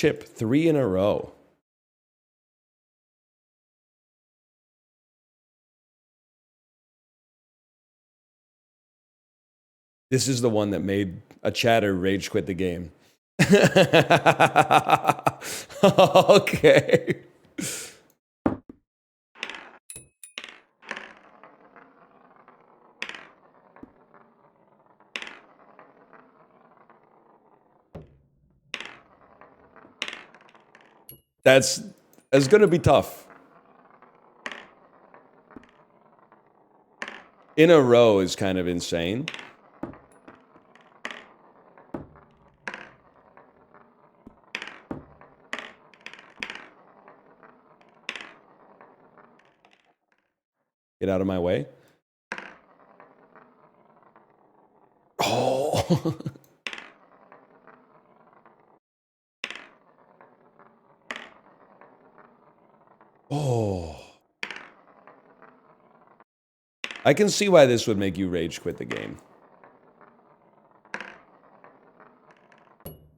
Chip, 3 in a row. This is the one that made a chatter rage quit the game. Okay. That's gonna be tough. In a row is kind of insane. Get out of my way. Oh. Oh. I can see why this would make you rage quit the game.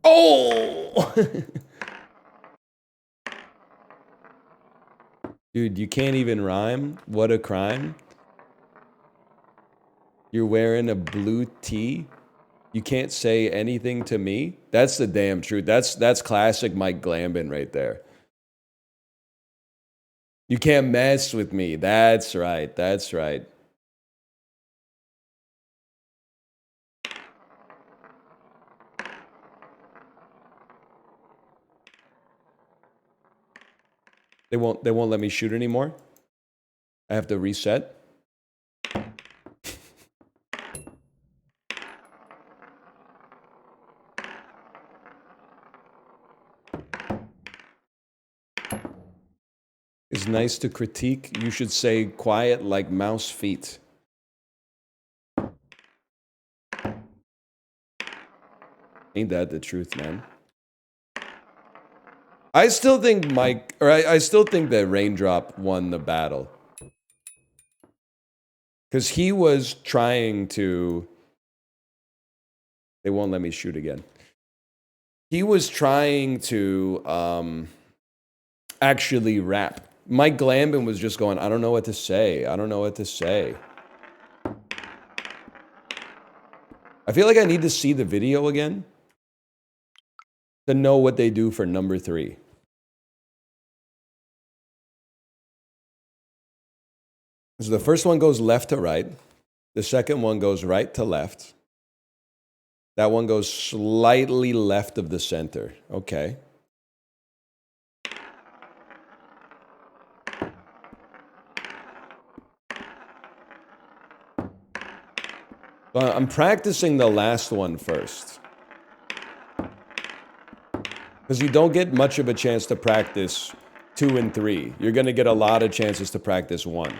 Oh! Dude, you can't even rhyme? What a crime. You're wearing a blue tee? You can't say anything to me? That's the damn truth. That's classic Mike Glambin right there. You can't mess with me. That's right. That's right. They won't let me shoot anymore? I have to reset? It's nice to critique. You should say quiet like mouse feet. Ain't that the truth, man? I still think I still think that Raindrop won the battle. Because he was trying to... They won't let me shoot again. He was trying to actually rap. Mike Glambin was just going, I don't know what to say. I don't know what to say. I feel like I need to see the video again to know what they do for number 3. So the first one goes left to right. The second one goes right to left. That one goes slightly left of the center. Okay. I'm practicing the last one first. Because you don't get much of a chance to practice 2 and 3. You're going to get a lot of chances to practice 1.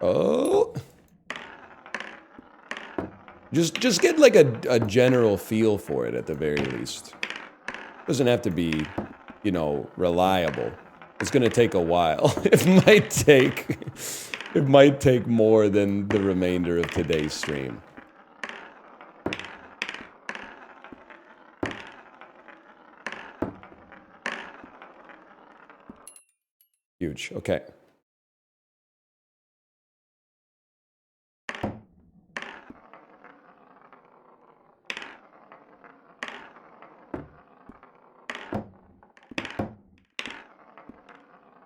Oh. Just get like a general feel for it at the very least. Doesn't have to be, you know, reliable. It's gonna take a while. It might take more than the remainder of today's stream. Huge. Okay.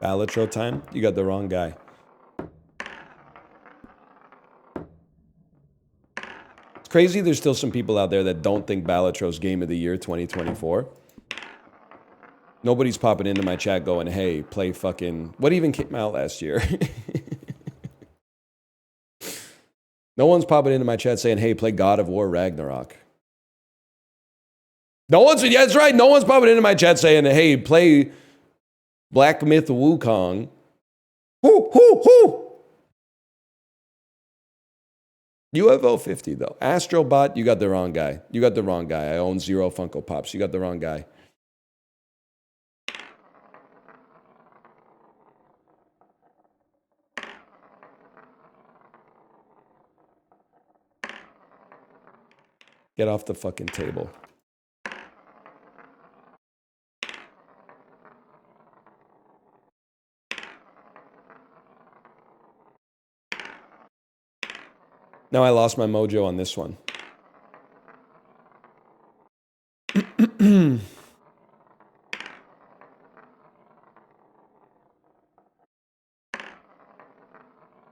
Balatro time? You got the wrong guy. It's crazy there's still some people out there that don't think Balatro's Game of the Year 2024. Nobody's popping into my chat going, hey, play fucking... What even came out last year? No one's popping into my chat saying, hey, play God of War Ragnarok. No one's... Yeah, that's right. No one's popping into my chat saying, hey, play Black Myth Wukong. Whoo, whoo, whoo! UFO 50, though. Astrobot, you got the wrong guy. You got the wrong guy. I own 0 Funko Pops. You got the wrong guy. Get off the fucking table. Now I lost my mojo on this one.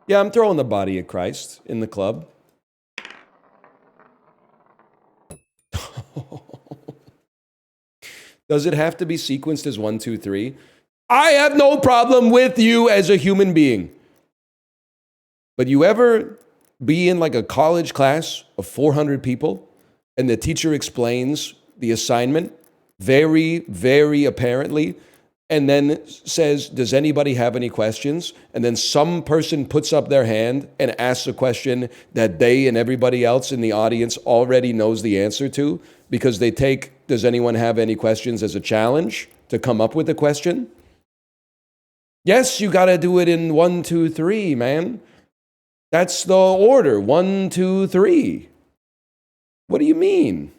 Yeah, I'm throwing the body of Christ in the club. Does it have to be sequenced as 1, 2, 3? I have no problem with you as a human being. But you ever be in like a college class of 400 people and the teacher explains the assignment very, very apparently and then says, does anybody have any questions? And then some person puts up their hand and asks a question that they and everybody else in the audience already knows the answer to because they take, does anyone have any questions as a challenge to come up with a question? Yes, you got to do it in 1, 2, 3, man. That's the order. 1, 2, 3. What do you mean?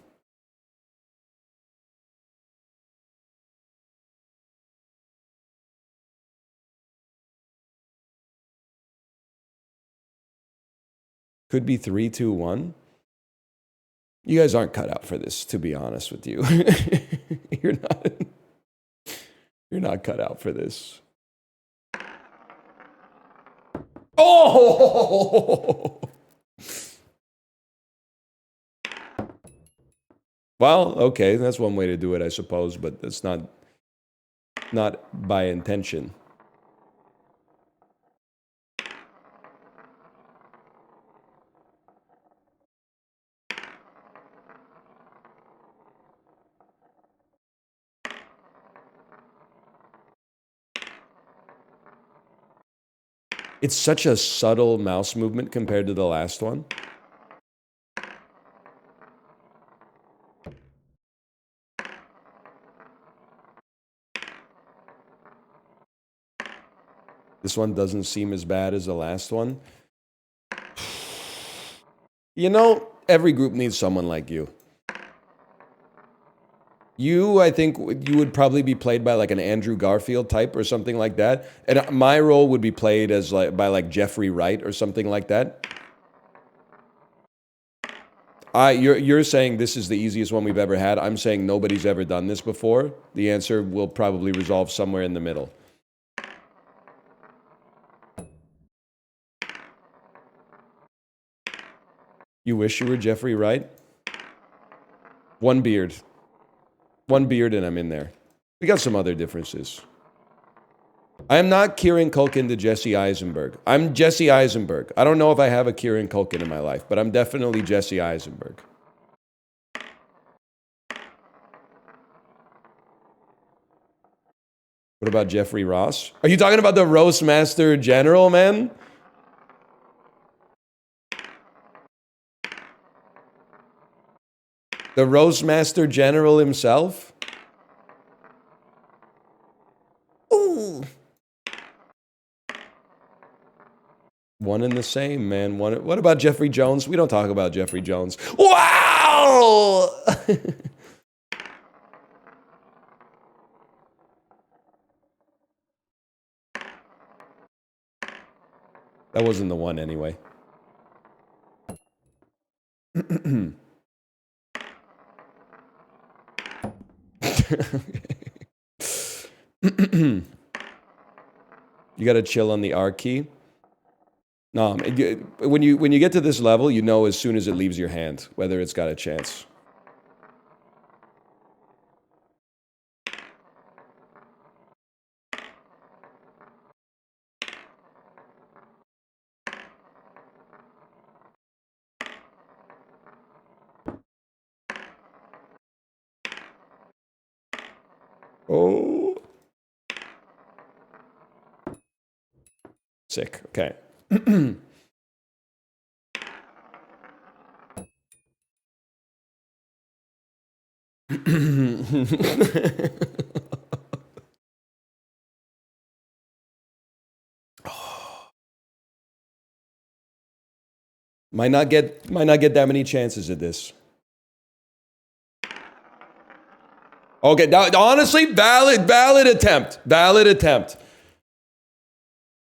Could be 3, 2, 1. You guys aren't cut out for this, to be honest with you. You're not cut out for this. Oh! Well, okay, that's one way to do it, I suppose, but that's not by intention. It's such a subtle mouse movement compared to the last one. This one doesn't seem as bad as the last one. You know, every group needs someone like you. You, I think, you would probably be played by like an Andrew Garfield type or something like that. And my role would be played as by like Jeffrey Wright or something like that. You're saying this is the easiest one we've ever had. I'm saying nobody's ever done this before. The answer will probably resolve somewhere in the middle. You wish you were Jeffrey Wright? One beard. One beard and I'm in there. We got some other differences. I am not Kieran Culkin to Jesse Eisenberg. I'm Jesse Eisenberg. I don't know if I have a Kieran Culkin in my life, but I'm definitely Jesse Eisenberg. What about Jeffrey Ross? Are you talking about the Roastmaster General, man? The Roastmaster General himself? Ooh. One and the same, man. What about Jeffrey Jones? We don't talk about Jeffrey Jones. Wow! That wasn't the one anyway. You gotta chill on the R key. No, when you get to this level, you know as soon as it leaves your hand whether it's got a chance. Oh. Sick. Okay. Might not get that many chances at this. Okay, now, honestly, valid attempt. Valid attempt.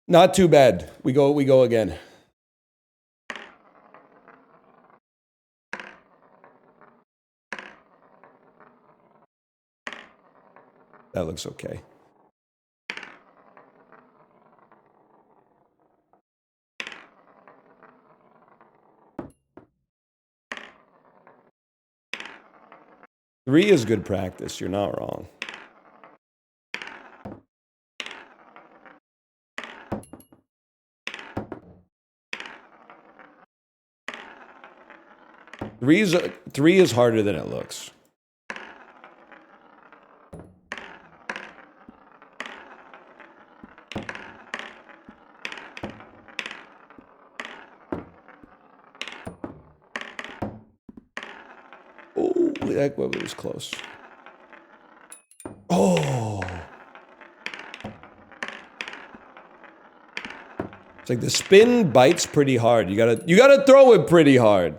Not too bad. We go again. That looks okay. Three is good practice. You're not wrong. Three is harder than it looks. Oh, that was close. Oh. It's like the spin bites pretty hard. You gotta throw it pretty hard.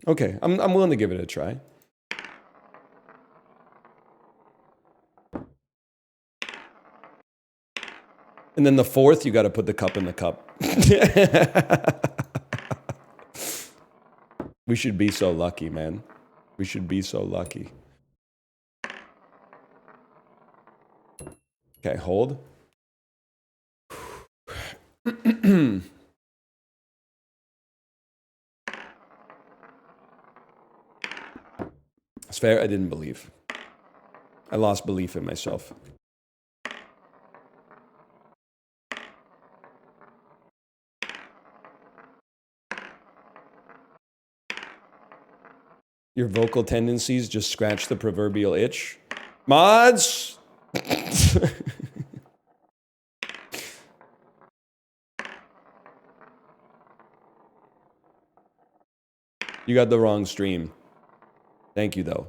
Okay, I'm willing to give it a try. And then the fourth, you gotta put the cup in the cup. We should be so lucky, man. We should be so lucky. Okay, hold. It's fair, I didn't believe. I lost belief in myself. Your vocal tendencies just scratch the proverbial itch. Mods! You got the wrong stream. Thank you, though.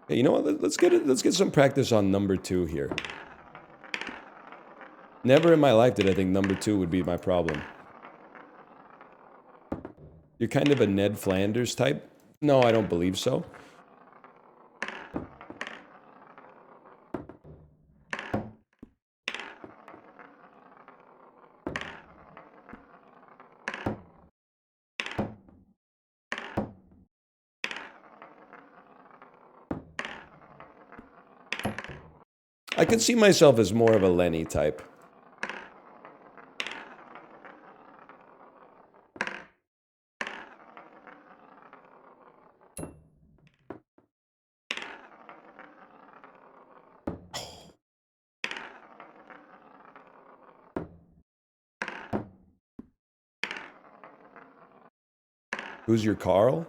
Hey, you know what? Let's get some practice on number 2 here. Never in my life did I think number 2 would be my problem. You're kind of a Ned Flanders type? No, I don't believe so. I could see myself as more of a Lenny type. Who's your Carl?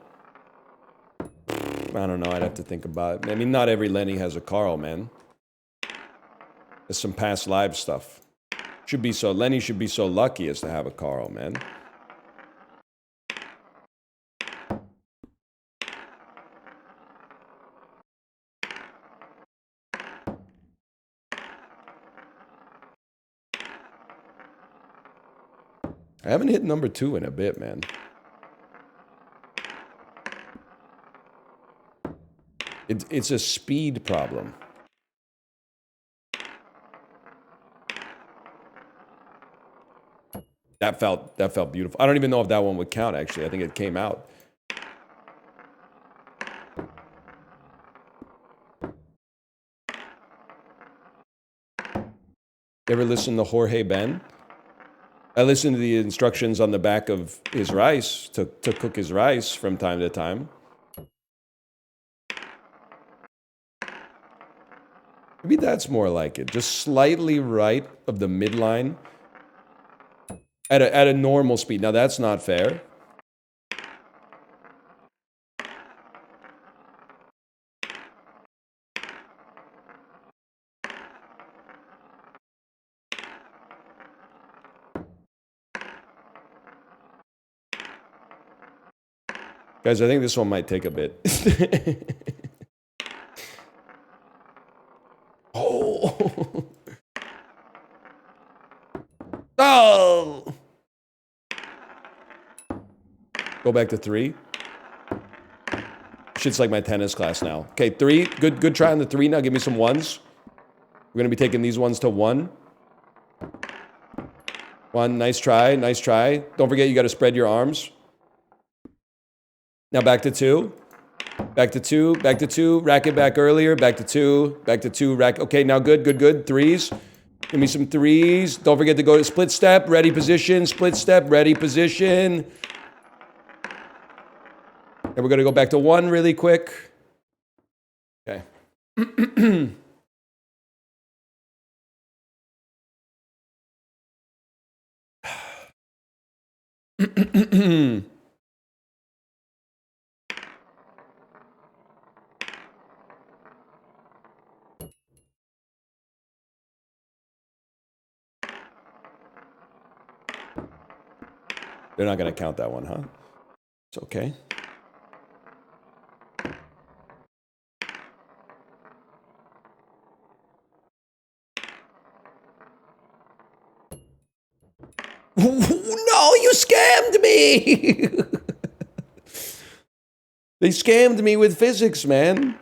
I don't know, I'd have to think about it. I mean, not every Lenny has a Carl, man. There's some past live stuff. Lenny should be so lucky as to have a Carl, man. I haven't hit number 2 in a bit, man. It's a speed problem. That felt beautiful. I don't even know if that one would count, actually. I think it came out. You ever listen to Jorge Ben? I listen to the instructions on the back of his rice to cook his rice from time to time. Maybe that's more like it. Just slightly right of the midline at a normal speed. Now that's not fair. Guys, I think this one might take a bit. Oh! Oh! Go back to 3. Shit's like my tennis class now. Okay, 3. Good try on the 3 now. Give me some 1s. We're gonna be taking these ones to 1. 1, nice try, nice try. Don't forget you gotta spread your arms. Now back to 2. Back to 2, back to 2. Rack it back earlier. Back to 2, back to 2. Rack. Okay, now good. 3s. Give me some 3s. Don't forget to go to split step. Ready position. Split step. Ready position. And we're going to go back to 1 really quick. Okay. They're not going to count that one, huh? It's okay. No, you scammed me! They scammed me with physics, man.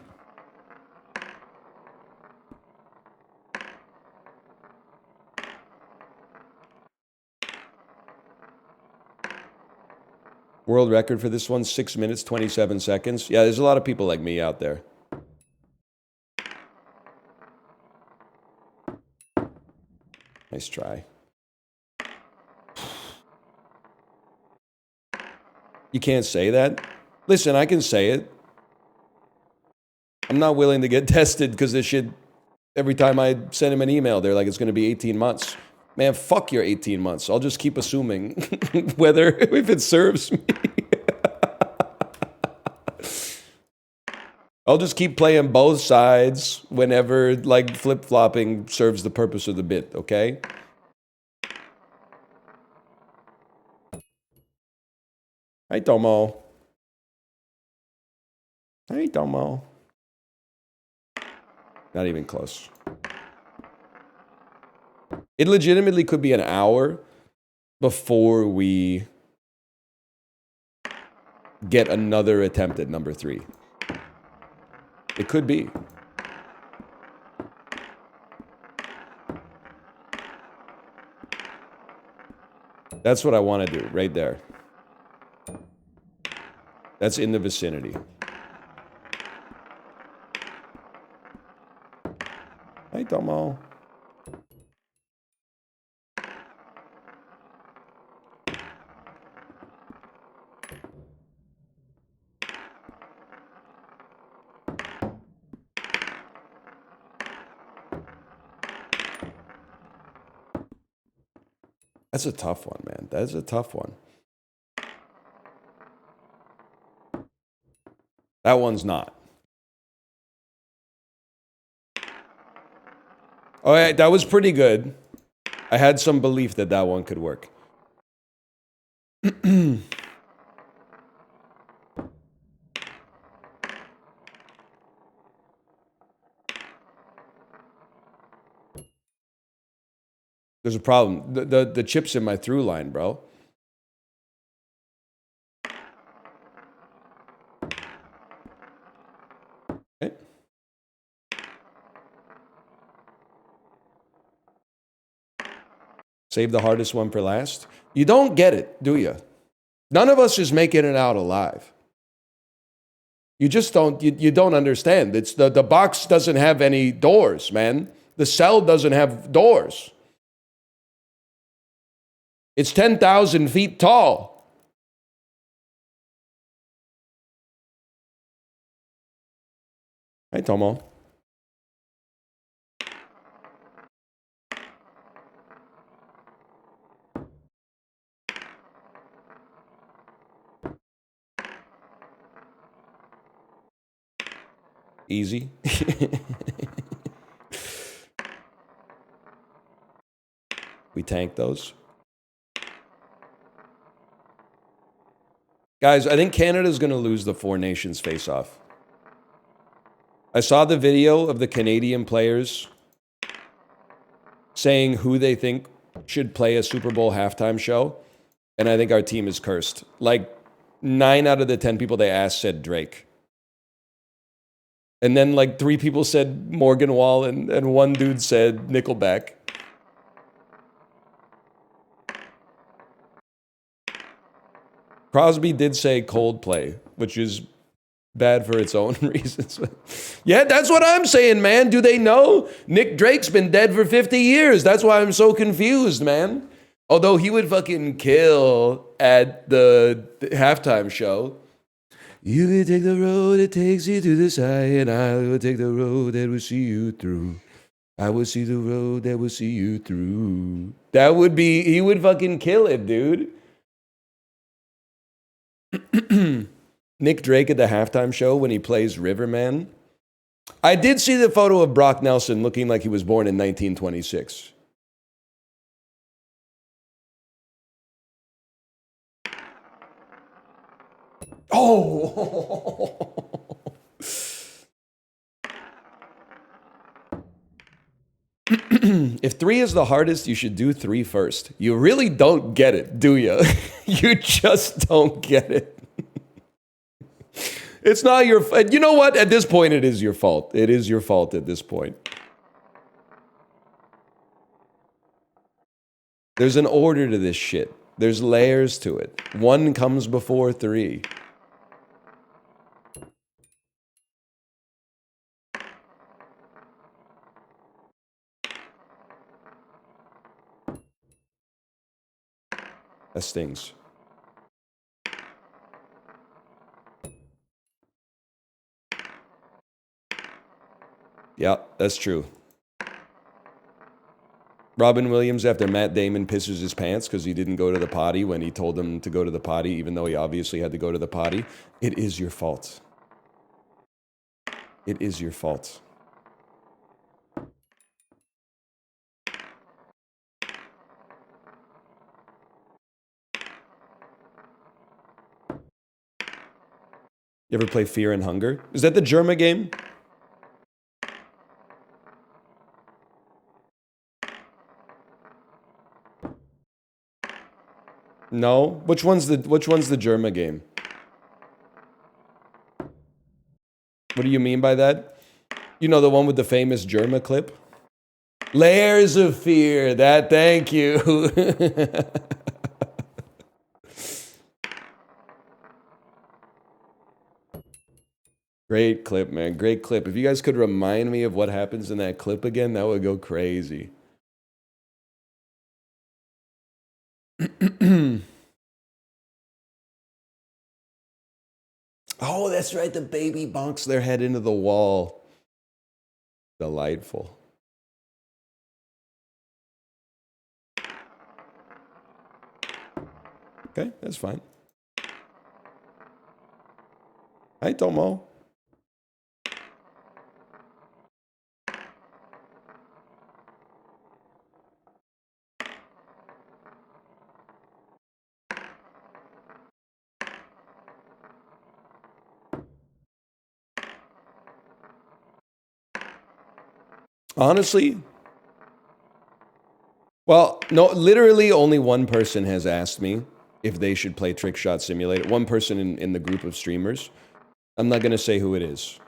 World record for this one, 6 minutes, 27 seconds. Yeah, there's a lot of people like me out there. Nice try. You can't say that? Listen, I can say it. I'm not willing to get tested because this shit, every time I send him an email, they're like, it's going to be 18 months. Man, fuck your 18 months. I'll just keep assuming whether, if it serves me. I'll just keep playing both sides whenever, like, flip-flopping serves the purpose of the bit, okay? Hi, Tomo. Hi, Tomo. Not even close. It legitimately could be an hour before we get another attempt at number 3. It could be. That's what I want to do, right there. That's in the vicinity. Hi, Tomo. That's a tough one, man. That is a tough one. That one's not. Oh, yeah, that was pretty good. I had some belief that that one could work. There's a problem. The chip's in my through line, bro. Okay. Save the hardest one for last. You don't get it, do you? None of us is making it out alive. You just don't, you don't understand. It's the box doesn't have any doors, man. The cell doesn't have doors. It's 10,000 feet tall. Hi, Tomo. Easy. We tank those. Guys, I think Canada's going to lose the Four Nations face-off. I saw the video of the Canadian players saying who they think should play a Super Bowl halftime show, and I think our team is cursed. Like, 9 out of the 10 people they asked said Drake. And then, like, 3 people said Morgan Wall, and 1 dude said Nickelback. Crosby did say Coldplay, which is bad for its own reasons. Yeah, that's what I'm saying, man. Do they know? Nick Drake's been dead for 50 years. That's why I'm so confused, man. Although he would fucking kill at the halftime show. You can take the road that takes you to the side, and I will take the road that will see you through. I will see the road that will see you through. That would be, he would fucking kill it, dude. Nick Drake at the halftime show when he plays Riverman. I did see the photo of Brock Nelson looking like he was born in 1926. Oh! If 3 is the hardest, you should do 3 first. You really don't get it, do you? You just don't get it. It's not your... You know what? At this point, it is your fault. It is your fault at this point. There's an order to this shit. There's layers to it. 1 comes before 3. That stings. Yeah, that's true. Robin Williams, after Matt Damon pisses his pants because he didn't go to the potty when he told him to go to the potty, even though he obviously had to go to the potty. It is your fault. It is your fault. You ever play Fear and Hunger? Is that the Germa game? No? Which one's the Germa game? What do you mean by that? You know, the one with the famous Germa clip? Layers of Fear. That, thank you. Great clip, man. Great clip. If you guys could remind me of what happens in that clip again, that would go crazy. Oh, that's right. The baby bonks their head into the wall. Delightful. Okay, that's fine. Hi, Tomo. Honestly, well, no, literally only one person has asked me if they should play Trickshot Simulator. One person in the group of streamers. I'm not going to say who it is.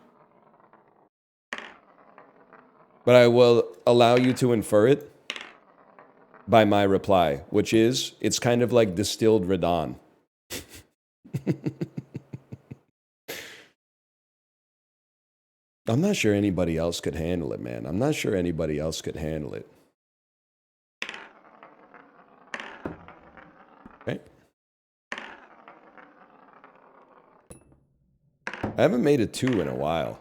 But I will allow you to infer it by my reply, which is, it's kind of like distilled Radon. I'm not sure anybody else could handle it, man. I'm not sure anybody else could handle it. Okay. I haven't made a 2 in a while.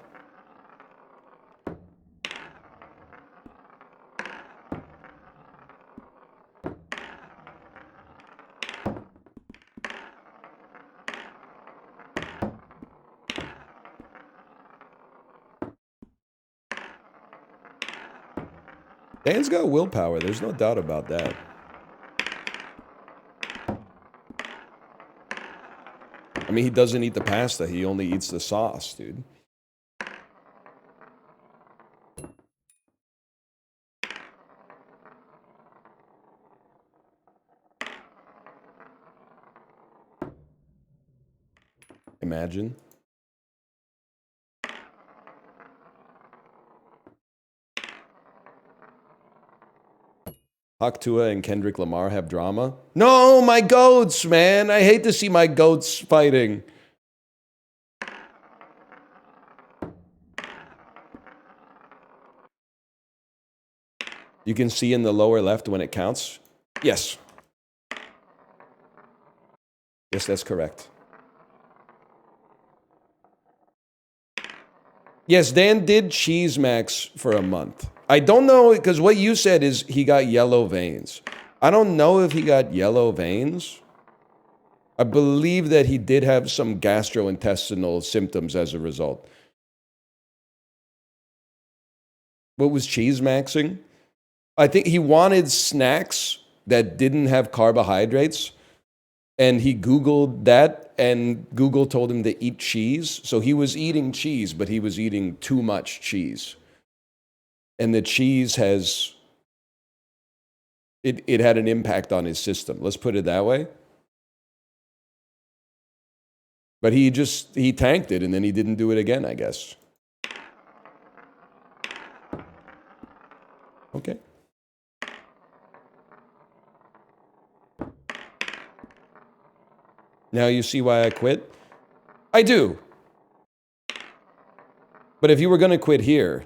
Dan's got willpower. There's no doubt about that. I mean, he doesn't eat the pasta. He only eats the sauce, dude. Imagine. Hawk Tuah and Kendrick Lamar have drama? No, my goats, man. I hate to see my goats fighting. You can see in the lower left when it counts? Yes. Yes, that's correct. Yes, Dan did cheese max for a month. I don't know, because what you said is he got yellow veins. I don't know if he got yellow veins. I believe that he did have some gastrointestinal symptoms as a result. What was cheese maxing? I think he wanted snacks that didn't have carbohydrates. And he Googled that, and Google told him to eat cheese. So he was eating cheese, but he was eating too much cheese. And the cheese has, it had an impact on his system. Let's put it that way. But he tanked it, and then he didn't do it again, I guess. Okay. Now you see why I quit? I do. But if you were going to quit here,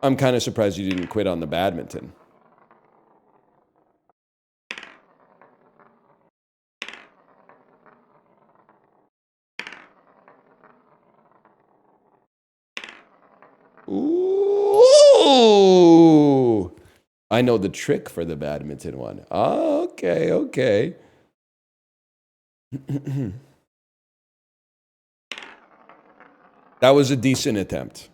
I'm kind of surprised you didn't quit on the badminton. Ooh! I know the trick for the badminton one. Oh, okay, okay. That was a decent attempt.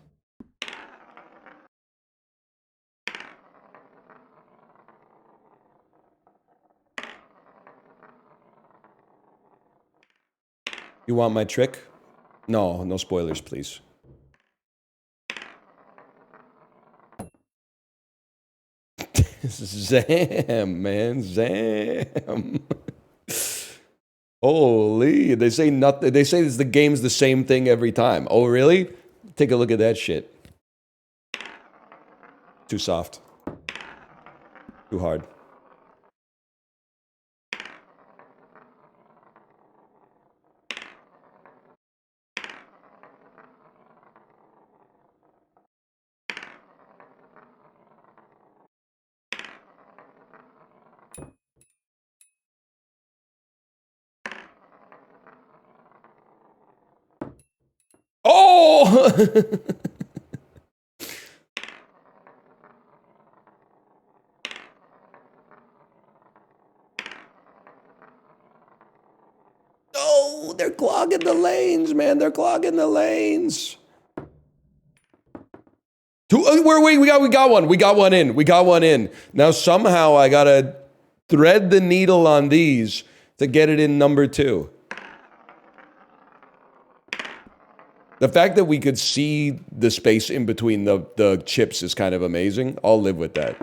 You want my trick? No, no spoilers, please. Zam, man, Zam. Holy, they say nothing. They say the game's the same thing every time. Oh, really? Take a look at that shit. Too soft. Too hard. Oh! Oh, they're clogging the lanes, man. They're clogging the lanes. Wait, we got one. We got one in. We got one in. Now somehow I gotta thread the needle on these to get it in number 2. The fact that we could see the space in between the chips is kind of amazing. I'll live with that.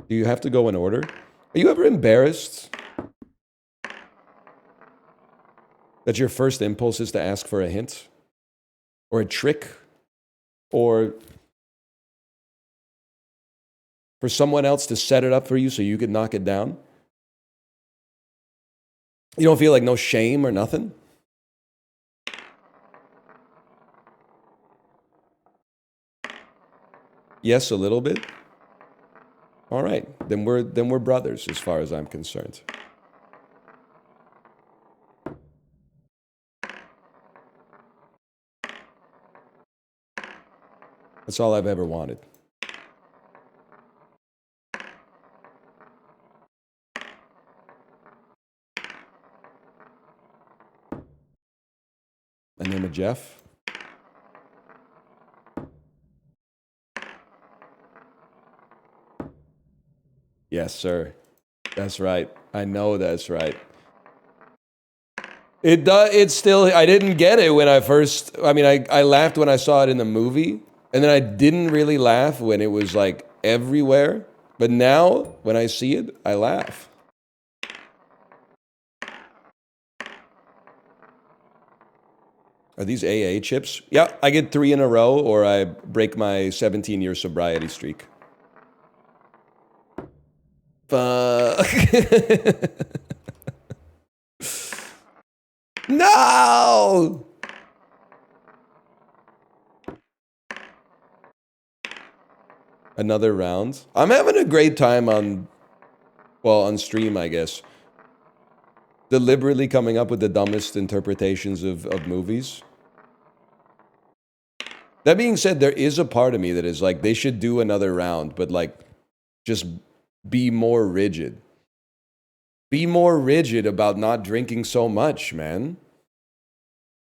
Do you have to go in order? Are you ever embarrassed that your first impulse is to ask for a hint? Or a trick? Or for someone else to set it up for you so you could knock it down? You don't feel like no shame or nothing? Yes, a little bit. All right, then we're brothers as far as I'm concerned. That's all I've ever wanted. A name of Jeff? Yes, sir. That's right. I know that's right. It does. It's still. I didn't get it when I first. I mean, I laughed when I saw it in the movie, and then I didn't really laugh when it was like everywhere. But now, when I see it, I laugh. Are these AA chips? Yeah, I get 3 in a row, or I break my 17-year sobriety streak. Fuck. No! Another round. I'm having a great time on, well, on stream, I guess. Deliberately coming up with the dumbest interpretations of movies. That being said, there is a part of me that is like, they should do another round, but like, just be more rigid. Be more rigid about not drinking so much, man.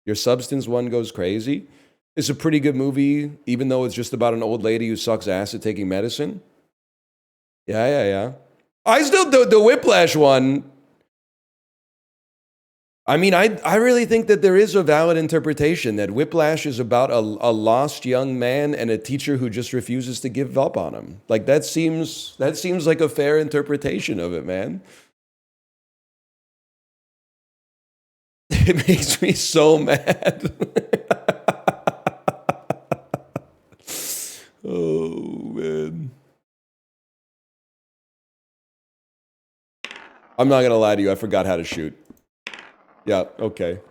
Your substance one goes crazy. It's a pretty good movie, even though it's just about an old lady who sucks acid taking medicine. Yeah. I still do the Whiplash one. I mean, I really think that there is a valid interpretation that Whiplash is about a lost young man and a teacher who just refuses to give up on him. Like that seems like a fair interpretation of it, man. It makes me so mad. Oh, man. I'm not going to lie to you. I forgot how to shoot. Yeah, okay.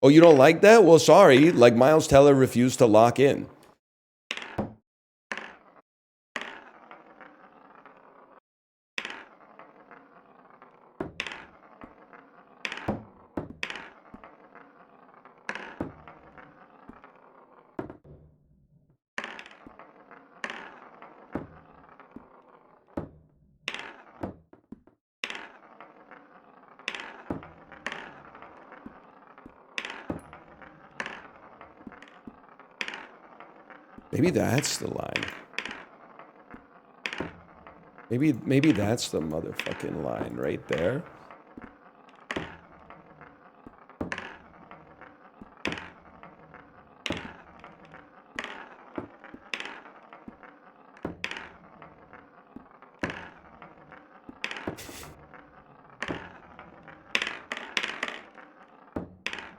Oh, you don't like that? Well, sorry. Like Miles Teller refused to lock in. Maybe that's the line. Maybe that's the motherfucking line right there.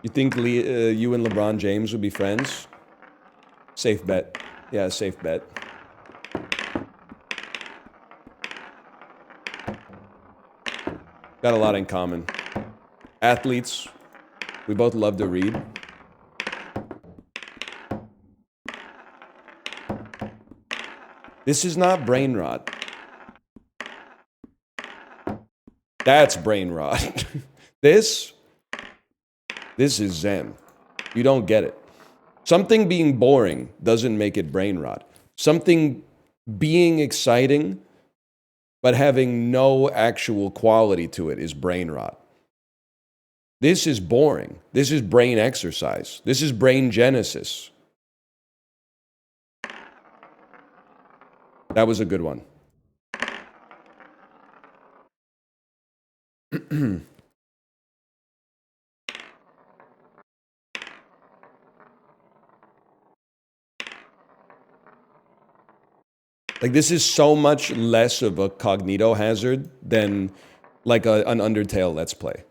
You think you and LeBron James would be friends? Safe bet. Yeah, safe bet. Got a lot in common. Athletes. We both love to read. This is not brain rot. That's brain rot. This is Zen. You don't get it. Something being boring doesn't make it brain rot. Something being exciting but having no actual quality to it is brain rot. This is boring. This is brain exercise. This is brain genesis. That was a good one. Like, this is so much less of a cognito hazard than like an Undertale Let's Play.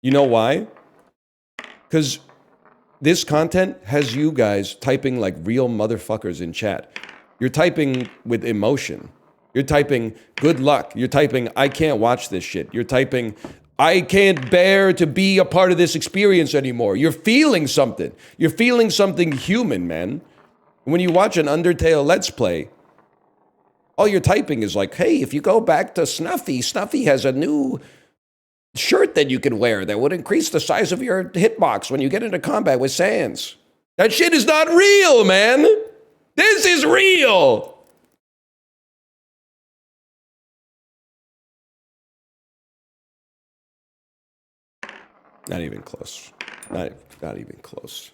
You know why? Because this content has you guys typing like real motherfuckers in chat. You're typing with emotion. You're typing, good luck. You're typing, I can't watch this shit. You're typing, I can't bear to be a part of this experience anymore. You're feeling something. You're feeling something human, man. When you watch an Undertale Let's Play, all you're typing is like, hey, if you go back to Snuffy, Snuffy has a new shirt that you can wear that would increase the size of your hitbox when you get into combat with Sans. That shit is not real, man. This is real. Not even close. Not even close.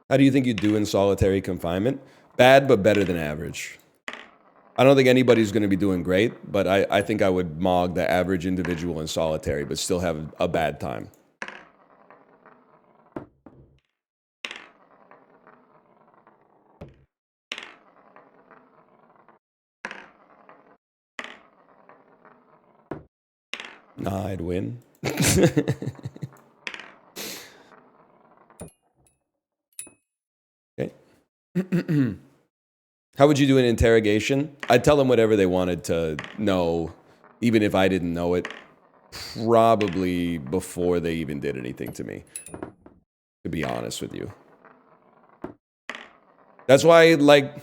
How do you think you do in solitary confinement? Bad, but better than average. I don't think anybody's going to be doing great, but I think I would mog the average individual in solitary, but still have a bad time. Nah, I'd win. Okay. How would you do an interrogation? I'd tell them whatever they wanted to know, even if I didn't know it, probably before they even did anything to me, to be honest with you. That's why, like,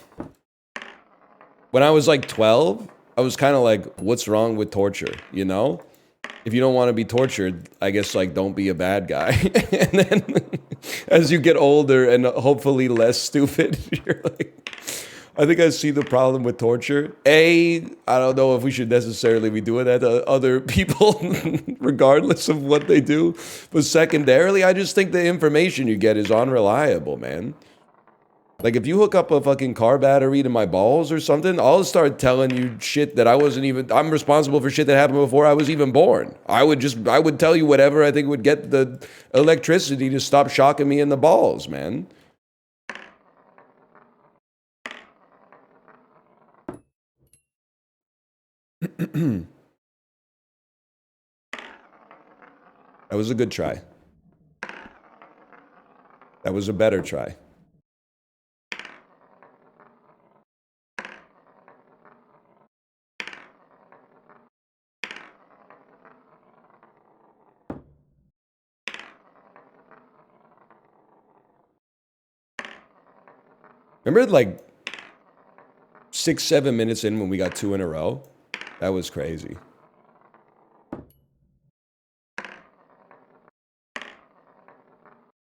when I was like 12, I was kind of like, what's wrong with torture, you know? If you don't want to be tortured, I guess, like, don't be a bad guy. And then as you get older and hopefully less stupid, you're like, I think I see the problem with torture. I don't know if we should necessarily be doing that to other people, regardless of what they do. But secondarily, I just think the information you get is unreliable, man. Like, if you hook up a fucking car battery to my balls or something, I'll start telling you shit that I'm responsible for shit that happened before I was even born. I would tell you whatever I think would get the electricity to stop shocking me in the balls, man. That was a good try. That was a better try. Remember, like, 6, 7 minutes in when we got 2 in a row? That was crazy.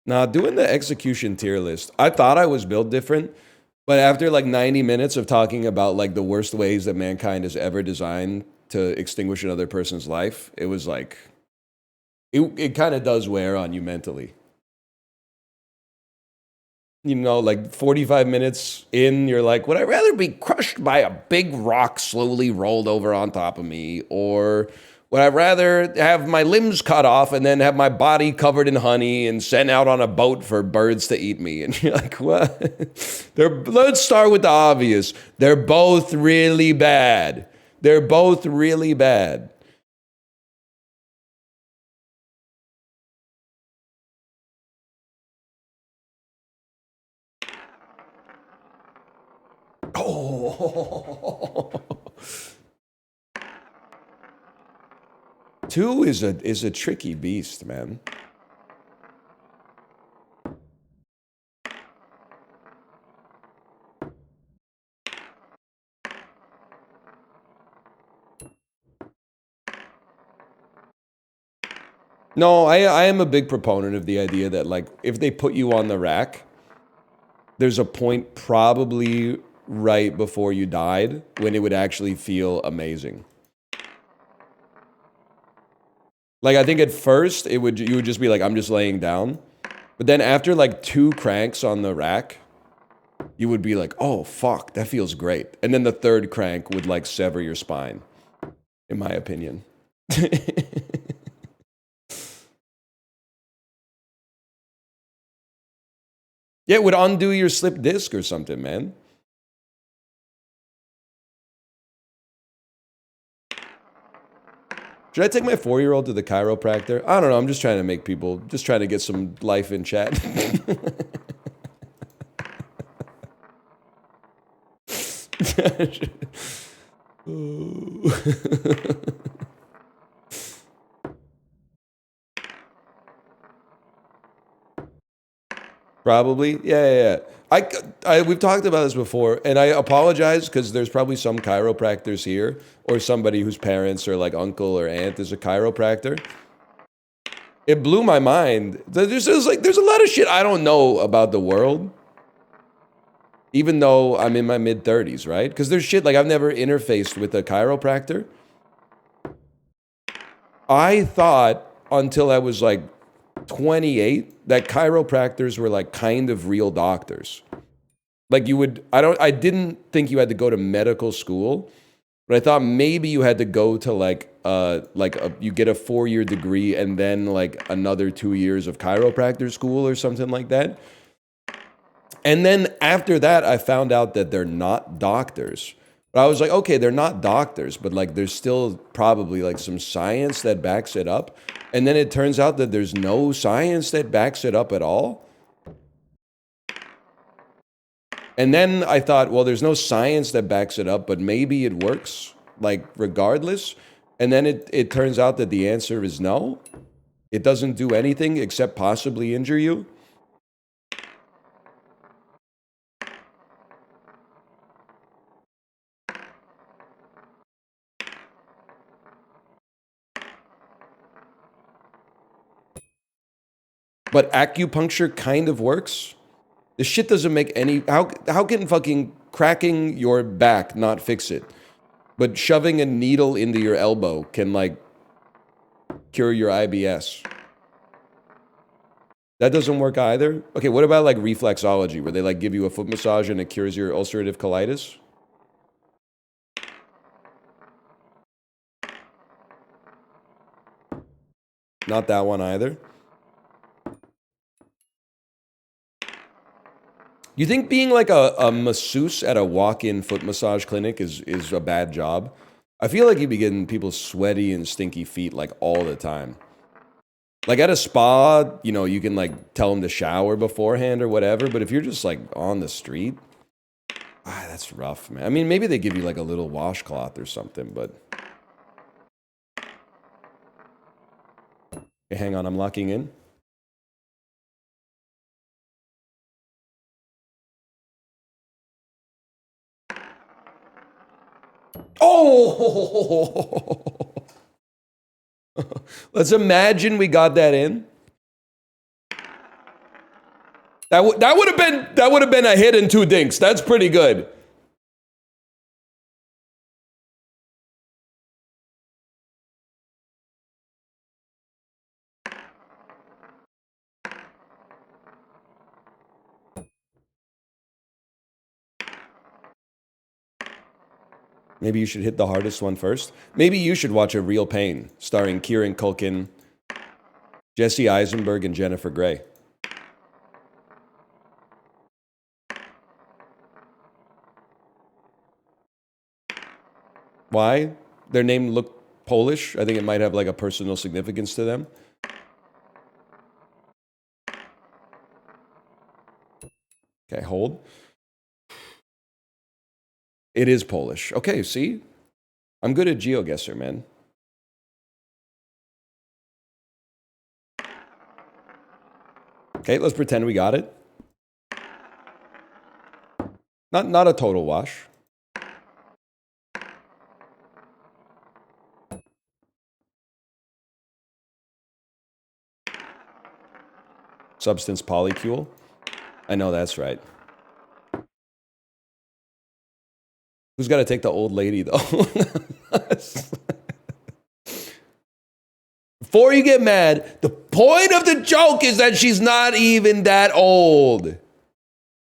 Now, doing the execution tier list, I thought I was built different, but after like 90 minutes of talking about like the worst ways that mankind has ever designed to extinguish another person's life, it was like, it kind of does wear on you mentally. You know, like 45 minutes in, you're like, would I rather be crushed by a big rock slowly rolled over on top of me, or would I rather have my limbs cut off and then have my body covered in honey and sent out on a boat for birds to eat me? And you're like, what? Let's start with the obvious. They're both really bad. They're both really bad. Oh. 2 is a tricky beast, man. No, I am a big proponent of the idea that, like, if they put you on the rack, there's a point probably right before you died when it would actually feel amazing. Like, I think at first you would just be like, I'm just laying down. But then after like 2 cranks on the rack, you would be like, oh fuck, that feels great. And then the 3rd crank would like sever your spine, in my opinion. Yeah, it would undo your slip disc or something, man. Should I take my 4-year-old to the chiropractor? I don't know. I'm just trying to make people, just trying to get some life in chat. Probably. Yeah. We've talked about this before, and I apologize because there's probably some chiropractors here or somebody whose parents or like uncle or aunt is a chiropractor. It blew my mind. There's a lot of shit I don't know about the world, even though I'm in my mid-30s, right? Because there's shit like I've never interfaced with a chiropractor. I thought until I was like 28 that chiropractors were like kind of real doctors. Like I didn't think you had to go to medical school, but I thought maybe you had to go to you get a 4-year degree and then like another 2 years of chiropractor school or something like that. And then after that, I found out that they're not doctors. But I was like, okay, they're not doctors, but like there's still probably like some science that backs it up. And then it turns out that there's no science that backs it up at all. And then I thought, well, there's no science that backs it up, but maybe it works, like regardless. And then it turns out that the answer is no. It doesn't do anything except possibly injure you. But acupuncture kind of works. This shit doesn't make any... How can fucking cracking your back not fix it? But shoving a needle into your elbow can, like, cure your IBS. That doesn't work either? Okay, what about, like, reflexology, where they, like, give you a foot massage and it cures your ulcerative colitis? Not that one either. You think being like a masseuse at a walk-in foot massage clinic is a bad job? I feel like you'd be getting people sweaty and stinky feet like all the time. Like at a spa, you know, you can like tell them to shower beforehand or whatever, but if you're just like on the street, that's rough, man. I mean, maybe they give you like a little washcloth or something, but... Okay, hang on, I'm locking in. Oh! Let's imagine we got that in. That would have been a hit and 2 dinks. That's pretty good. Maybe you should hit the hardest one first. Maybe you should watch A Real Pain, starring Kieran Culkin, Jesse Eisenberg, and Jennifer Grey. Why? Their name looked Polish. I think it might have like a personal significance to them. Okay, hold. It is Polish. Okay, see? I'm good at GeoGuessr, man. Okay, let's pretend we got it. Not a total wash. Substance polycule. I know that's right. Who's got to take the old lady, though? Before you get mad, the point of the joke is that she's not even that old.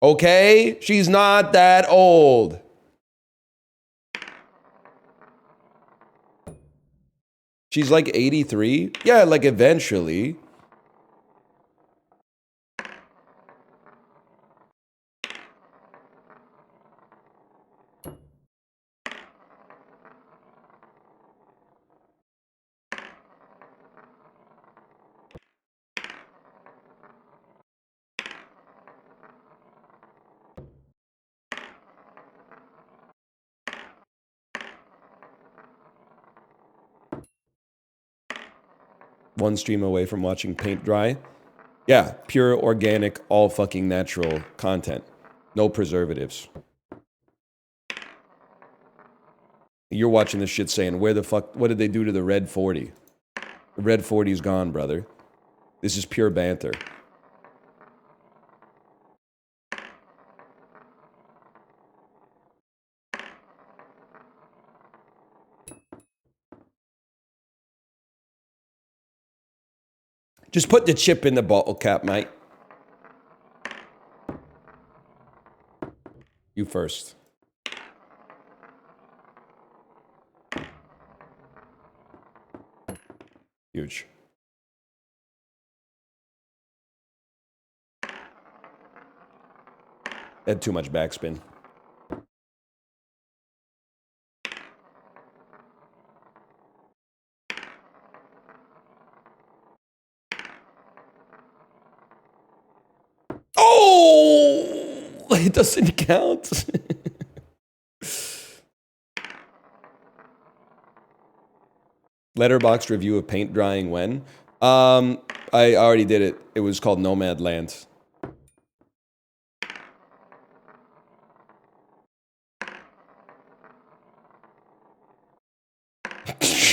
Okay? She's not that old. She's like 83? Yeah, like eventually. One stream away from watching paint dry. Yeah, pure organic, all fucking natural content. No preservatives. You're watching this shit saying, where the fuck, what did they do to the red 40? The red 40's gone, brother. This is pure banter. Just put the chip in the bottle cap, mate. You first. Huge. Had too much backspin. Oh! It doesn't count. Letterboxd review of paint drying when? I already did it. It was called Nomad Land.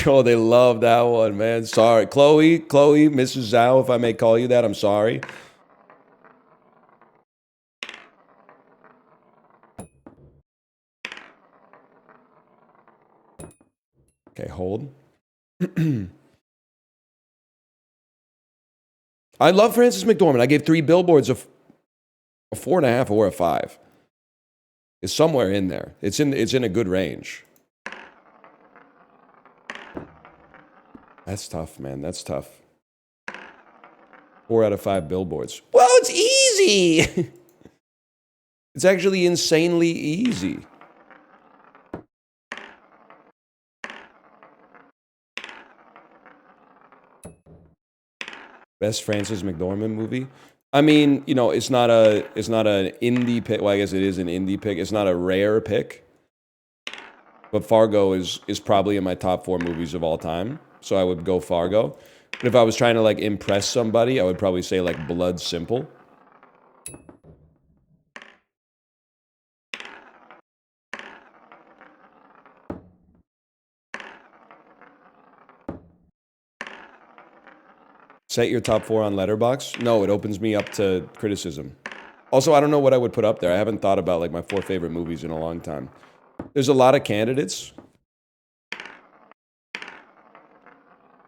Oh, they love that one, man. Sorry. Chloe, Mrs. Zhao, if I may call you that, I'm sorry. Okay, hold. I love Frances McDormand. I gave 3 billboards of a 4.5 or a 5. It's somewhere in there. It's in a good range. That's tough, man. That's tough. 4 out of 5 billboards. Well, it's easy. It's actually insanely easy. Best Frances McDormand movie? I mean, you know, it's not an indie pick. Well, I guess it is an indie pick. It's not a rare pick. But Fargo is probably in my top 4 movies of all time. So I would go Fargo. But if I was trying to like impress somebody, I would probably say like Blood Simple. Set your top 4 on Letterboxd? No, it opens me up to criticism. Also, I don't know what I would put up there. I haven't thought about like my 4 favorite movies in a long time. There's a lot of candidates.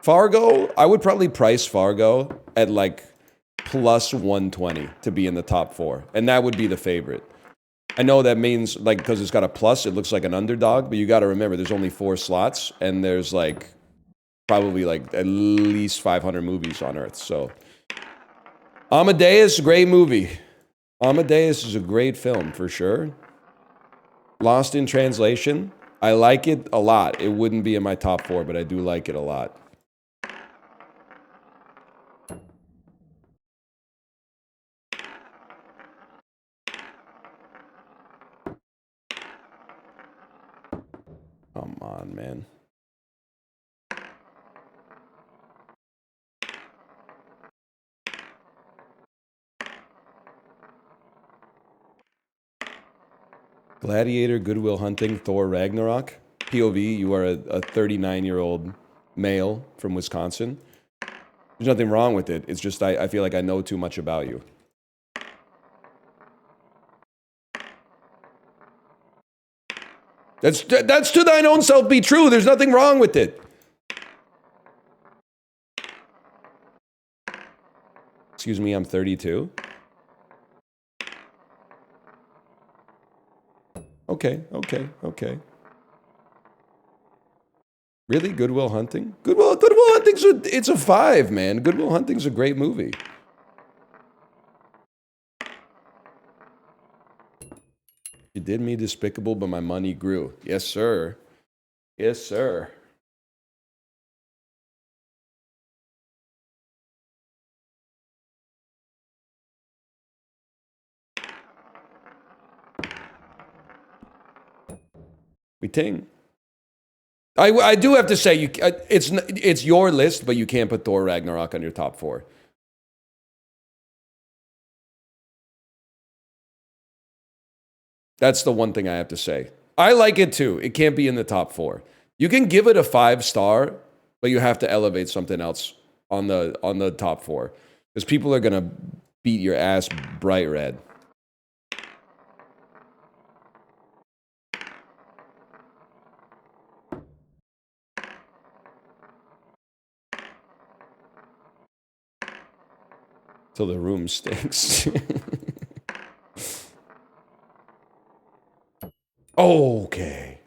Fargo, I would probably price Fargo at like plus 120 to be in the top 4. And that would be the favorite. I know that means like because it's got a plus, it looks like an underdog, but you got to remember there's only 4 slots and there's like probably like at least 500 movies on Earth. So Amadeus, great movie. Amadeus is a great film for sure. Lost in Translation, I like it a lot. It wouldn't be in my top 4, but I do like it a lot. Come on, man. Gladiator, Good Will Hunting, Thor Ragnarok. POV, you are a 39-year-old male from Wisconsin. There's nothing wrong with it. It's just I feel like I know too much about you. That's to thine own self be true. There's nothing wrong with it. Excuse me, I'm 32. Okay. Really? Good Will Hunting? Good Will Hunting's it's a 5, man. Good Will Hunting's a great movie. You did me despicable, but my money grew. Yes, sir. Yes, sir. We ting. I do have to say it's your list, but you can't put Thor Ragnarok on your top 4. That's the one thing I have to say. I like it too. It can't be in the top 4. You can give it a 5-star, but you have to elevate something else on the top 4. Because people are gonna beat your ass bright red. Till the room stinks. Okay.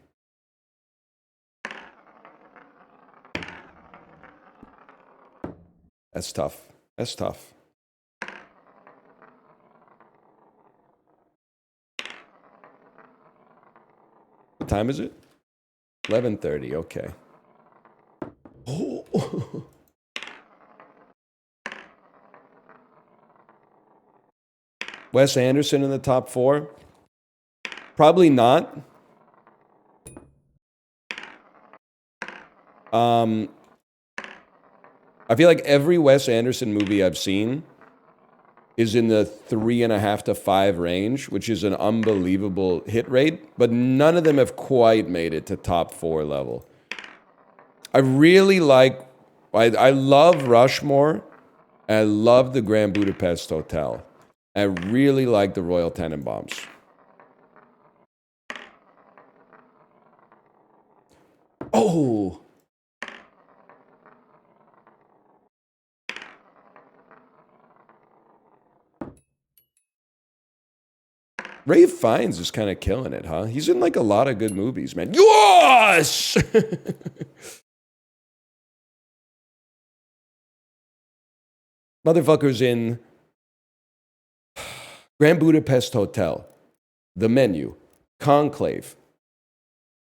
That's tough. That's tough. What time is it? 11:30. Okay. Oh. Wes Anderson in the top 4? Probably not. I feel like every Wes Anderson movie I've seen is in the 3.5 to 5 range, which is an unbelievable hit rate, but none of them have quite made it to top 4 level. I really like, I love Rushmore, and I love the Grand Budapest Hotel. I really like the Royal Tenenbaums. Oh! Ralph Fiennes is kind of killing it, huh? He's in like a lot of good movies, man. Yes! Motherfucker's in Grand Budapest Hotel, The Menu, Conclave,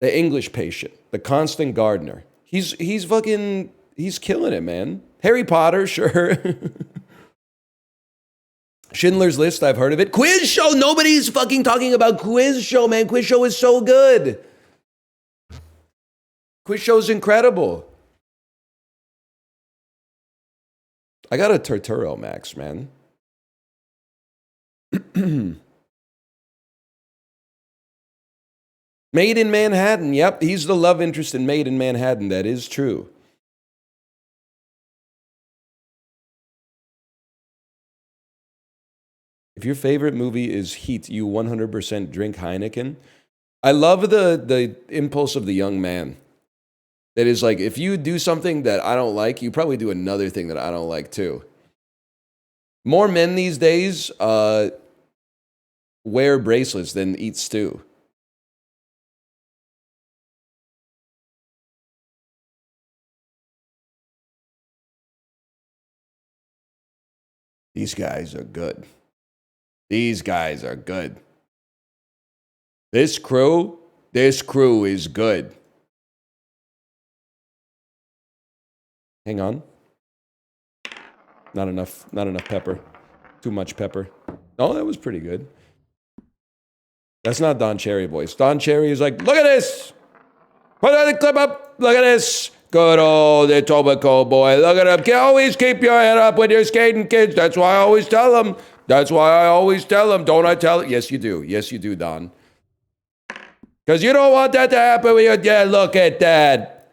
The English Patient, The Constant Gardener. He's killing it, man. Harry Potter, sure. Schindler's List, I've heard of it. Quiz Show, nobody's fucking talking about Quiz Show, man. Quiz Show is so good. Quiz Show's incredible. I got a Turturro Max, man. Made in Manhattan. Yep, he's the love interest in Made in Manhattan. That is true. If your favorite movie is Heat, you 100% drink Heineken. I love the impulse of the young man. That is like, if you do something that I don't like, you probably do another thing that I don't like too. More men these days wear bracelets than eat stew. These guys are good. These guys are good. This crew is good. Hang on. Not enough pepper. Too much pepper. Oh, that was pretty good. That's not Don Cherry voice. Don Cherry is like, look at this. Put the clip up. Look at this. Good old Etobicoke boy. Look at him. Always keep your head up when you're skating, kids. That's why I always tell them. That's why I always tell them. Don't I tell it? Yes, you do. Yes, you do, Don. Because you don't want that to happen when you're dead. Look at that.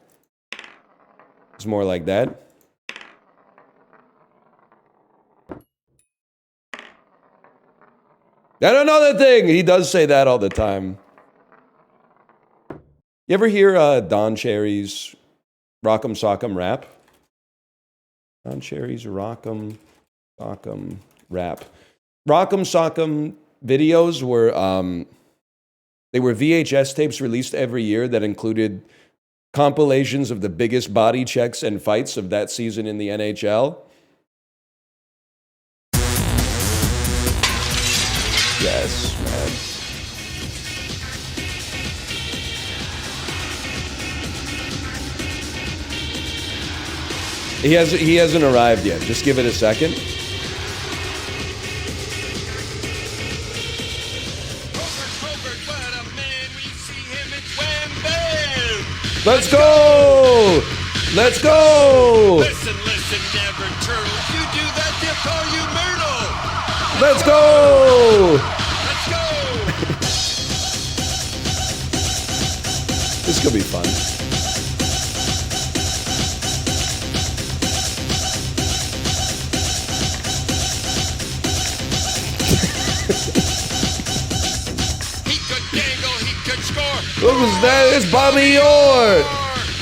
It's more like that. And another thing, he does say that all the time. You ever hear Don Cherry's Rock'em Sock'em rap? Don Cherry's Rock'em Sock'em rap. Rock'em Sock'em videos were they were VHS tapes released every year that included compilations of the biggest body checks and fights of that season in the NHL. Yes, man. He hasn't arrived yet. Just give it a second. Let's go! Let's go! Listen, never turtle. If you do that, they'll call you Myrtle. Let's go! Let's go! could be fun. He could dangle, he could score. What was that? It's Bobby Orr.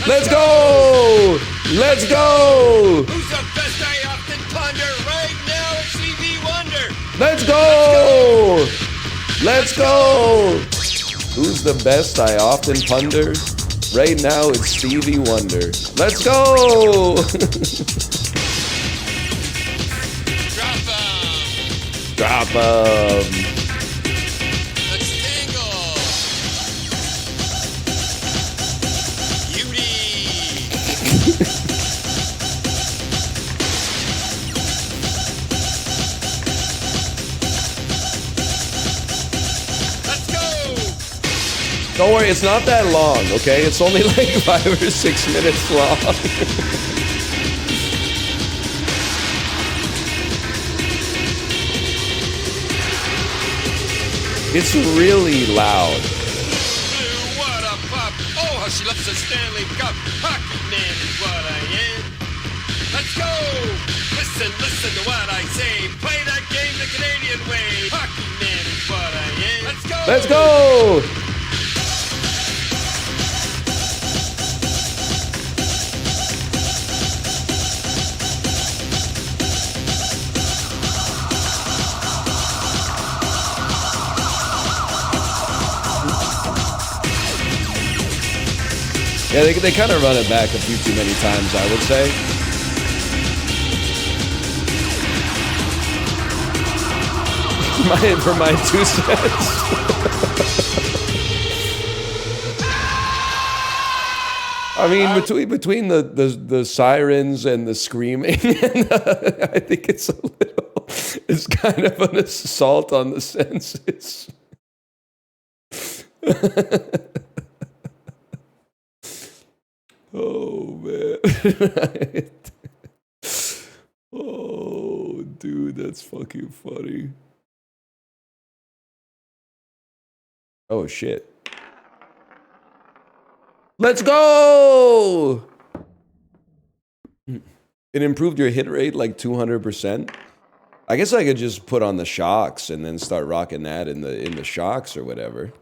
Let's go. Let's go. Who's the best I often ponder right now? It's Stevie Wonder. Let's go. Let's go. Who's the best I often ponder? Right now it's Stevie Wonder. Let's go. Drop 'em. Drop 'em. Let's dangle. Beauty. Let's go. Don't worry, it's not that long, okay? It's only like 5 or 6 minutes long. It's really loud. Blue, what a pop. Oh, how she loves the Stanley Cup. Hockey man is what I am. Let's go. Listen, listen to what I say. Play that game the Canadian way. Hockey man is what I am. Let's go. Let's go! Yeah, they kind of run it back a few too many times, I would say. For my 2 cents. I mean, between the sirens and the screaming, and, I think it's it's kind of an assault on the senses. Oh man. Oh dude, that's fucking funny. Oh shit. Let's go! It improved your hit rate like 200%. I guess I could just put on the shocks and then start rocking that in the shocks or whatever.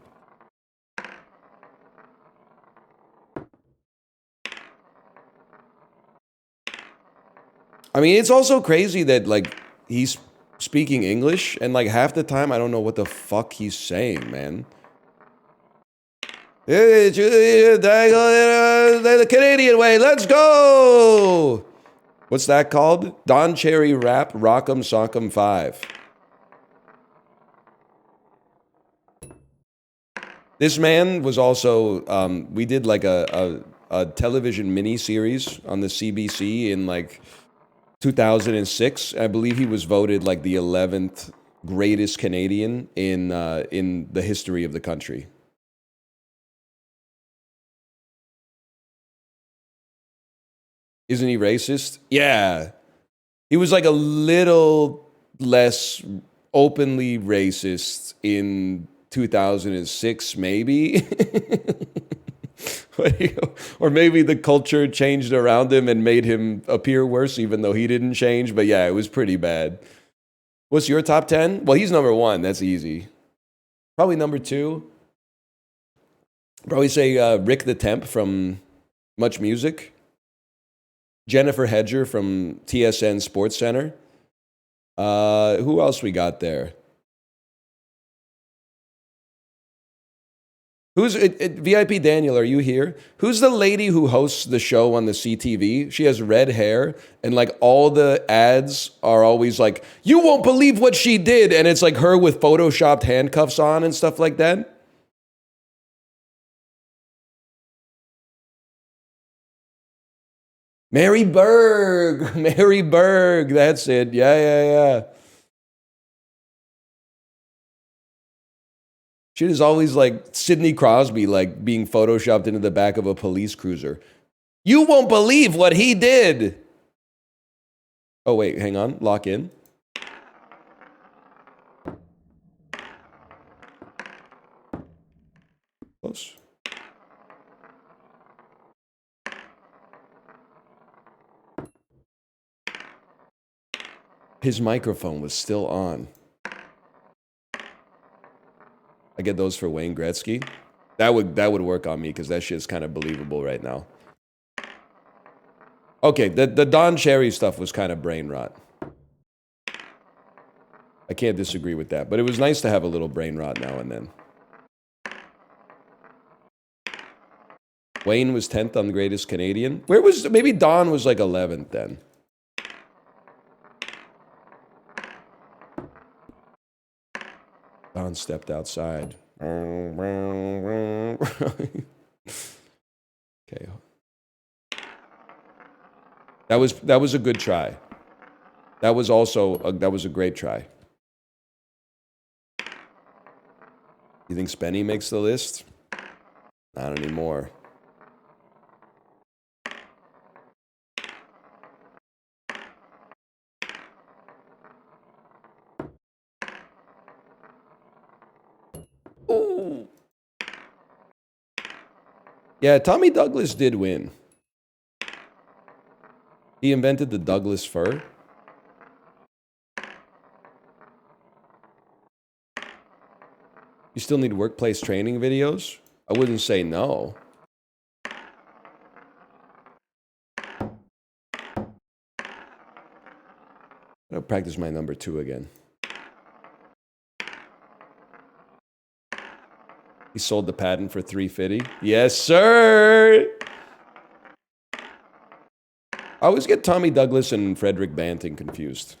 I mean, it's also crazy that, like, he's speaking English, and, like, half the time I don't know what the fuck he's saying, man. The Canadian way, let's go! What's that called? Don Cherry Rap, Rock'em Sock'em 5. This man was also, we did, like, a television mini-series on the CBC in, like, 2006, I believe he was voted like the 11th greatest Canadian in the history of the country. Isn't he racist? Yeah. He was like a little less openly racist in 2006, maybe. Or maybe the culture changed around him and made him appear worse, even though he didn't change. But yeah, it was pretty bad. What's your top 10? Well, he's number 1. That's easy. Probably number 2. Probably say Rick the Temp from Much Music. Jennifer Hedger from TSN Sports Center. Who else we got there? Who's VIP Daniel? Are you here? Who's the lady who hosts the show on the CTV? She has red hair, and like all the ads are always like, "You won't believe what she did," and it's like her with photoshopped handcuffs on and stuff like that. Mary Berg, Mary Berg. That's it. Yeah. She is always like Sidney Crosby, like being photoshopped into the back of a police cruiser. You won't believe what he did. Oh, wait, hang on. Lock in. Close. His microphone was still on. I get those for Wayne Gretzky. That would work on me because that shit's kind of believable right now. Okay, the Don Cherry stuff was kind of brain rot. I can't disagree with that, but it was nice to have a little brain rot now and then. Wayne was 10th on the Greatest Canadian. Where was... Maybe Don was like 11th then. Don stepped outside. Okay. That was a good try. That was also... that was a great try. You think Spenny makes the list? Not anymore. Ooh. Yeah, Tommy Douglas did win. He invented the Douglas fir. You still need workplace training videos? I wouldn't say no. I'll practice my number 2 again. He sold the patent for $350. Yes, sir! I always get Tommy Douglas and Frederick Banting confused.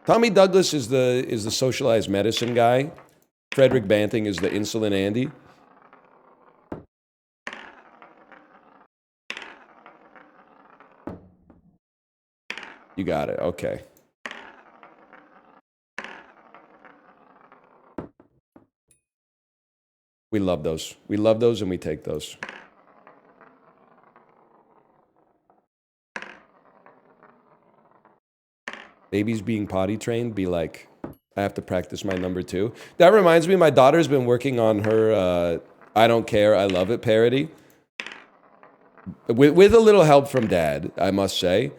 Tommy Douglas is the socialized medicine guy. Frederick Banting is the insulin Andy. You got it. Okay. We love those. We love those and we take those. Babies being potty trained, be like, I have to practice my number 2. That reminds me, my daughter's been working on her I Don't Care, I Love It parody. With a little help from Dad, I must say.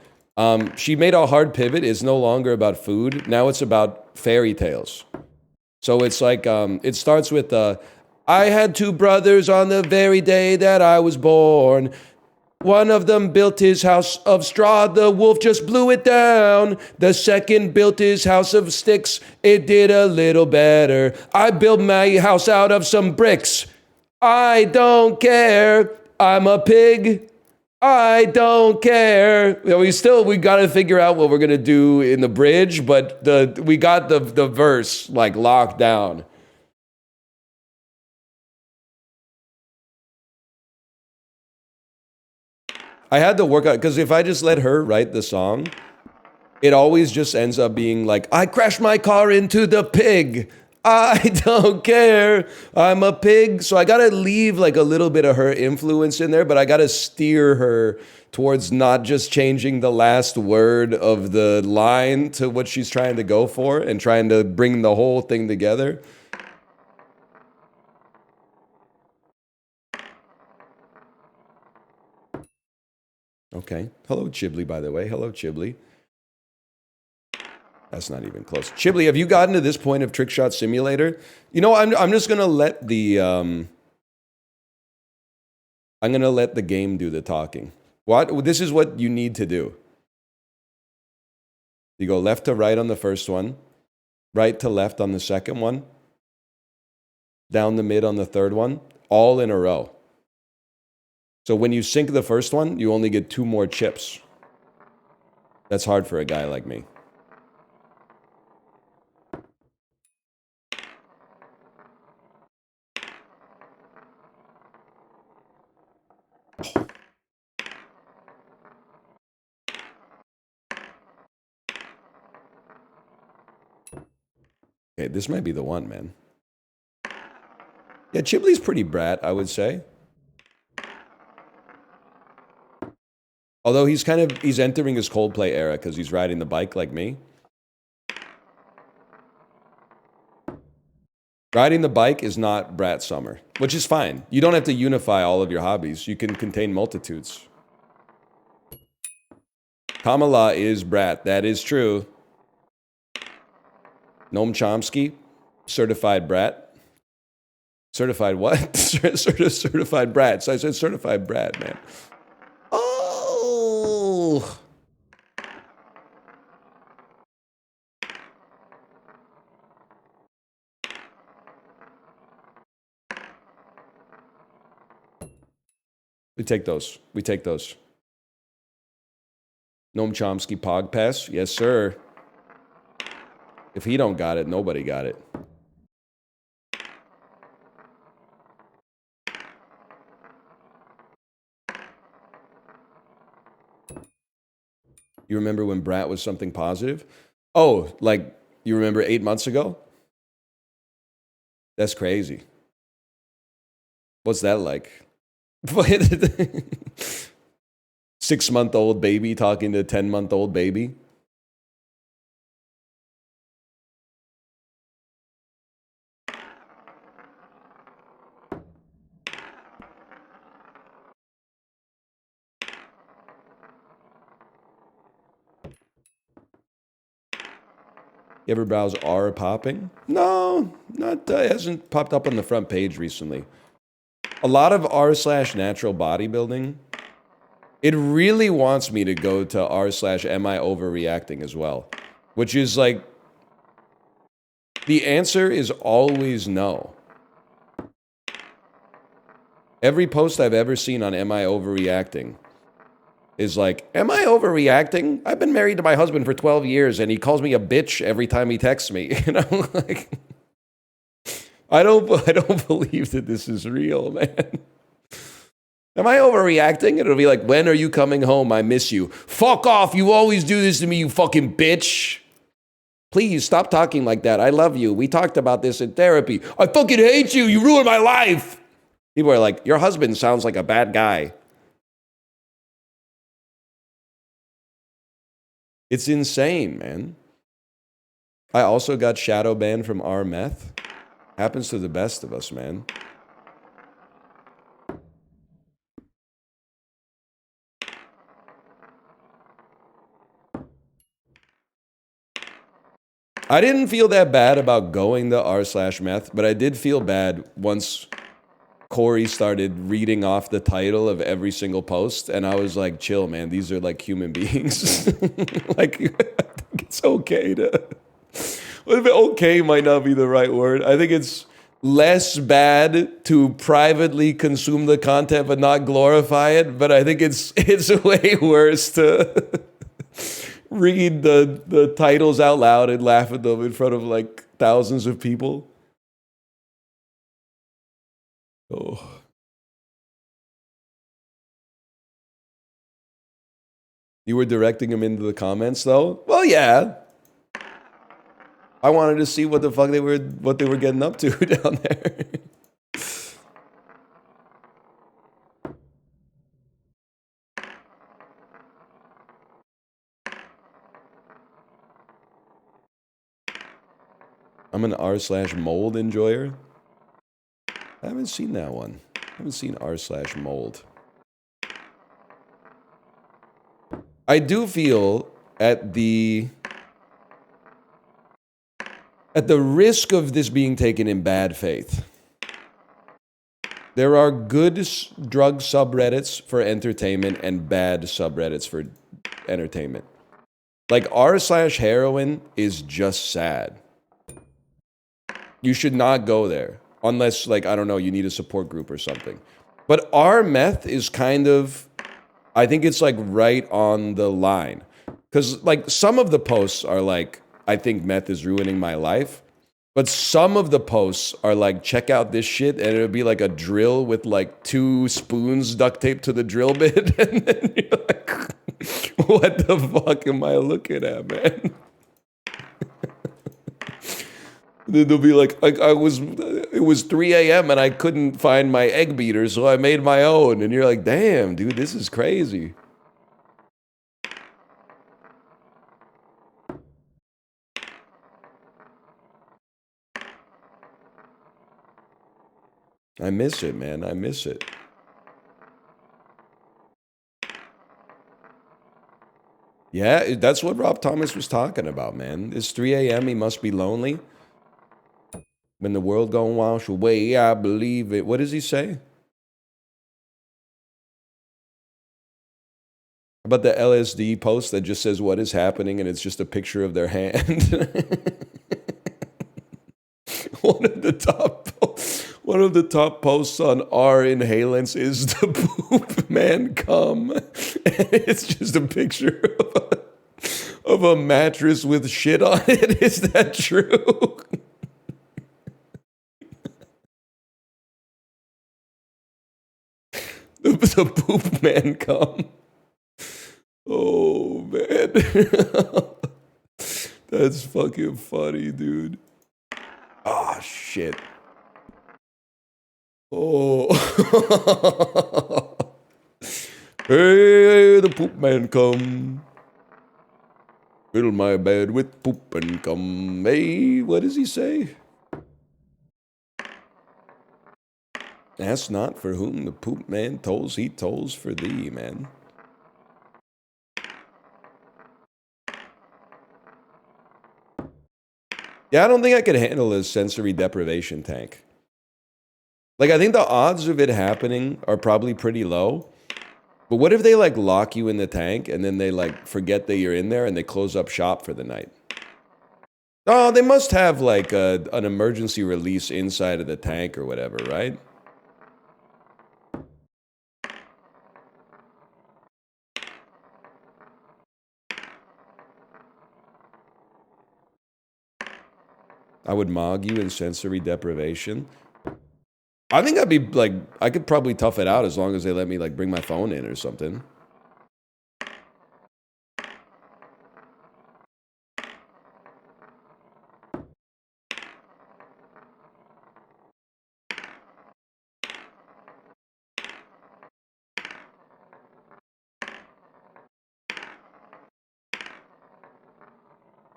She made a hard pivot. It's no longer about food. Now it's about fairy tales. So it's like, it starts with, I had 2 brothers on the very day that I was born. One of them built his house of straw, the wolf just blew it down. The second built his house of sticks, it did a little better. I built my house out of some bricks. I don't care, I'm a pig. I don't care. We got to figure out what we're going to do in the bridge, but we got the verse like locked down. I had to work out, because if I just let her write the song, it always just ends up being like, I crashed my car into the pig. I don't care. I'm a pig. So I got to leave like a little bit of her influence in there, but I got to steer her towards not just changing the last word of the line to what she's trying to go for and trying to bring the whole thing together. Okay. Hello, Chiblee, by the way. Hello, Chiblee. That's not even close. Chiblee, have you gotten to this point of Trickshot Simulator? You know, I'm just gonna let the I'm gonna let the game do the talking. This is what you need to do. You go left to right on the first one, right to left on the second one, down the mid on the third one, all in a row. So when you sink the first one, you only get 2 more chips. That's hard for a guy like me. Okay, this might be the one, man. Yeah, Chiblee's pretty brat, I would say. Although he's entering his Coldplay era because he's riding the bike like me. Riding the bike is not brat summer, which is fine. You don't have to unify all of your hobbies. You can contain multitudes. Kamala is brat. That is true. Noam Chomsky, certified brat. Certified what? Certified brat. So I said certified brat, man. Oh. We take those. We take those. Noam Chomsky Pog Pass. Yes, sir. If he don't got it, nobody got it. You remember when Brat was something positive? Oh, like you remember 8 months ago? That's crazy. What's that like? 6-month-old baby talking to 10-month-old baby? You ever browse R popping? No, not it hasn't popped up on the front page recently. A lot of r/natural bodybuilding. It really wants me to go to r/am I overreacting as well, which is like the answer is always no. Every post I've ever seen on am I overreacting is like, am I overreacting? I've been married to my husband for 12 years and he calls me a bitch every time he texts me. You know, like I don't believe that this is real, man. Am I overreacting? It'll be like, when are you coming home? I miss you. Fuck off. You always do this to me, you fucking bitch. Please stop talking like that. I love you. We talked about this in therapy. I fucking hate you. You ruined my life. People are like, your husband sounds like a bad guy. It's insane, man. I also got shadow banned from R meth. Happens to the best of us, man. I didn't feel that bad about going to r/meth, but I did feel bad once Corey started reading off the title of every single post, and I was like, chill, man, these are like human beings. Like, I think it's okay to... Well, okay might not be the right word. I think it's less bad to privately consume the content but not glorify it, but I think it's way worse to read the titles out loud and laugh at them in front of like thousands of people. Oh. You were directing them into the comments though? Well, yeah. I wanted to see what the fuck they were getting up to down there. I'm an r/mold enjoyer. I haven't seen that one. I haven't seen r/mold. I do feel at the risk of this being taken in bad faith, there are good drug subreddits for entertainment and bad subreddits for entertainment. Like r/heroin is just sad. You should not go there unless, like, I don't know, you need a support group or something. But r/meth is kind of, I think it's like right on the line. Because like some of the posts are like, I think meth is ruining my life. But some of the posts are like, check out this shit, and it'll be like a drill with like 2 spoons duct taped to the drill bit. And then you're like, what the fuck am I looking at, man? Then they'll be like, it was 3 a.m. and I couldn't find my egg beater, so I made my own. And you're like, damn, dude, this is crazy. I miss it, man. I miss it. Yeah, that's what Rob Thomas was talking about, man. It's 3 a.m. He must be lonely. When the world gonna wash away, I believe it. What does he say? About the LSD post that just says what is happening and it's just a picture of their hand. One of the top posts on our inhalants is the poop man come. And it's just a picture of a mattress with shit on it. Is that true? The poop man come. Oh man. That's fucking funny, dude. Oh shit. Oh. Hey, the poop man come. Fill my bed with poop and come. Hey, what does he say? Ask not for whom the poop man tolls, he tolls for thee, man. Yeah, I don't think I could handle a sensory deprivation tank. Like, I think the odds of it happening are probably pretty low. But what if they, like, lock you in the tank and then they, like, forget that you're in there and they close up shop for the night? Oh, they must have, like, an emergency release inside of the tank or whatever, right? I would mog you in sensory deprivation. I think I'd be, like, I could probably tough it out as long as they let me, like, bring my phone in or something.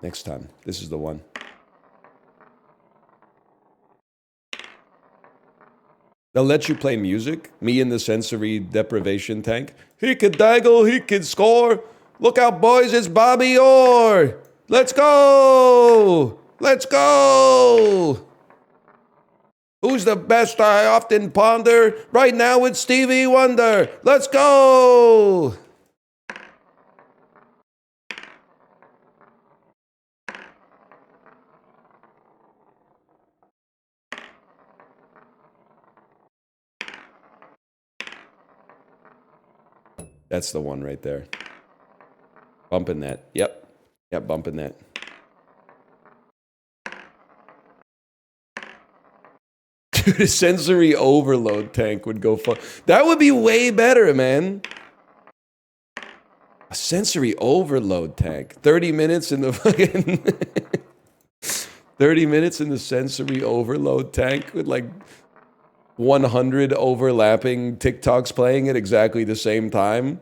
Next time. This is the one. They'll let you play music. Me in the sensory deprivation tank. He could daggle, he could score. Look out, boys, it's Bobby Orr. Let's go! Let's go! Who's the best I often ponder? Right now it's Stevie Wonder. Let's go! That's the one right there. Bumping that. Yep. Yep, bumping that. Dude, a sensory overload tank would go far. That would be way better, man. A sensory overload tank. 30 minutes in the fucking... 30 minutes in the sensory overload tank with like 100 overlapping TikToks playing at exactly the same time.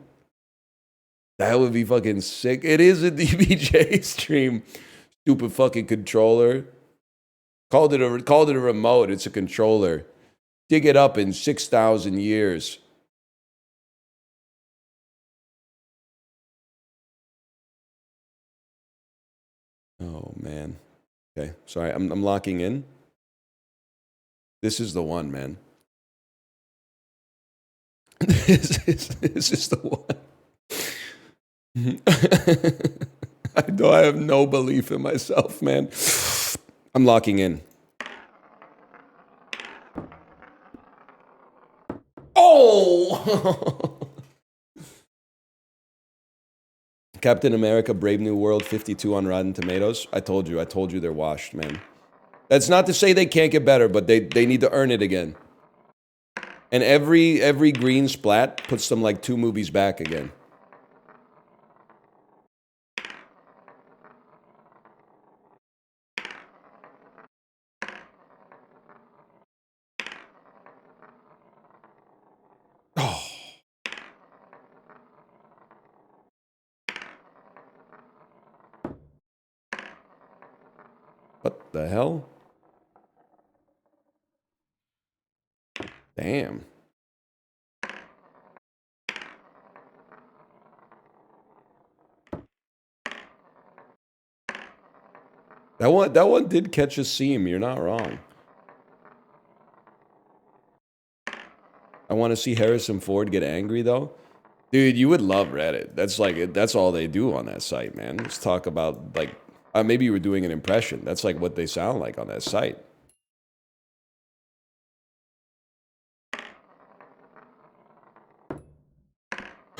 That would be fucking sick. It is a DBJ stream. Stupid fucking controller. Called it a remote. It's a controller. Dig it up in 6,000 years. Oh man. Okay, sorry. I'm locking in. This is the one, man. This is the one. I know I have no belief in myself, man. I'm locking in. Oh! Captain America Brave New World 52 on Rotten Tomatoes. I told you they're washed, man. That's not to say they can't get better, but they need to earn it again. And every green splat puts them like 2 movies back again. Oh. What the hell? Damn. That one did catch a seam. You're not wrong. I want to see Harrison Ford get angry though. Dude, you would love Reddit. That's all they do on that site, man. Just talk about like maybe you were doing an impression. That's like what they sound like on that site.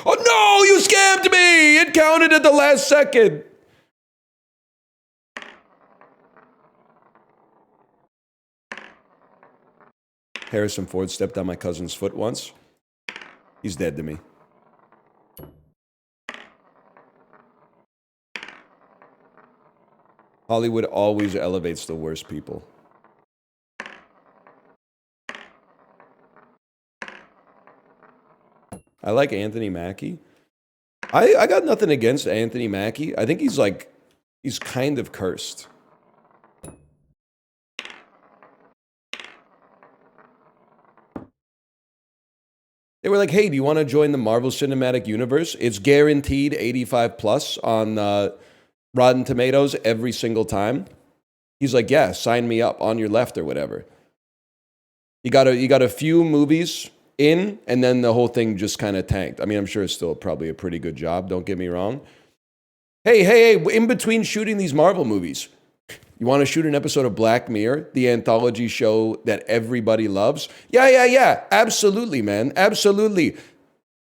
Oh no, you scammed me! It counted at the last second. Harrison Ford stepped on my cousin's foot once. He's dead to me. Hollywood always elevates the worst people. I like Anthony Mackie. I got nothing against Anthony Mackie. I think he's kind of cursed. They were like, hey, do you want to join the Marvel Cinematic Universe? It's guaranteed 85 plus on Rotten Tomatoes every single time. He's like, yeah, sign me up on your left or whatever. You got a few movies in, and then the whole thing just kind of tanked. I mean, I'm sure it's still probably a pretty good job, don't get me wrong. Hey, in between shooting these Marvel movies, you want to shoot an episode of Black Mirror, the anthology show that everybody loves? Yeah. Absolutely, man. Absolutely.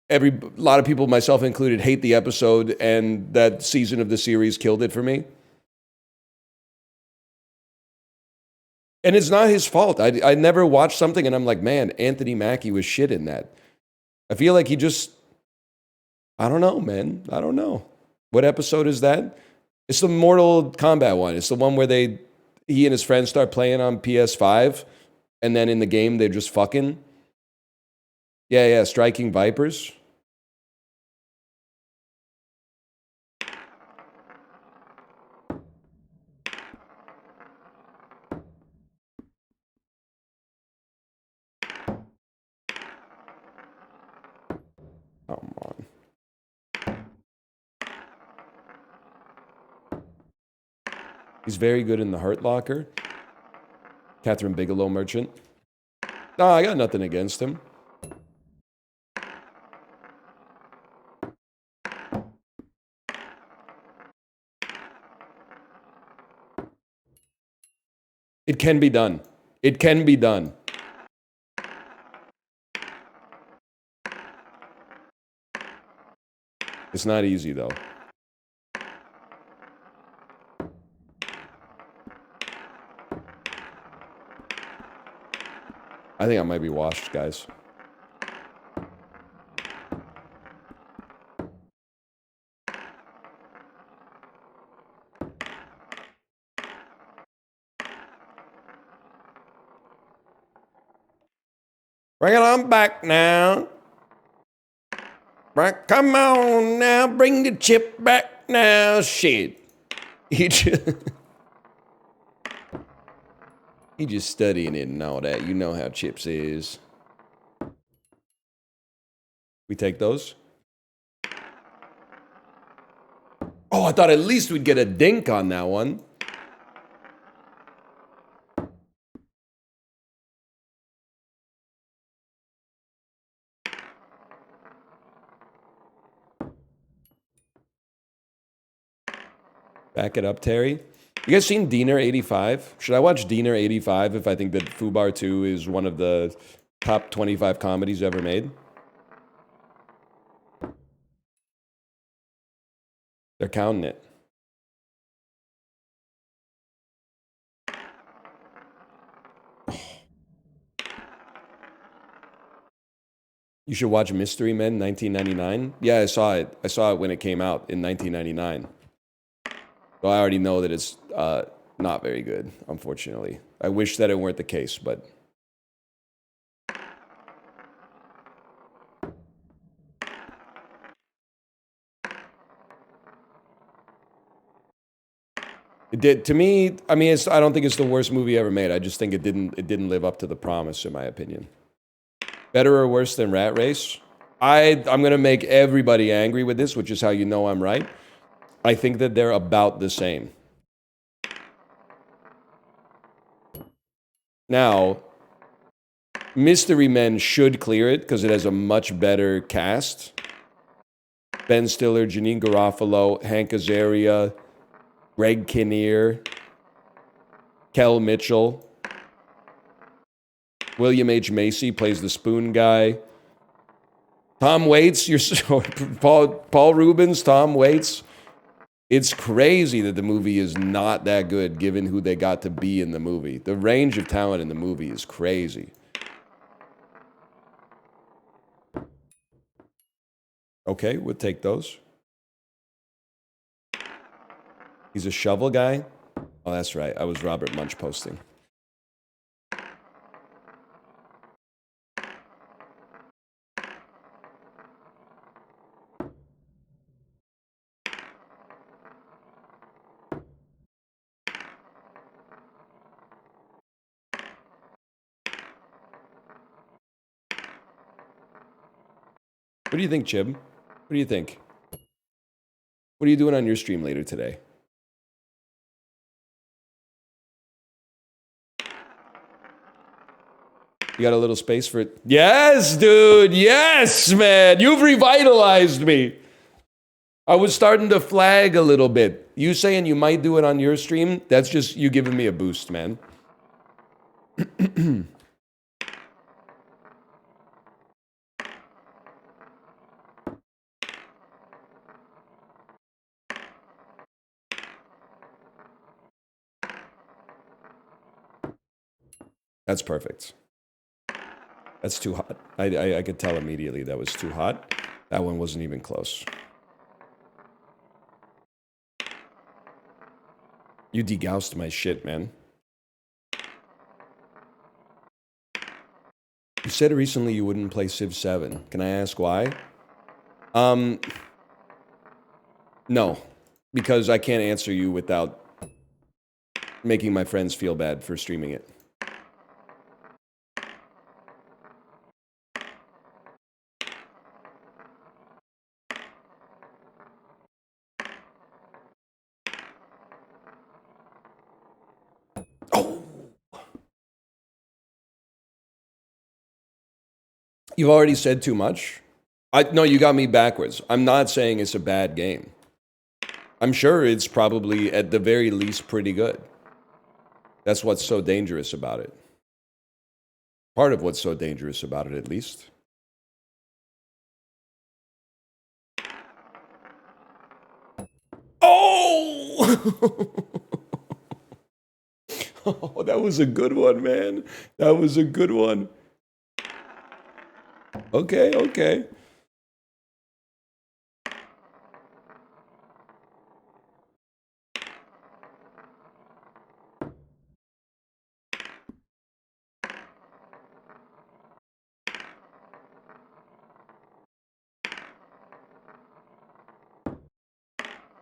A lot of people, myself included, hate the episode, and that season of the series killed it for me. And it's not his fault. I never watched something and I'm like, man, Anthony Mackie was shit in that. I feel like I don't know, man. I don't know. What episode is that? It's the Mortal Kombat one. It's the one where he and his friends start playing on PS5, and then in the game they're just fucking. Yeah, Striking Vipers. Come on. He's very good in The Hurt Locker. Catherine Bigelow Merchant. No, I got nothing against him. It can be done. It can be done. It's not easy, though. I think I might be washed, guys. Bring it on back now. Come on now, bring the chip back now. Shit. He just studying it and all that. You know how Chips is. We take those? Oh, I thought at least we'd get a dink on that one. Back it up, Terry. You guys seen Diener 85? Should I watch Diener 85 if I think that Fubar 2 is one of the top 25 comedies ever made? They're counting it. You should watch Mystery Men 1999. Yeah, I saw it. I saw it when it came out in 1999. So I already know that it's not very good, unfortunately. I wish that it weren't the case, but... It did, to me, I mean, I don't think it's the worst movie ever made. I just think it didn't live up to the promise, in my opinion. Better or worse than Rat Race? I'm going to make everybody angry with this, which is how you know I'm right. I think that they're about the same. Now, Mystery Men should clear it because it has a much better cast. Ben Stiller, Janine Garofalo, Hank Azaria, Greg Kinnear, Kel Mitchell, William H. Macy plays the spoon guy. Tom Waits, Paul Rubens, Tom Waits. It's crazy that the movie is not that good given who they got to be in the movie. The range of talent in the movie is crazy. Okay, we'll take those. He's a shovel guy? Oh, that's right. I was Robert Munch posting. What do you think, Chib? What do you think? What are you doing on your stream later today? You got a little space for it? Yes, dude. Yes, man. You've revitalized me. I was starting to flag a little bit. You saying you might do it on your stream, that's just you giving me a boost, man. That's perfect. That's too hot. I could tell immediately that was too hot. That one wasn't even close. You degoused my shit, man. You said recently you wouldn't play Civ 7. Can I ask why? No. Because I can't answer you without making my friends feel bad for streaming it. Oh! You've already said too much? No, you got me backwards. I'm not saying it's a bad game. I'm sure it's probably, at the very least, pretty good. That's what's so dangerous about it. Part of what's so dangerous about it, at least. Oh! Oh, that was a good one, man. That was a good one. Okay, okay.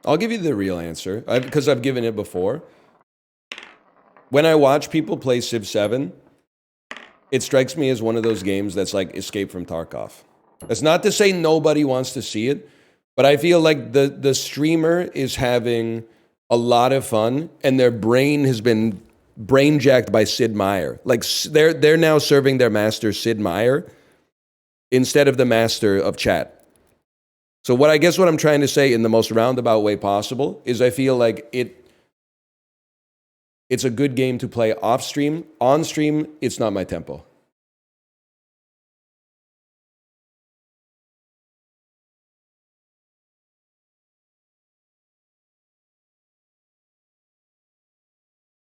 I'll give you the real answer, because I've given it before. When I watch people play Civ 7, it strikes me as one of those games that's like Escape from Tarkov. That's not to say nobody wants to see it, but I feel like the streamer is having a lot of fun, and their brain has been brain jacked by Sid Meier. Like they're now serving their master Sid Meier instead of the master of chat. So what I'm trying to say in the most roundabout way possible is I feel like it's a good game to play off stream. On stream, it's not my tempo.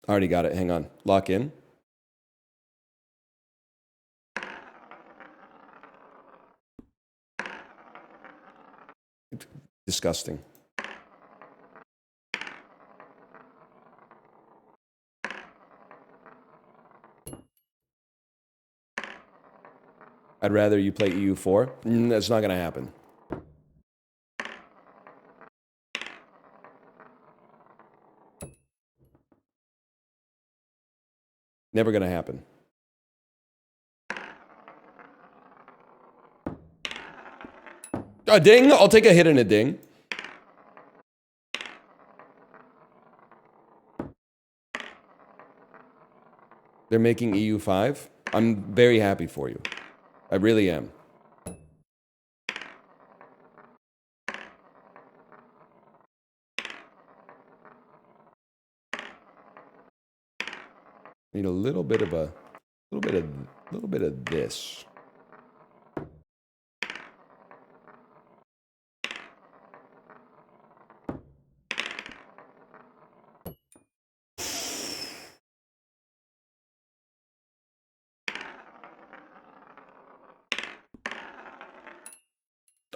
Already got it. Hang on. Lock in. Disgusting. I'd rather you play EU4. That's not going to happen. Never going to happen. A ding? I'll take a hit and a ding. They're making EU5. I'm very happy for you. I really am. Need a little bit of this.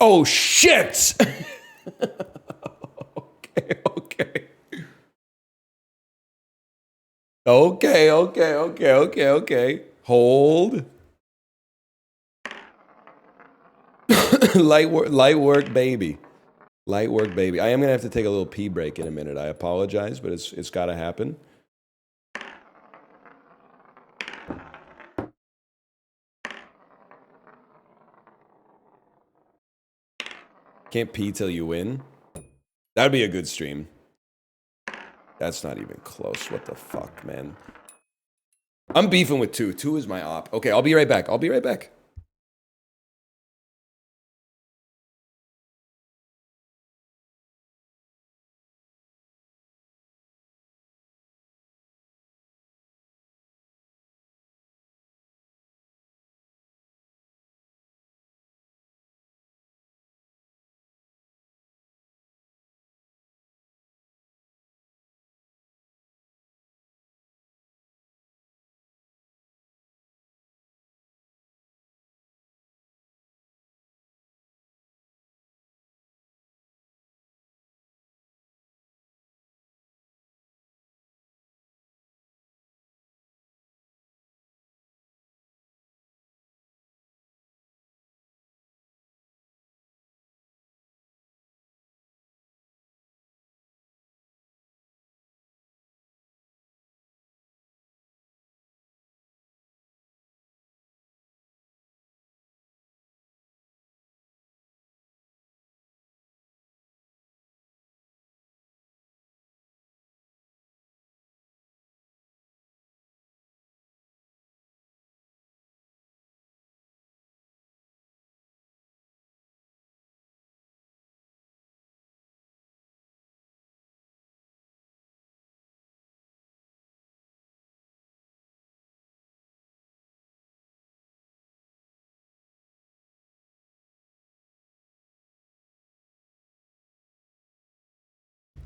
Oh shit! Okay. Okay. Hold. Light work, baby. Light work, baby. I am gonna have to take a little pee break in a minute. I apologize, but it's gotta happen. Can't pee till you win. That'd be a good stream. That's not even close. What the fuck, man? I'm beefing with 2. 2 is my op. Okay, I'll be right back.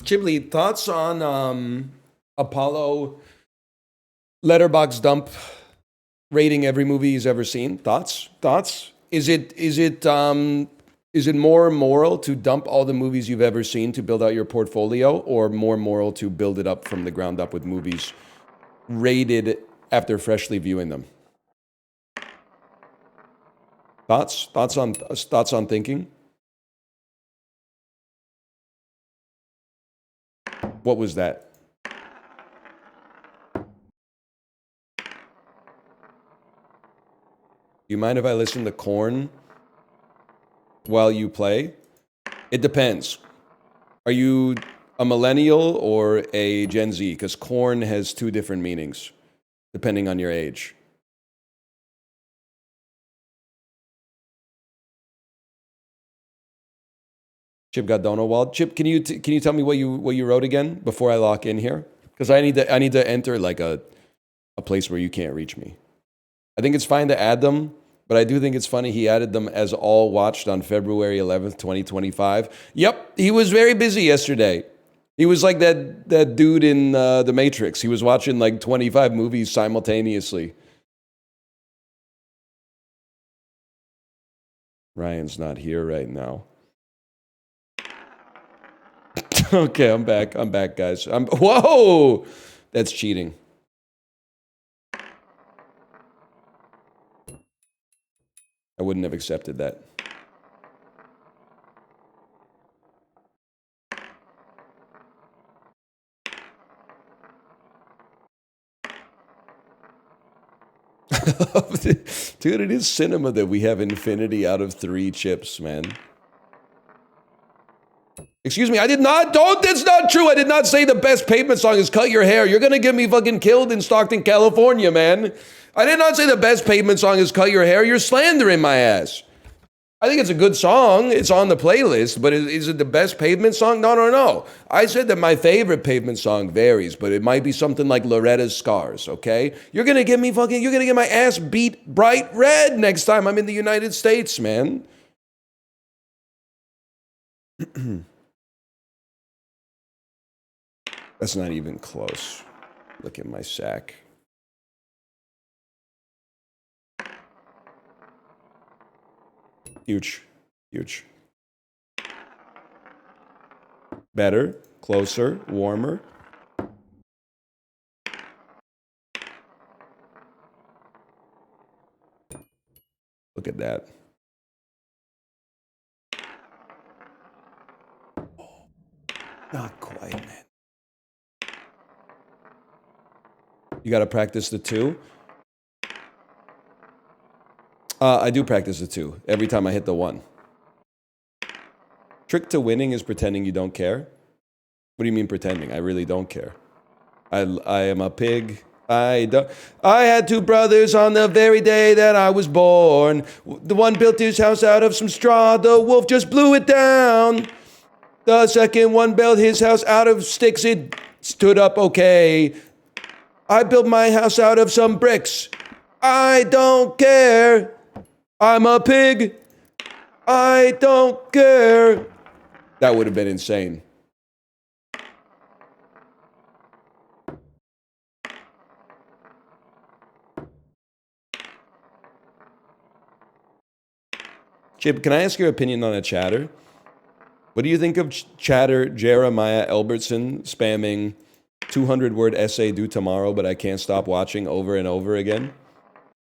Chibli, thoughts on Apollo letterbox dump rating every movie he's ever seen? Thoughts? Is it more moral to dump all the movies you've ever seen to build out your portfolio, or more moral to build it up from the ground up with movies rated after freshly viewing them? Thoughts on thinking? What was that? Do you mind if I listen to Korn while you play? It depends. Are you a millennial or a Gen Z? Because Korn has 2 different meanings, depending on your age. Chip got Donowald. Chip, can you tell me what you wrote again before I lock in here? Because I need to enter like a place where you can't reach me. I think it's fine to add them, but I do think it's funny he added them as all watched on February 11th, 2025. Yep, he was very busy yesterday. He was like that dude in The Matrix. He was watching like 25 movies simultaneously. Ryan's not here right now. Okay, I'm back, guys. Whoa! That's cheating. I wouldn't have accepted that. Dude, it is cinema that we have infinity out of 3 chips, man. Excuse me, I did not. Don't. That's not true. I did not say the best pavement song is Cut Your Hair. You're going to get me fucking killed in Stockton, California, man. I did not say the best pavement song is Cut Your Hair. You're slandering my ass. I think it's a good song. It's on the playlist, but is it the best pavement song? No. I said that my favorite pavement song varies, but it might be something like Loretta's Scars, okay? You're going to get my ass beat bright red next time I'm in the United States, man. That's not even close. Look at my sack. Huge. Better, closer, warmer. Look at that. Not quite, man. You got to practice the 2. I do practice the 2 every time I hit the 1. Trick to winning is pretending you don't care. What do you mean pretending? I really don't care. I am a pig. I had 2 brothers on the very day that I was born. The one built his house out of some straw. The wolf just blew it down. The second one built his house out of sticks. It stood up okay. I built my house out of some bricks. I don't care. I'm a pig. I don't care. That would have been insane. Chip, can I ask your opinion on a chatter? What do you think of chatter Jeremiah Albertson spamming 200-word essay due tomorrow, but I can't stop watching over and over again?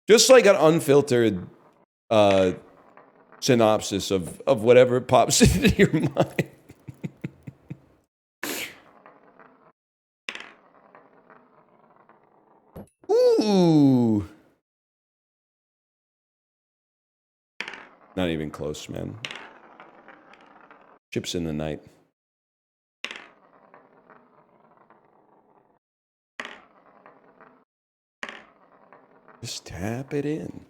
Just like an unfiltered synopsis of whatever pops into your mind. Ooh. Not even close, man. Chips in the night. Just tap it in.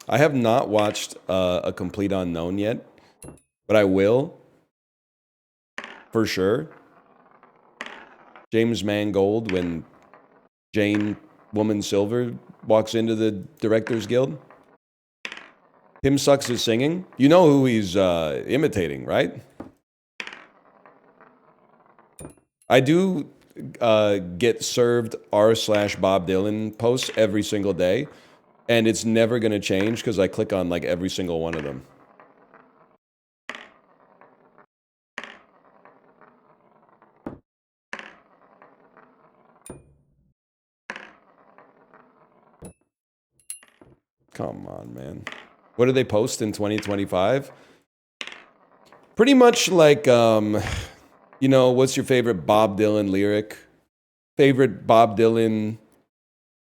I have not watched A Complete Unknown yet, but I will. For sure. James Mangold when Jane Woman Silver walks into the Directors Guild. Him sucks his singing. You know who he's imitating, right? I do get served r/Bob Dylan posts every single day, and it's never going to change because I click on like every single one of them. Come on, man. What do they post in 2025? Pretty much like, you know, what's your favorite Bob Dylan lyric? Favorite Bob Dylan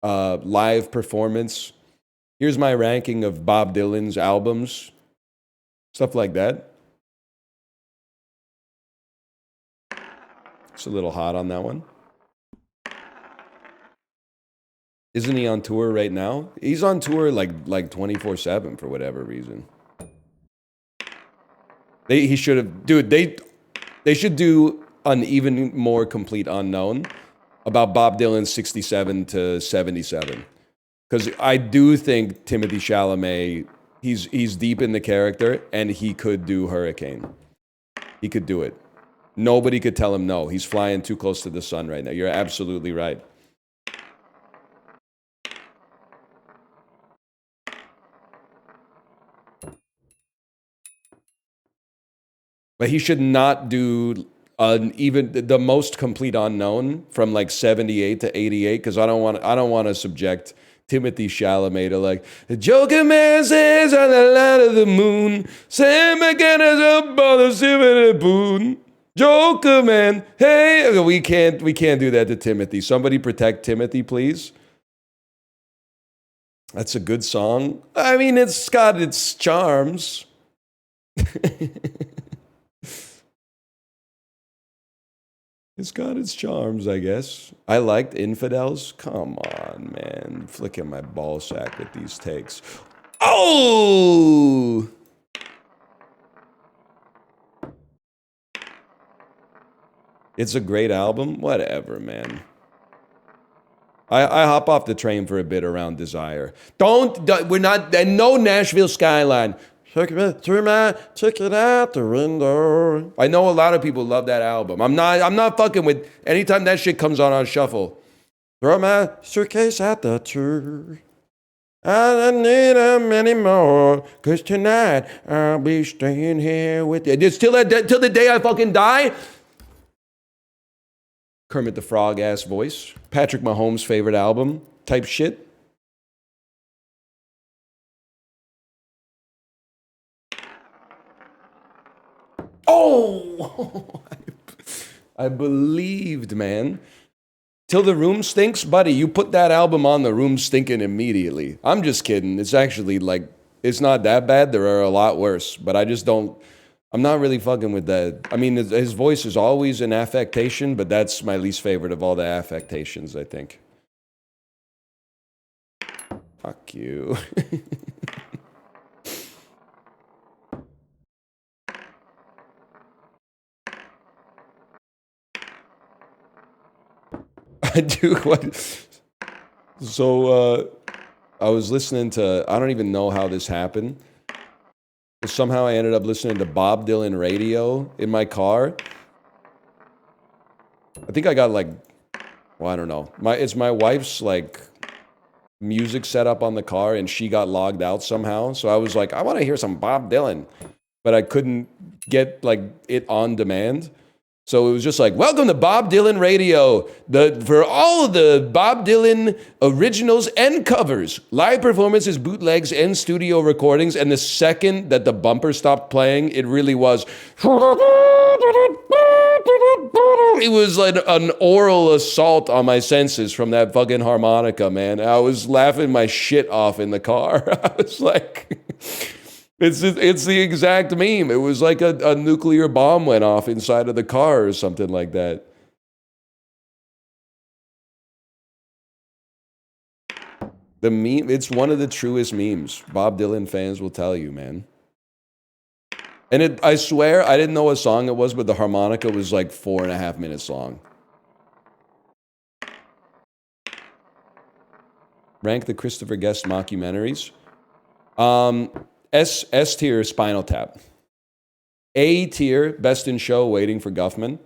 live performance? Here's my ranking of Bob Dylan's albums. Stuff like that. It's a little hot on that one. Isn't he on tour right now? He's on tour like 24/7 for whatever reason. He should have, dude. They should do an even more complete unknown about Bob Dylan's 67 to 77, because I do think Timothée Chalamet, he's deep in the character and he could do Hurricane. He could do it. Nobody could tell him no. He's flying too close to the sun right now. You're absolutely right. But he should not do even the most complete unknown from like 78 to 88, because I don't want to subject Timothée Chalamet to like, the Joker Man says on the light of the moon, Sam again is up on the silver spoon. Joker Man, hey, we can't do that to Timothy. Somebody protect Timothy, please. That's a good song. I mean, it's got its charms. It's got its charms, I guess. I liked Infidels. Come on, man. Flicking my ball sack with these takes. Oh! It's a great album. Whatever, man. I hop off the train for a bit around Desire. We're not, and no Nashville Skyline. Check it out the window. I know a lot of people love that album. I'm not fucking with, anytime that shit comes on shuffle. Throw my suitcase at the door. I don't need them anymore, cause tonight I'll be staying here with you. It's till the day I fucking die. Kermit the Frog ass voice. Patrick Mahomes' favorite album type shit. Oh! I believed, man. Till the Room Stinks, buddy. You put that album on, the room stinking immediately. I'm just kidding. It's actually like, it's not that bad. There are a lot worse, but I just don't. I'm not really fucking with that. I mean, his voice is always an affectation, but that's my least favorite of all the affectations, I think. Fuck you. I do what? So, I was listening to, I don't even know how this happened. But somehow I ended up listening to Bob Dylan radio in my car. I think I got like, well, I don't know. It's my wife's like music set up on the car, and she got logged out somehow. So I was like, I want to hear some Bob Dylan, but I couldn't get like it on demand. So it was just like, welcome to Bob Dylan Radio, for all of the Bob Dylan originals and covers, live performances, bootlegs, and studio recordings. And the second that the bumper stopped playing, it really was. It was like an oral assault on my senses from that fucking harmonica, man. I was laughing my shit off in the car. I was like... It's the exact meme. It was like a nuclear bomb went off inside of the car or something like that. The meme, it's one of the truest memes. Bob Dylan fans will tell you, man. And I swear, I didn't know what song it was, but the harmonica was like 4.5 minutes long. Rank the Christopher Guest mockumentaries. S tier, Spinal Tap. A tier, Best in Show, Waiting for Guffman.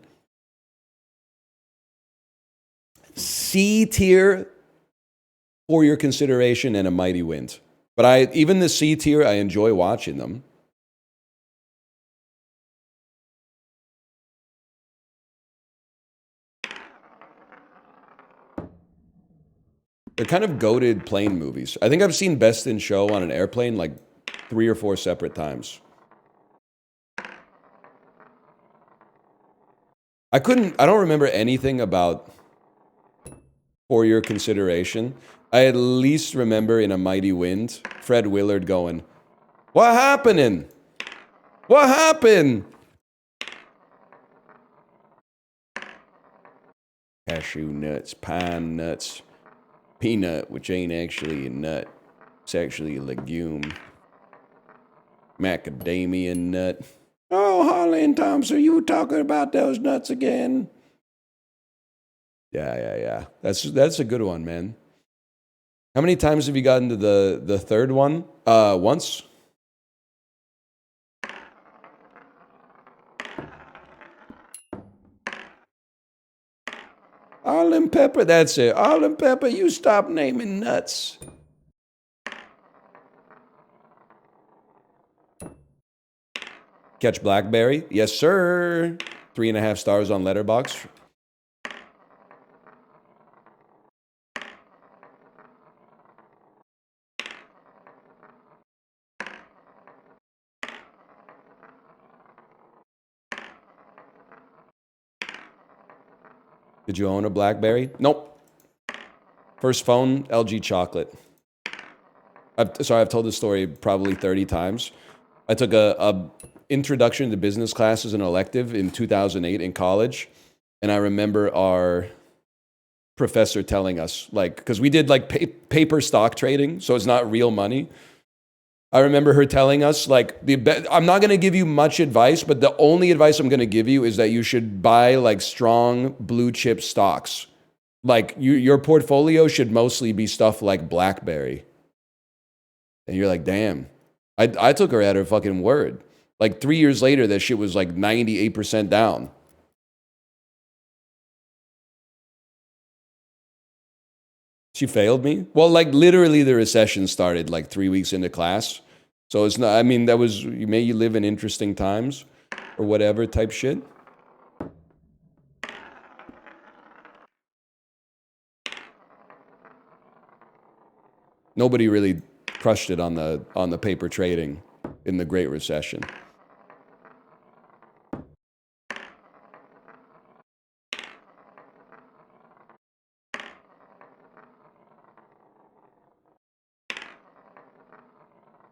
C tier, For Your Consideration and A Mighty Wind. But even the C tier, I enjoy watching them. They're kind of goated plane movies. I think I've seen Best in Show on an airplane like 3 or 4 separate times. I don't remember anything about For Your Consideration. I at least remember in A Mighty Wind, Fred Willard going, "What happening? What happened?" Cashew nuts, pine nuts, peanut, which ain't actually a nut. It's actually a legume. Macadamia nut. Oh, Harley and Thompson, you talking about those nuts again? Yeah. That's a good one, man. How many times have you gotten to the third one? Once. Arlen Pepper, that's it. Arlen Pepper, you stop naming nuts. Catch Blackberry, yes sir. 3.5 stars on Letterboxd. Did you own a Blackberry? Nope. First phone, LG Chocolate. Sorry, I've told this story probably 30 times. I took a introduction to business class as an elective in 2008 in college. And I remember our professor telling us, like, because we did like paper stock trading, so it's not real money. I remember her telling us, like, I'm not going to give you much advice, but the only advice I'm going to give you is that you should buy like strong blue chip stocks. Like your portfolio should mostly be stuff like BlackBerry. And you're like, damn. I took her at her fucking word. Like 3 years later, that shit was like 98% down. She failed me? Well, like literally the recession started like 3 weeks into class. So it's not, I mean, that was, may you live in interesting times or whatever type shit. Nobody really crushed it on the paper trading in the Great Recession.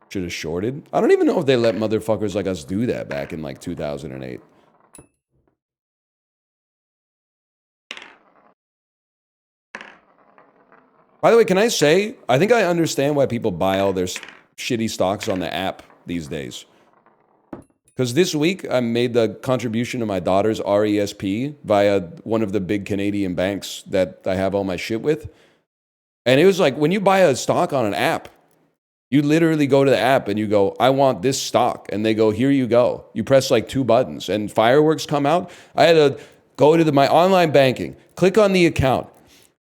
Should have shorted. I don't even know if they let motherfuckers like us do that back in like 2008. By the way, can I say, I think I understand why people buy all their shitty stocks on the app these days. Because this week, I made the contribution to my daughter's RESP via one of the big Canadian banks that I have all my shit with. And it was like, when you buy a stock on an app, you literally go to the app and you go, I want this stock. And they go, here you go. You press like 2 buttons and fireworks come out. I had to go to my online banking, click on the account.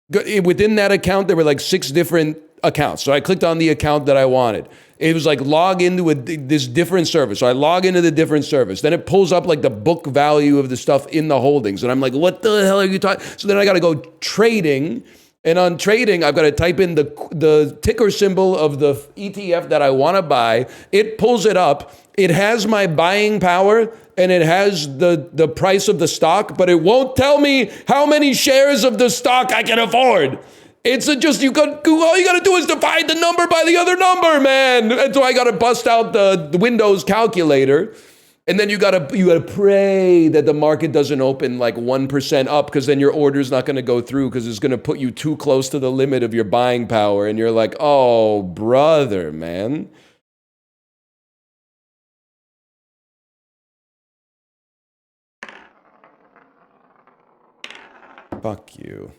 Within that account, there were like 6 different accounts. So I clicked on the account that I wanted. It was like log into this different service. So I log into the different service. Then it pulls up like the book value of the stuff in the holdings. And I'm like, what the hell are you talking? So then I got to go trading. And on trading, I've got to type in the ticker symbol of the ETF that I want to buy. It pulls it up. It has my buying power and it has the price of the stock, but it won't tell me how many shares of the stock I can afford. It's just, all you got to do is divide the number by the other number, man. And so I got to bust out the Windows calculator. And then you gotta pray that the market doesn't open like 1% up, because then your order's not gonna go through because it's gonna put you too close to the limit of your buying power. And you're like, oh, brother, man. Fuck you.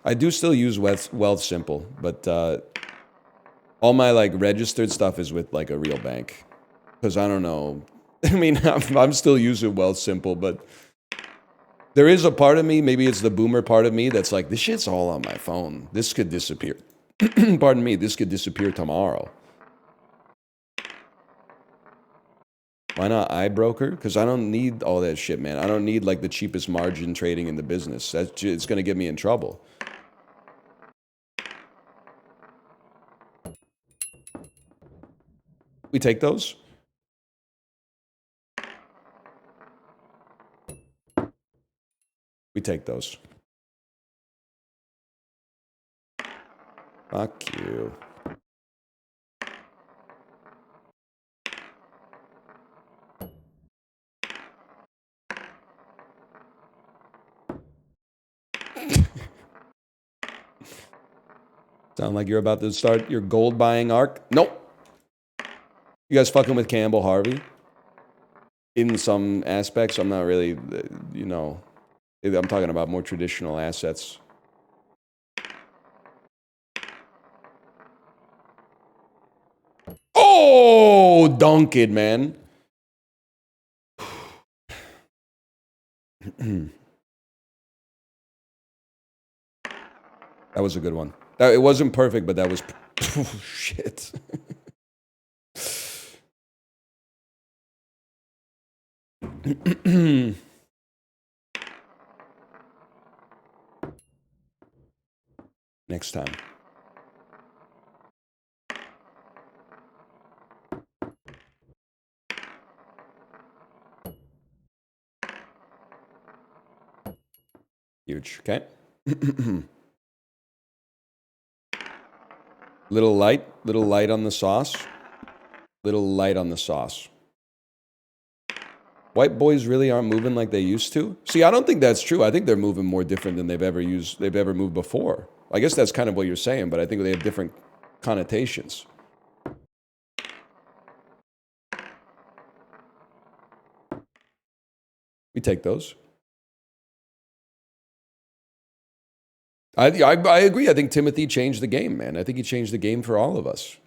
I do still use Wealth but all my like registered stuff is with like a real bank. Because I don't know. I mean, I'm still using Wealth, but there is a part of me, maybe it's the boomer part of me, that's like, this shit's all on my phone. This could disappear. Pardon me, this could disappear tomorrow. Why not iBroker? Because I don't need all that shit, man. I don't need like the cheapest margin trading in the business. It's going to get me in trouble. We take those? We take those. Fuck you. Sound like you're about to start your gold buying arc? Nope. You guys fucking with Campbell Harvey? In some aspects, I'm not really, you know, I'm talking about more traditional assets. Oh, dunk it, man. That was a good one. It wasn't perfect, but that was... Oh, shit. Next time. huge, okay? Little light on the sauce. Little light on the sauce. White boys really aren't moving like they used to? See, I don't think that's true. I think they're moving more different than they've ever moved before. I guess that's kind of what you're saying, but I think they have different connotations. We take those. I agree. I think Timothy changed the game, man. I think he changed the game for all of us.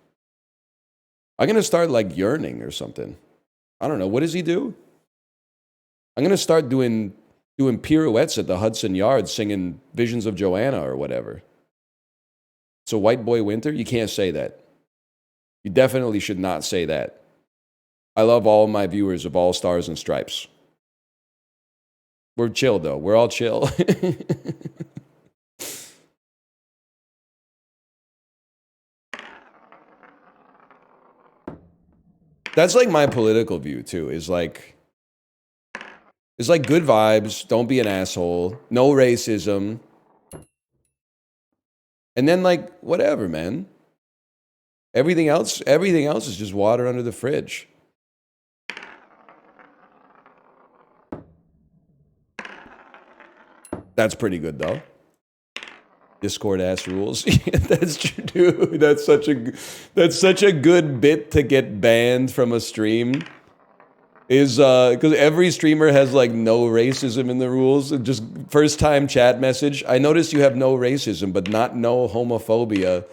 I'm going to start like yearning or something. I don't know. What does he do? I'm going to start doing pirouettes at the Hudson Yards singing Visions of Joanna or whatever. It's a white boy winter? You can't say that. You definitely should not say that. I love all my viewers of all stars and stripes. We're chill, though. We're all chill. That's like my political view, too, is like... It's like good vibes, don't be an asshole, no racism. And then like, whatever, man. Everything else is just water under the fridge. That's pretty good though. Discord ass rules. That's true, dude. That's such a good bit to get banned from a stream. Is because every streamer has like no racism in the rules. Just first time chat message. I noticed you have no racism, but not no homophobia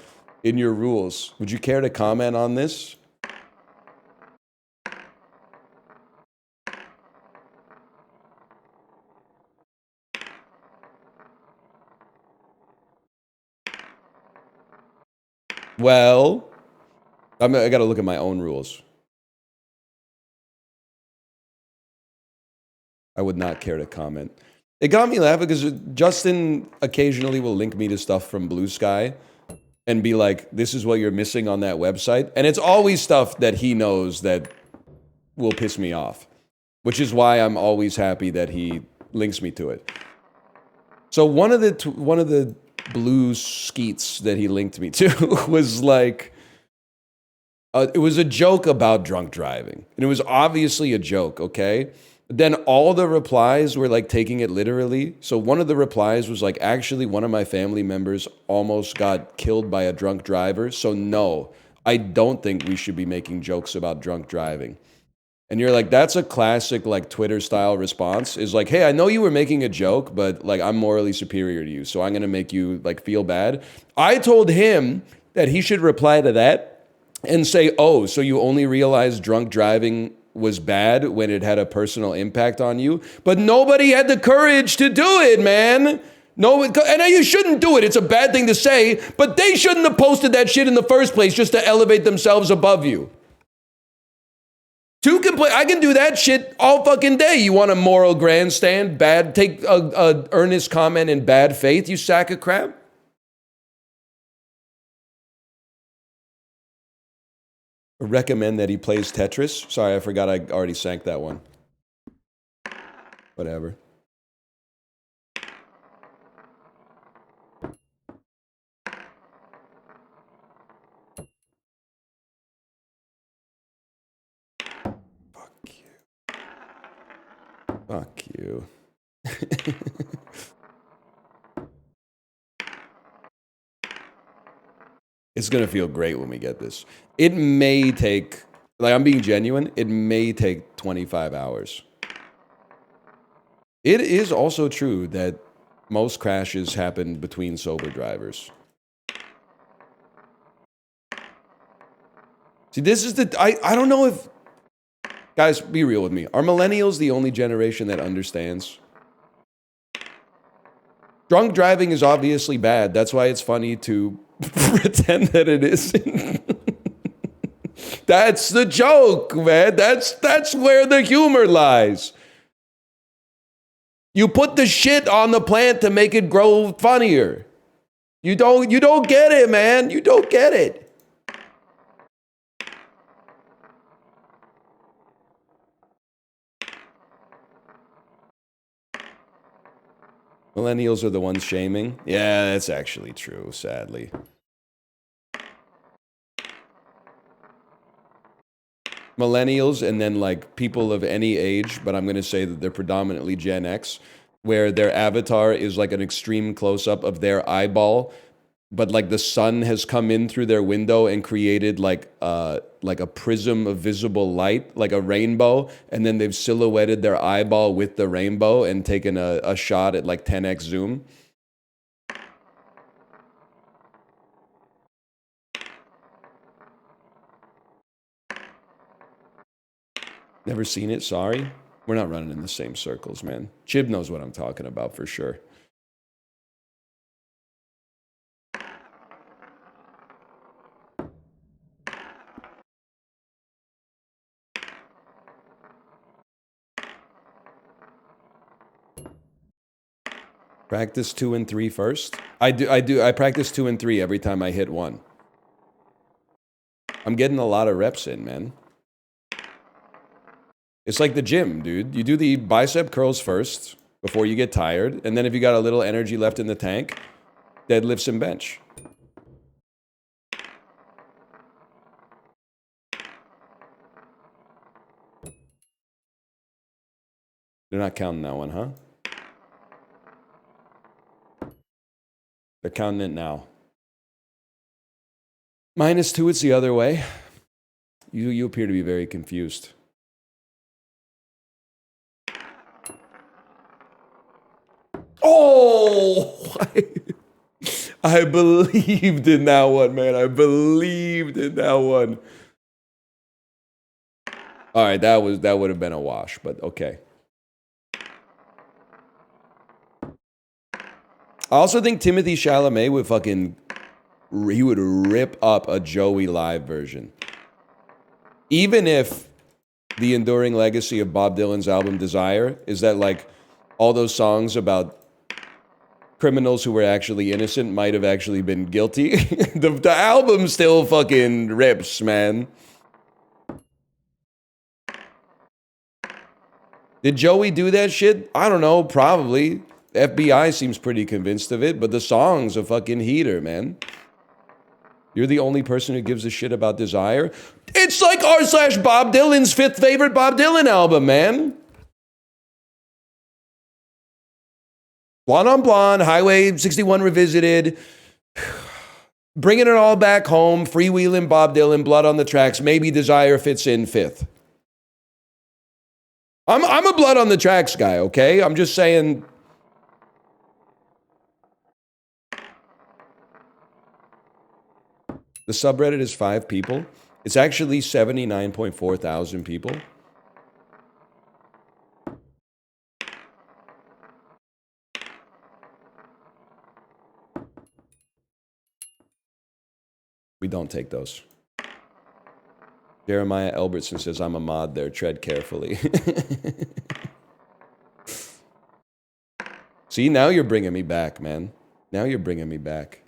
in your rules. Would you care to comment on this? Well, I got to look at my own rules. I would not care to comment. It got me laughing because Justin occasionally will link me to stuff from Blue Sky and be like, this is what you're missing on that website. And it's always stuff that he knows that will piss me off, which is why I'm always happy that he links me to it. So one of the blue skeets that he linked me to was like, it was a joke about drunk driving. And it was obviously a joke, okay? Then all the replies were like taking it literally. So one of the replies was like, actually, one of my family members almost got killed by a drunk driver. So no, I don't think we should be making jokes about drunk driving. And you're like, that's a classic like Twitter style response is like, hey, I know you were making a joke, but like I'm morally superior to you. So I'm going to make you like feel bad. I told him that he should reply to that and say, oh, so you only realized drunk driving was bad when it had a personal impact on you, but nobody had the courage to do it, man. No, and you shouldn't do it. It's a bad thing to say, but they shouldn't have posted that shit in the first place just to elevate themselves above you. I can do that shit all fucking day. You want a moral grandstand? Take a earnest comment in bad faith, you sack of crap? Recommend that he plays Tetris. Sorry, I forgot I already sank that one. Whatever. Fuck you. Fuck you. It's going to feel great when we get this. It may take, like I'm being genuine, it may take 25 hours. It is also true that most crashes happen between sober drivers. See, this is I don't know if, guys, be real with me. Are millennials the only generation that understands? Drunk driving is obviously bad. That's why it's funny to pretend that it isn't. That's the joke, man. That's where the humor lies. You put the shit on the plant to make it grow funnier. You don't get it, man. You don't get it. Millennials are the ones shaming. Yeah, that's actually true, sadly. Millennials and then like people of any age, but I'm going to say that they're predominantly Gen X, where their avatar is like an extreme close-up of their eyeball, but like the sun has come in through their window and created like a prism of visible light, like a rainbow, and then they've silhouetted their eyeball with the rainbow and taken a shot at like 10x zoom. Never seen it, sorry. We're not running in the same circles, man. Chib knows what I'm talking about for sure. Practice 2 and 3 first. I practice 2 and 3 every time I hit 1. I'm getting a lot of reps in, man. It's like the gym, dude. You do the bicep curls first before you get tired, and then if you got a little energy left in the tank, deadlifts and bench. They're not counting that one, huh? They're counting it now. -2, it's the other way. You appear to be very confused. Oh! I believed in that one, man. I believed in that one. All right, that would have been a wash, but okay. I also think Timothée Chalamet would he would rip up a Joey live version. Even if the enduring legacy of Bob Dylan's album Desire is that like all those songs about criminals who were actually innocent might have actually been guilty. the album still fucking rips, man. Did Joey do that shit? I don't know, probably. FBI seems pretty convinced of it, but the song's a fucking heater, man. You're the only person who gives a shit about Desire? It's like r/Bob Dylan's 5th favorite Bob Dylan album, man. Blonde on Blonde, Highway 61 Revisited, Bringing It All Back Home, Freewheeling Bob Dylan, Blood on the Tracks. Maybe Desire fits in 5th. I'm a Blood on the Tracks guy, okay? I'm just saying. The subreddit is 5 people. It's actually 79.4 thousand people. We don't take those. Jeremiah Elbertson says, I'm a mod there. Tread carefully. See, now you're bringing me back, man. Now you're bringing me back.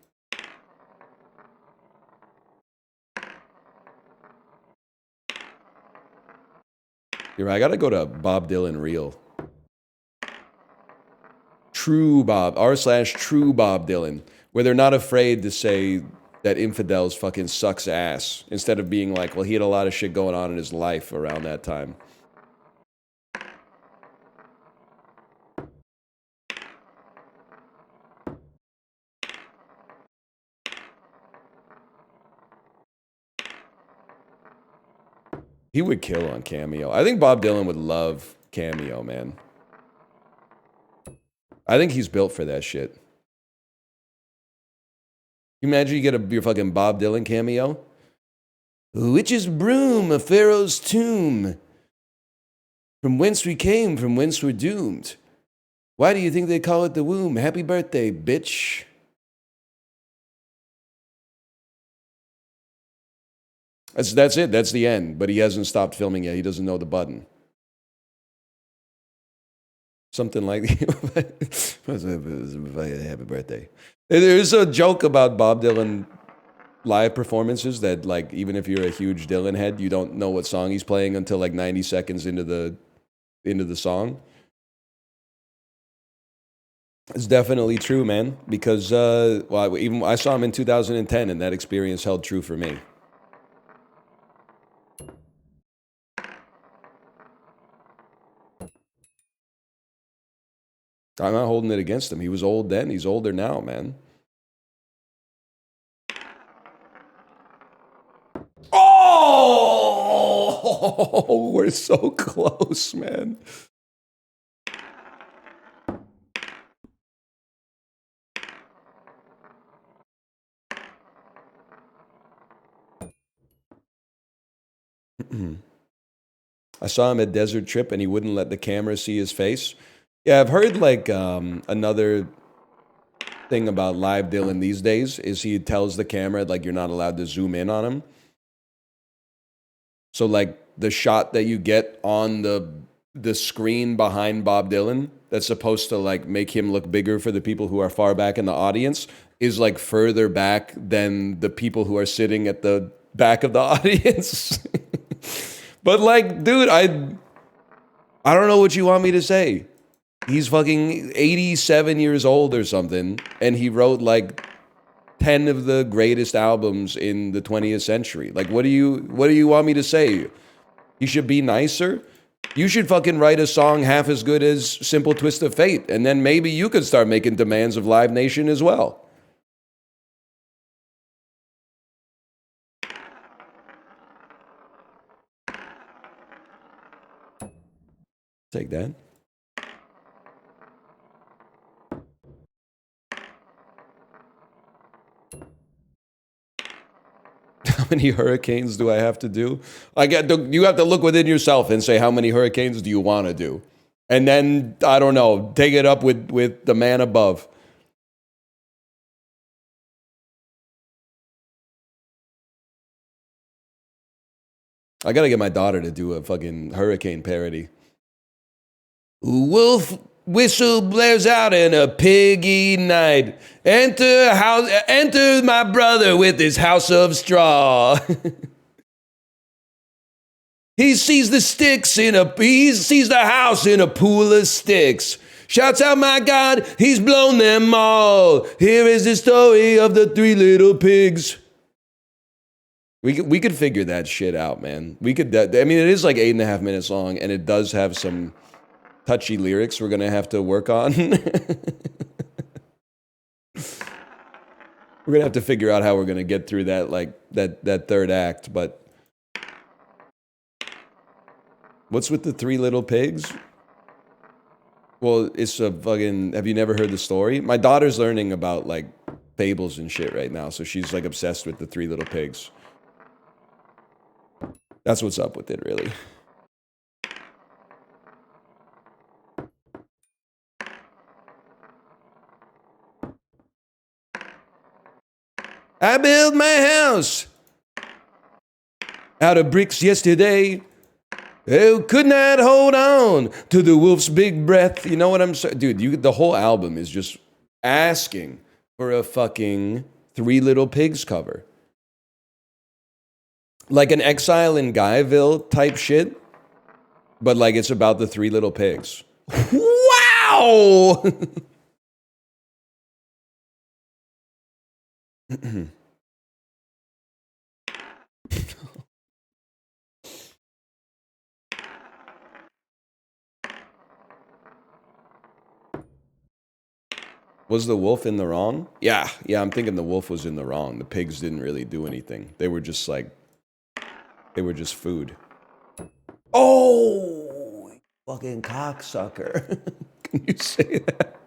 You're right. I gotta go to Bob Dylan Real. True Bob, r/True Bob Dylan, where they're not afraid to say that Infidels fucking sucks ass, instead of being like, well, he had a lot of shit going on in his life around that time. He would kill on Cameo. I think Bob Dylan would love Cameo, man. I think he's built for that shit. You imagine you get your fucking Bob Dylan cameo? Witch's broom, a pharaoh's tomb. From whence we came, from whence we're doomed. Why do you think they call it the womb? Happy birthday, bitch. That's it. That's the end. But he hasn't stopped filming yet. He doesn't know the button. Something like happy birthday. There's a joke about Bob Dylan live performances that, like, even if you're a huge Dylan head, you don't know what song he's playing until like 90 seconds into the song. It's definitely true, man. Because well, even I saw him in 2010, and that experience held true for me. I'm not holding it against him. He was old then. He's older now, man. Oh, we're so close, man. I saw him at Desert Trip and he wouldn't let the camera see his face. Yeah, I've heard like another thing about live Dylan these days is he tells the camera like you're not allowed to zoom in on him. So like the shot that you get on the screen behind Bob Dylan that's supposed to like make him look bigger for the people who are far back in the audience is like further back than the people who are sitting at the back of the audience. But like, dude, I don't know what you want me to say. He's fucking 87 years old or something, and he wrote like 10 of the greatest albums in the 20th century. Like, what do you want me to say? You should be nicer? You should fucking write a song half as good as Simple Twist of Fate, and then maybe you could start making demands of Live Nation as well. Take that. How many hurricanes do I have to do? You have to look within yourself and say, how many hurricanes do you want to do? And then, I don't know, take it up with the man above. I gotta get my daughter to do a fucking hurricane parody. Wolf whistle blares out in a piggy night. Enter my brother with his house of straw. He sees the house in a pool of sticks. Shouts out, my God, he's blown them all. Here is the story of the three little pigs. We could figure that shit out, man. We could. I mean, it is like 8.5 minutes long, and it does have some touchy lyrics we're gonna have to work on. We're gonna have to figure out how we're gonna get through that, like that third act. But what's with the three little pigs? Well, it's a fucking. Have you never heard the story? My daughter's learning about like fables and shit right now, so she's like obsessed with the three little pigs. That's what's up with it, really. I built my house out of bricks yesterday. Oh, could not hold on to the wolf's big breath. You know what I'm saying? Dude, the whole album is just asking for a fucking Three Little Pigs cover. Like an Exile in Guyville type shit, but like it's about the Three Little Pigs. Wow! Was the wolf in the wrong? Yeah, I'm thinking the wolf was in the wrong. The pigs didn't really do anything. They were just food. Oh, fucking cocksucker. Can you say that?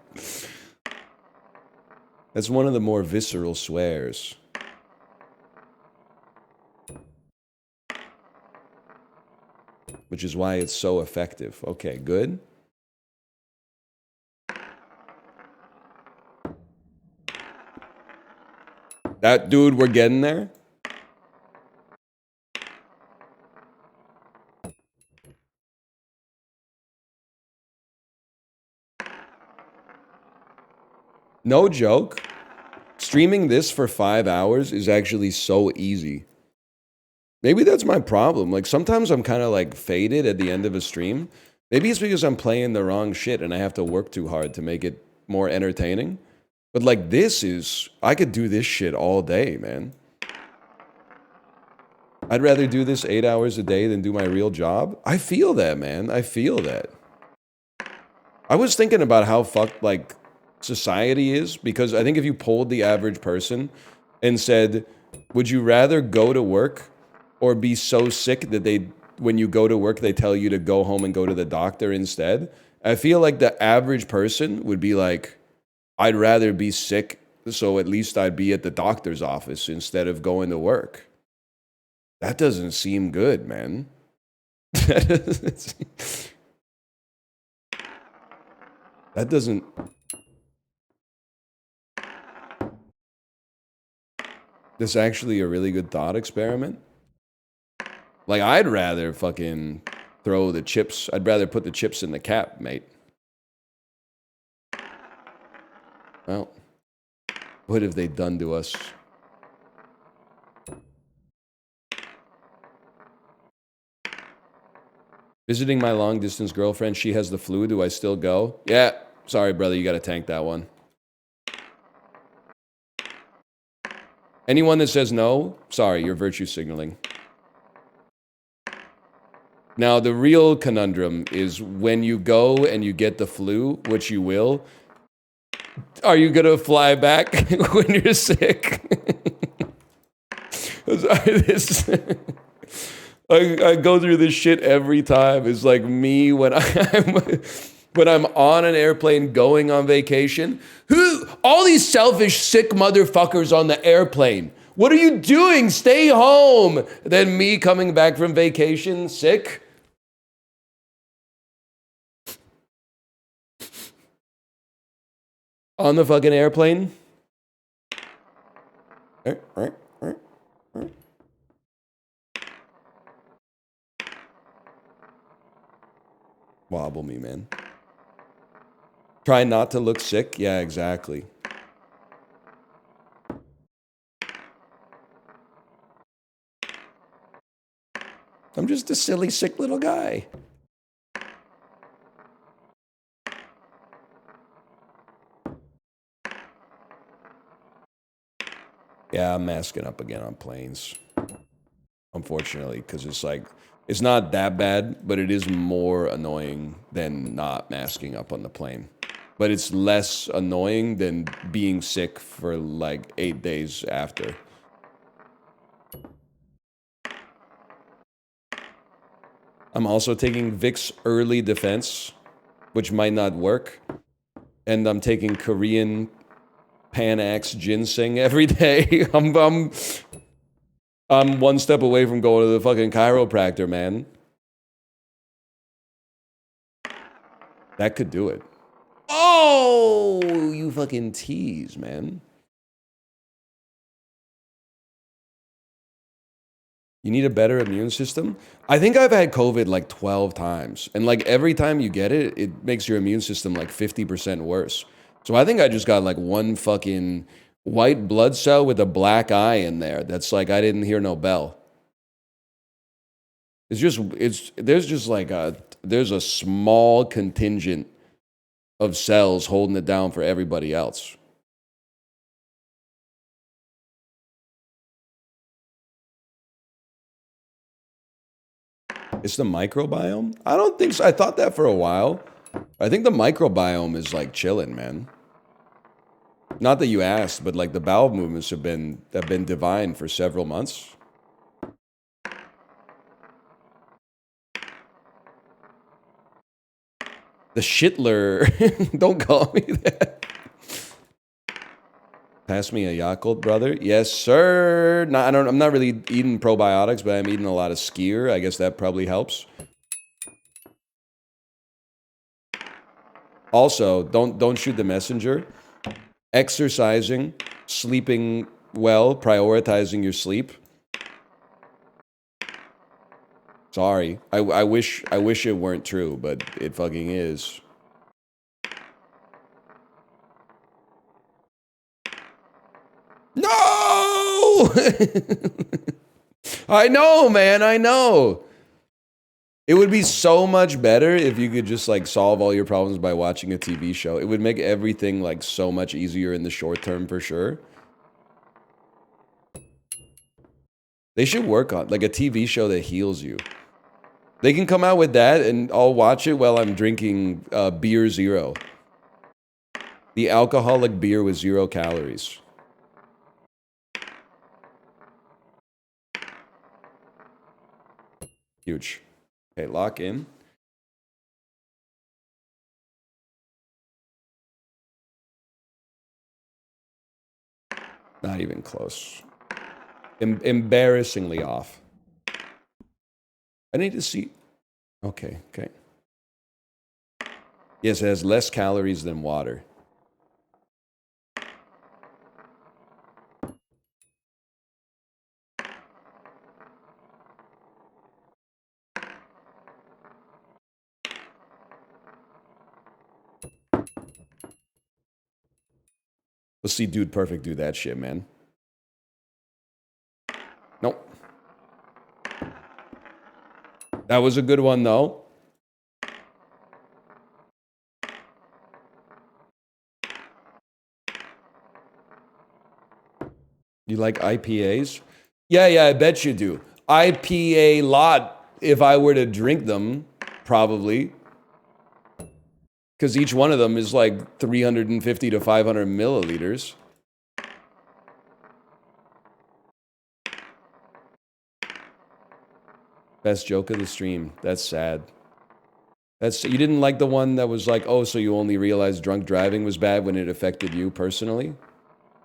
That's one of the more visceral swears. Which is why it's so effective. Okay, good. That dude, we're getting there. No joke. Streaming this for 5 hours is actually so easy. Maybe that's my problem. Like sometimes I'm kind of like faded at the end of a stream. Maybe it's because I'm playing the wrong shit and I have to work too hard to make it more entertaining. But like this is, I could do this shit all day, man. I'd rather do this 8 hours a day than do my real job. I feel that, man. I feel that. I was thinking about how fucked, like, society is, because I think if you polled the average person and said, would you rather go to work or be so sick that when you go to work, they tell you to go home and go to the doctor instead? I feel like the average person would be like, I'd rather be sick, so at least I'd be at the doctor's office instead of going to work. That doesn't seem good, man. That doesn't... This is actually a really good thought experiment. Like, I'd rather fucking throw the chips. I'd rather put the chips in the cap, mate. Well, what have they done to us? Visiting my long-distance girlfriend. She has the flu. Do I still go? Yeah. Sorry, brother. You got to tank that one. Anyone that says no, sorry, you're virtue signaling. Now, the real conundrum is when you go and you get the flu, which you will, are you going to fly back when you're sick? I go through this shit every time. It's like me when I'm on an airplane going on vacation. All these selfish, sick motherfuckers on the airplane. What are you doing? Stay home. Then me coming back from vacation sick. On the fucking airplane. Wobble me, man. Try not to look sick. Yeah, exactly. I'm just a silly, sick little guy. Yeah, I'm masking up again on planes. Unfortunately, because it's like, it's not that bad, but it is more annoying than not masking up on the plane. But it's less annoying than being sick for like 8 days after. I'm also taking Vicks Early Defense, which might not work. And I'm taking Korean Panax ginseng every day. I'm one step away from going to the fucking chiropractor, man. That could do it. Oh, you fucking tease, man. You need a better immune system? I think I've had COVID like 12 times. And like every time you get it, it makes your immune system like 50% worse. So I think I just got like one fucking white blood cell with a black eye in there. That's like, I didn't hear no bell. There's a small contingent of cells holding it down for everybody else. It's the microbiome? I don't think so. I thought that for a while. I think the microbiome is like chilling, man. Not that you asked, but like the bowel movements have been divine for several months. The Shitler. Don't call me that. Pass me a Yakult, brother. Yes, sir. No, I'm not really eating probiotics, but I'm eating a lot of skyr. I guess that probably helps. Also, don't shoot the messenger. Exercising, sleeping well, prioritizing your sleep. Sorry. I wish it weren't true, but it fucking is. No! I know, man, I know. It would be so much better if you could just like solve all your problems by watching a TV show. It would make everything like so much easier in the short term for sure. They should work on like a TV show that heals you. They can come out with that and I'll watch it while I'm drinking beer zero. The alcoholic beer with 0 calories. Huge. Okay, lock in. Not even close. Embarrassingly off. I need to see. Okay, okay. Yes, it has less calories than water. Let's see Dude Perfect do that shit, man. Nope. That was a good one, though. You like IPAs? Yeah, I bet you do. IPA lot, if I were to drink them, probably. Because each one of them is like 350 to 500 milliliters. Best joke of the stream. That's sad. You didn't like the one that was like, oh, so you only realized drunk driving was bad when it affected you personally?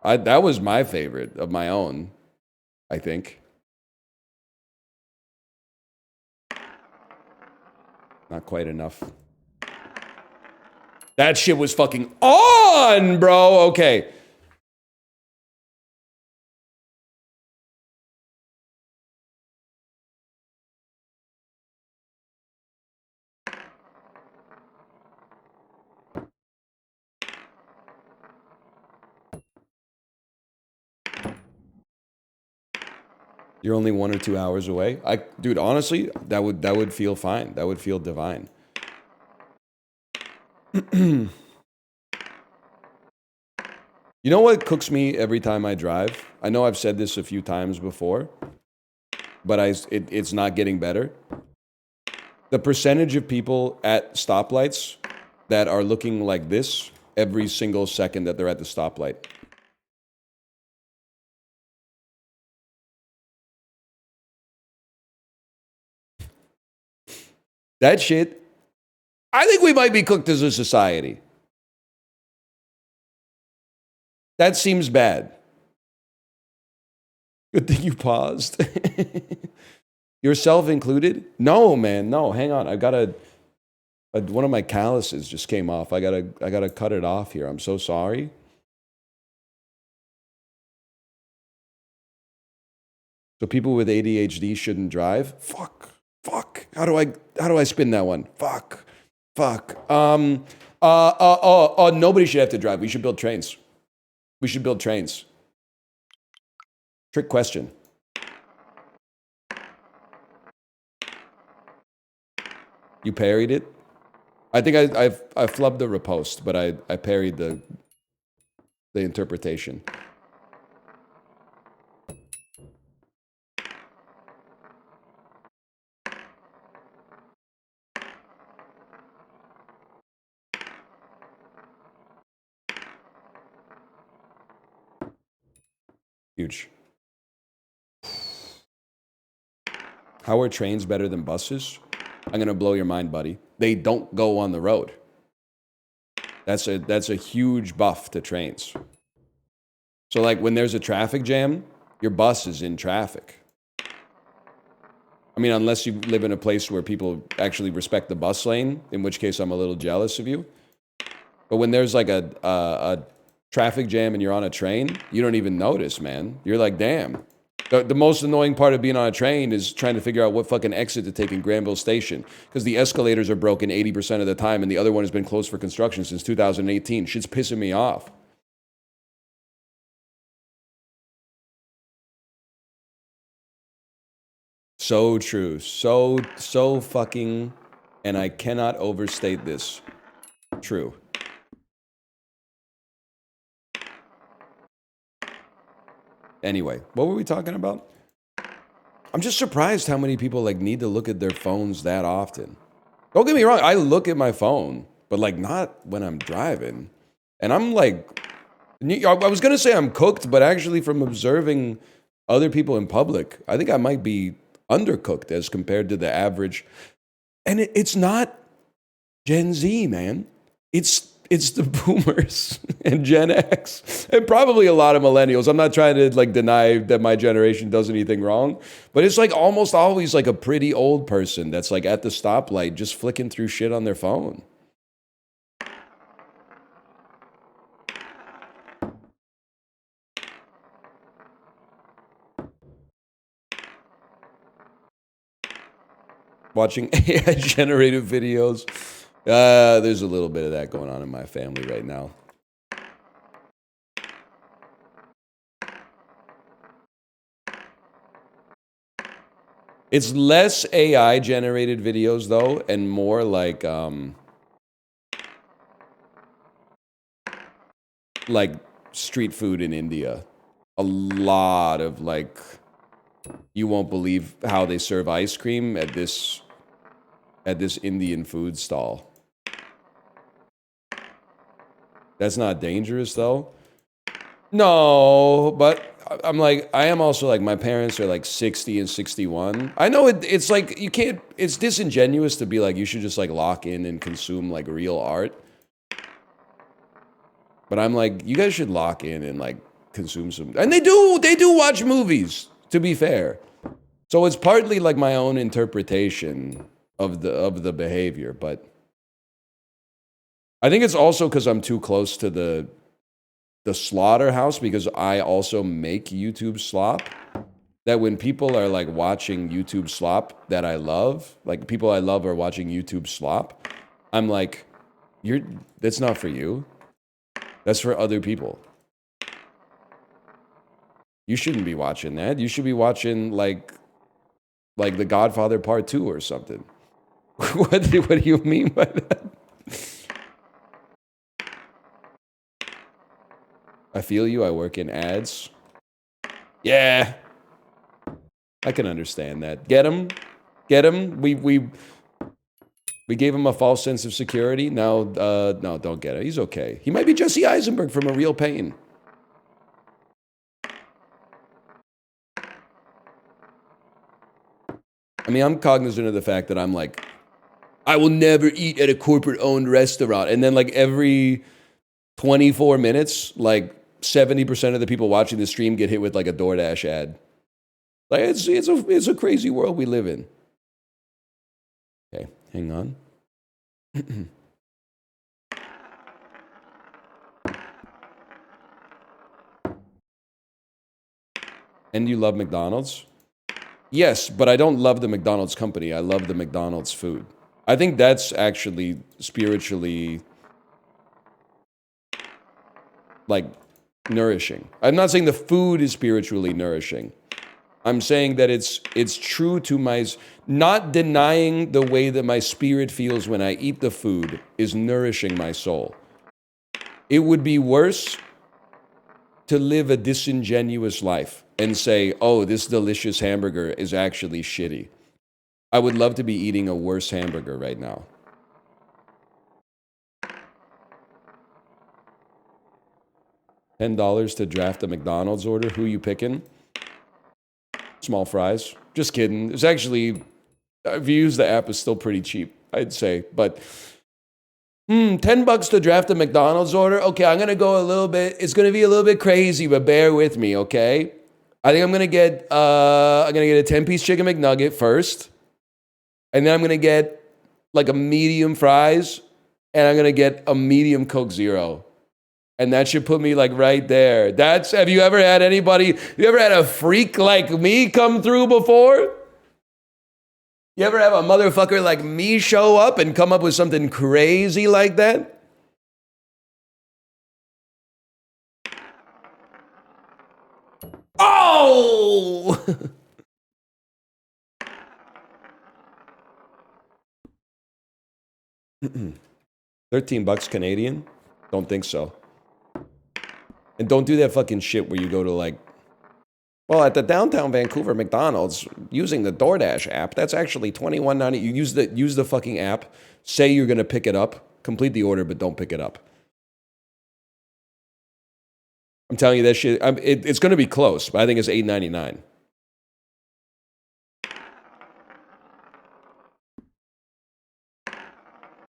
That was my favorite of my own, I think. Not quite enough. That shit was fucking on, bro. Okay. You're only 1 or 2 hours away. Dude, honestly, that would feel fine. That would feel divine. You know what cooks me every time I drive? I know I've said this a few times before, but it's not getting better. The percentage of people at stoplights that are looking like this every single second that they're at the stoplight. That shit, I think we might be cooked as a society. That seems bad. Good thing you paused. Yourself included? No, man, no. Hang on, I gotta. One of my calluses just came off. I gotta cut it off here. I'm so sorry. So people with ADHD shouldn't drive? Fuck. How do I spin that one? Fuck. Nobody should have to drive. We should build trains. Trick question. You parried it? I think I flubbed the repost, but I parried the interpretation. Huge. How are trains better than buses? I'm going to blow your mind, buddy. They don't go on the road. That's a huge buff to trains. So like when there's a traffic jam, your bus is in traffic. I mean, unless you live in a place where people actually respect the bus lane, in which case I'm a little jealous of you. But when there's like a traffic jam and you're on a train, you don't even notice, man. You're like, damn. The most annoying part of being on a train is trying to figure out what fucking exit to take in Granville Station. Because the escalators are broken 80% of the time and the other one has been closed for construction since 2018. Shit's pissing me off. So true. So fucking, and I cannot overstate this. True. Anyway, what were we talking about? I'm just surprised how many people like need to look at their phones that often. Don't get me wrong, I look at my phone, but like not when I'm driving. And I'm like, I was gonna say I'm cooked, but actually from observing other people in public, I think I might be undercooked as compared to the average. And it's not Gen Z, man. It's the boomers and Gen X and probably a lot of millennials. I'm not trying to like deny that my generation does anything wrong, but it's like almost always like a pretty old person that's like at the stoplight just flicking through shit on their phone. Watching AI generated videos. There's a little bit of that going on in my family right now. It's less AI generated videos though, and more like street food in India. A lot of like, you won't believe how they serve ice cream at this Indian food stall. That's not dangerous though. No, but I'm like, I am also like, my parents are like 60 and 61. I know it's like, you can't, it's disingenuous to be like, you should just like lock in and consume like real art. But I'm like, you guys should lock in and like consume some, and they do watch movies, to be fair. So it's partly like my own interpretation of the behavior, but I think it's also because I'm too close to the slaughterhouse, because I also make YouTube slop. That when people are like watching YouTube slop that I love, like people I love are watching YouTube slop, I'm like, that's not for you. That's for other people. You shouldn't be watching that. You should be watching like The Godfather Part 2 or something. What do you mean by that? I feel you. I work in ads. Yeah. I can understand that. Get him. Get him. We gave him a false sense of security. Now, no, don't get it. He's okay. He might be Jesse Eisenberg from A Real Pain. I mean, I'm cognizant of the fact that I'm like, I will never eat at a corporate-owned restaurant. And then like every 24 minutes, like 70% of the people watching the stream get hit with like a DoorDash ad. Like it's a crazy world we live in. Okay, hang on. And you love McDonald's? Yes, but I don't love the McDonald's company. I love the McDonald's food. I think that's actually spiritually like nourishing. I'm not saying the food is spiritually nourishing. I'm saying that it's true to my, not denying the way that my spirit feels when I eat the food is nourishing my soul. It would be worse to live a disingenuous life and say, oh, this delicious hamburger is actually shitty. I would love to be eating a worse hamburger right now. $10 to draft a McDonald's order. Who you picking? Small fries. Just kidding. It's actually, if you use the app, it's still pretty cheap, I'd say. But $10 to draft a McDonald's order. Okay, I'm gonna go a little bit. It's gonna be a little bit crazy, but bear with me, okay? I think I'm gonna get a 10-piece chicken McNugget first, and then I'm gonna get like a medium fries, and I'm gonna get a medium Coke Zero. And that should put me like right there. Have you ever had a freak like me come through before? You ever have a motherfucker like me show up and come up with something crazy like that? Oh! $13 Canadian? Don't think so. And don't do that fucking shit where you go to like, well, at the downtown Vancouver McDonald's using the DoorDash app, that's actually $21.90. You use the fucking app, say you're gonna pick it up, complete the order, but don't pick it up. I'm telling you that shit. It's gonna be close, but I think it's $8.99.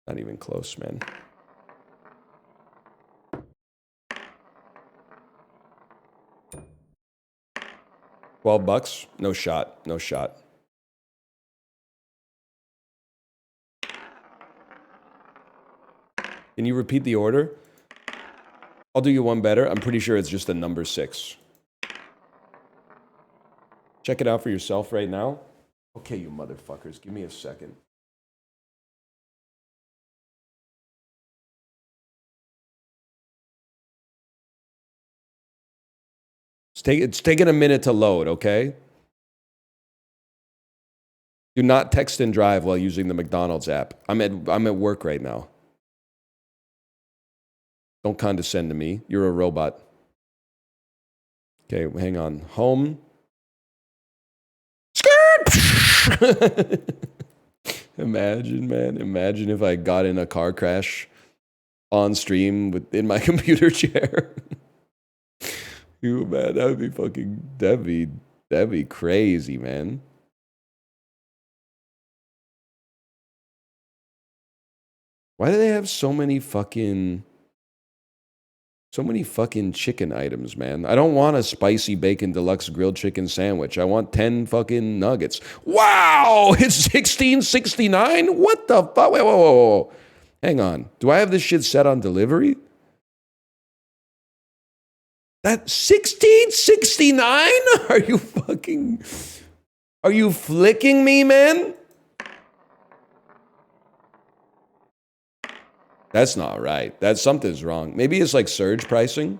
Not even close, man. $12? No shot. No shot. Can you repeat the order? I'll do you one better. I'm pretty sure it's just a number 6. Check it out for yourself right now. Okay, you motherfuckers. Give me a second. It's taking a minute to load, okay? Do not text and drive while using the McDonald's app. I'm at work right now. Don't condescend to me. You're a robot. Okay, hang on. Home. Skirt! Imagine, man. Imagine if I got in a car crash on stream in my computer chair. You, man, that would be fucking, that'd be crazy, man. Why do they have so many fucking chicken items, man? I don't want a spicy bacon deluxe grilled chicken sandwich. I want 10 fucking nuggets. Wow, it's $16.69? What the fuck? Wait, whoa. Hang on. Do I have this shit set on delivery? That $16.69? Are you flicking me, man? That's not right. Something's wrong. Maybe it's like surge pricing.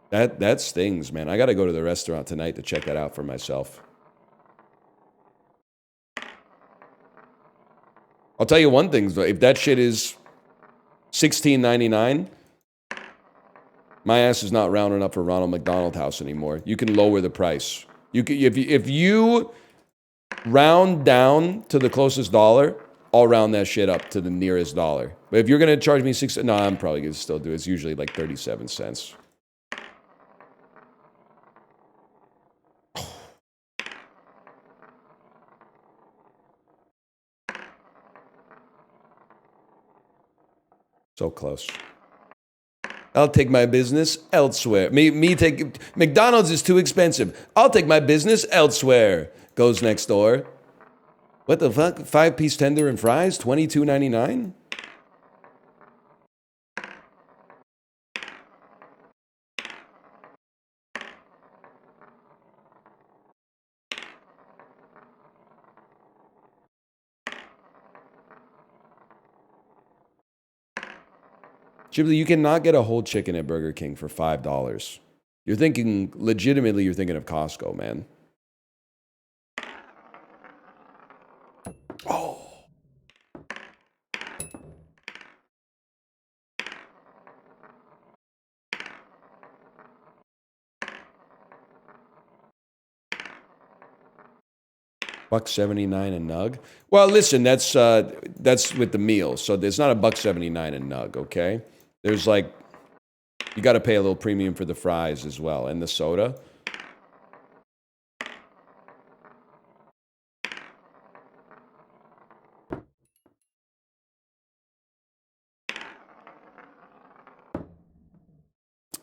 That stings, man. I got to go to the restaurant tonight to check that out for myself. I'll tell you one thing, though. If that shit is $16.99, my ass is not rounding up for Ronald McDonald House anymore. You can lower the price. If you round down to the closest dollar, I'll round that shit up to the nearest dollar. But if you're gonna charge me I'm probably gonna still do it. It's usually like 37 cents. So close. I'll take my business elsewhere. McDonald's is too expensive. I'll take my business elsewhere. Goes next door. What the fuck? 5-piece tender and fries? $22.99? Ghibli, you cannot get a whole chicken at Burger King for $5. You're thinking of Costco, man. Oh. $1.79 a nug. Well, listen, that's with the meal, so it's not a $1.79 a nug. Okay, there's like you got to pay a little premium for the fries as well and the soda.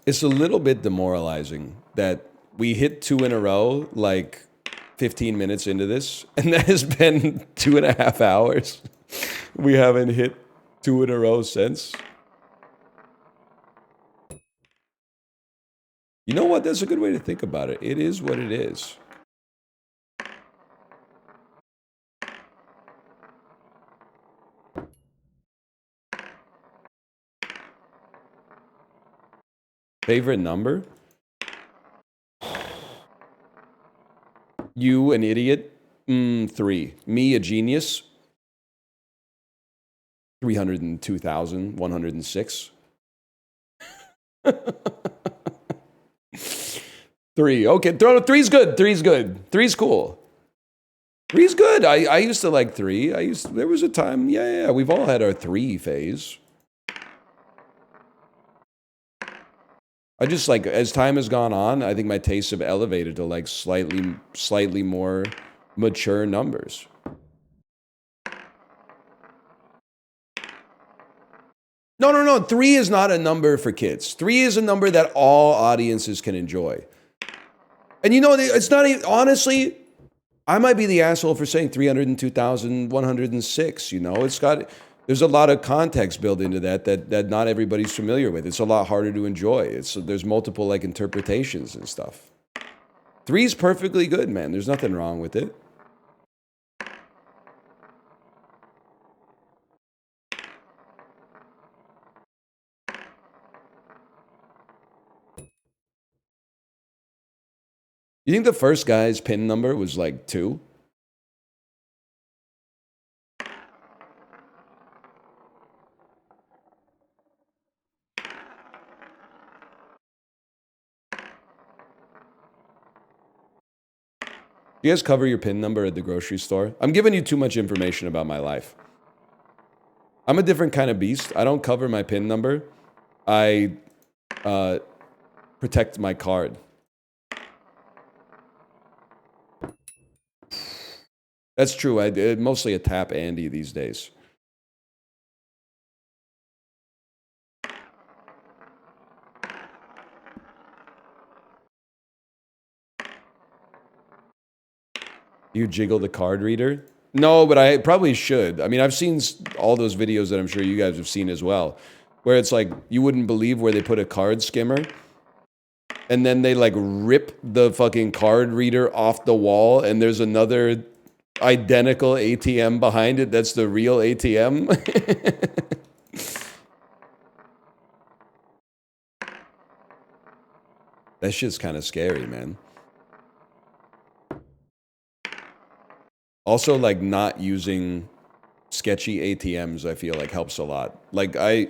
It's a little bit demoralizing that we hit 2 in a row, like 15 minutes into this, and that has been 2.5 hours. We haven't hit 2 in a row since. You know what? That's a good way to think about it. It is what it is. Favorite number? You, an idiot? 3. Me, a genius? 302,106. 3. Okay, three's good. Three's good. Three's cool. Three's good. I used to like 3. There was a time, yeah, we've all had our 3 phase. I just like, as time has gone on, I think my tastes have elevated to like slightly more mature numbers. No. 3 is not a number for kids. 3 is a number that all audiences can enjoy. And you know, it's not even, honestly, I might be the asshole for saying 302,106, you know? There's a lot of context built into that not everybody's familiar with. It's a lot harder to enjoy. There's multiple like interpretations and stuff. 3's perfectly good, man. There's nothing wrong with it. You think the first guy's pin number was like 2? You guys cover your PIN number at the grocery store? I'm giving you too much information about my life. I'm a different kind of beast. I don't cover my PIN number. I protect my card. That's true. I mostly a tap Andy these days. You jiggle the card reader? No, but I probably should. I mean, I've seen all those videos that I'm sure you guys have seen as well, where it's like, you wouldn't believe where they put a card skimmer, and then they like rip the fucking card reader off the wall, and there's another identical ATM behind it that's the real ATM. That shit's kind of scary, man. Also, like, not using sketchy ATMs, I feel like helps a lot. Like, I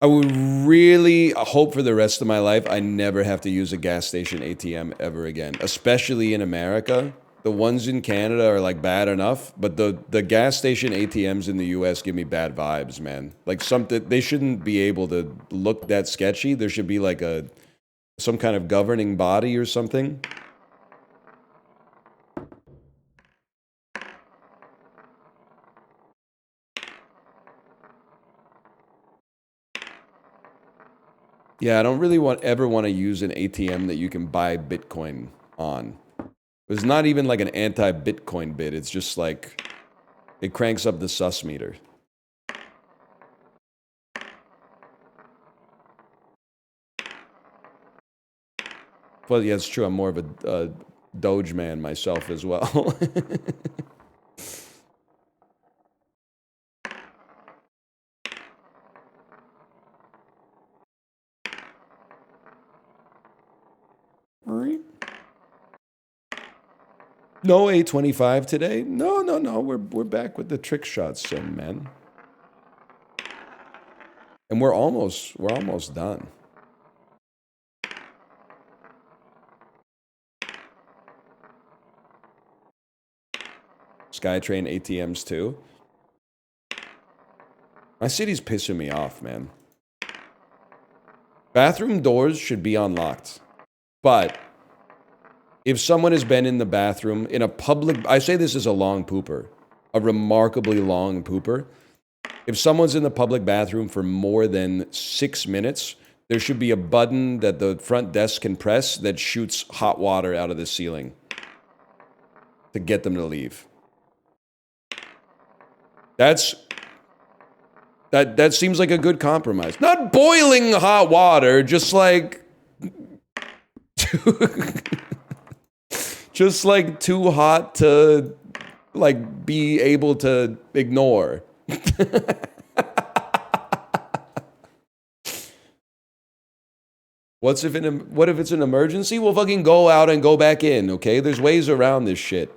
would really hope for the rest of my life I never have to use a gas station ATM ever again, especially in America. The ones in Canada are like bad enough, but the gas station ATMs in the US give me bad vibes, man. Like, they shouldn't be able to look that sketchy. There should be like some kind of governing body or something. Yeah, I don't really ever want to use an ATM that you can buy Bitcoin on. It's not even like an anti-Bitcoin bit. It's just like, it cranks up the sus meter. Well, yeah, it's true. I'm more of a Doge man myself as well. No A25 today? No. We're back with the Trickshot Sim, man. And we're almost done. Skytrain ATMs too. My city's pissing me off, man. Bathroom doors should be unlocked. But if someone has been in the bathroom in a public, I say this is a long pooper, a remarkably long pooper. If someone's in the public bathroom for more than 6 minutes, there should be a button that the front desk can press that shoots hot water out of the ceiling to get them to leave. That seems like a good compromise. Not boiling hot water, just like just like too hot to like be able to ignore. What if it's an emergency? We'll fucking go out and go back in, okay? There's ways around this shit.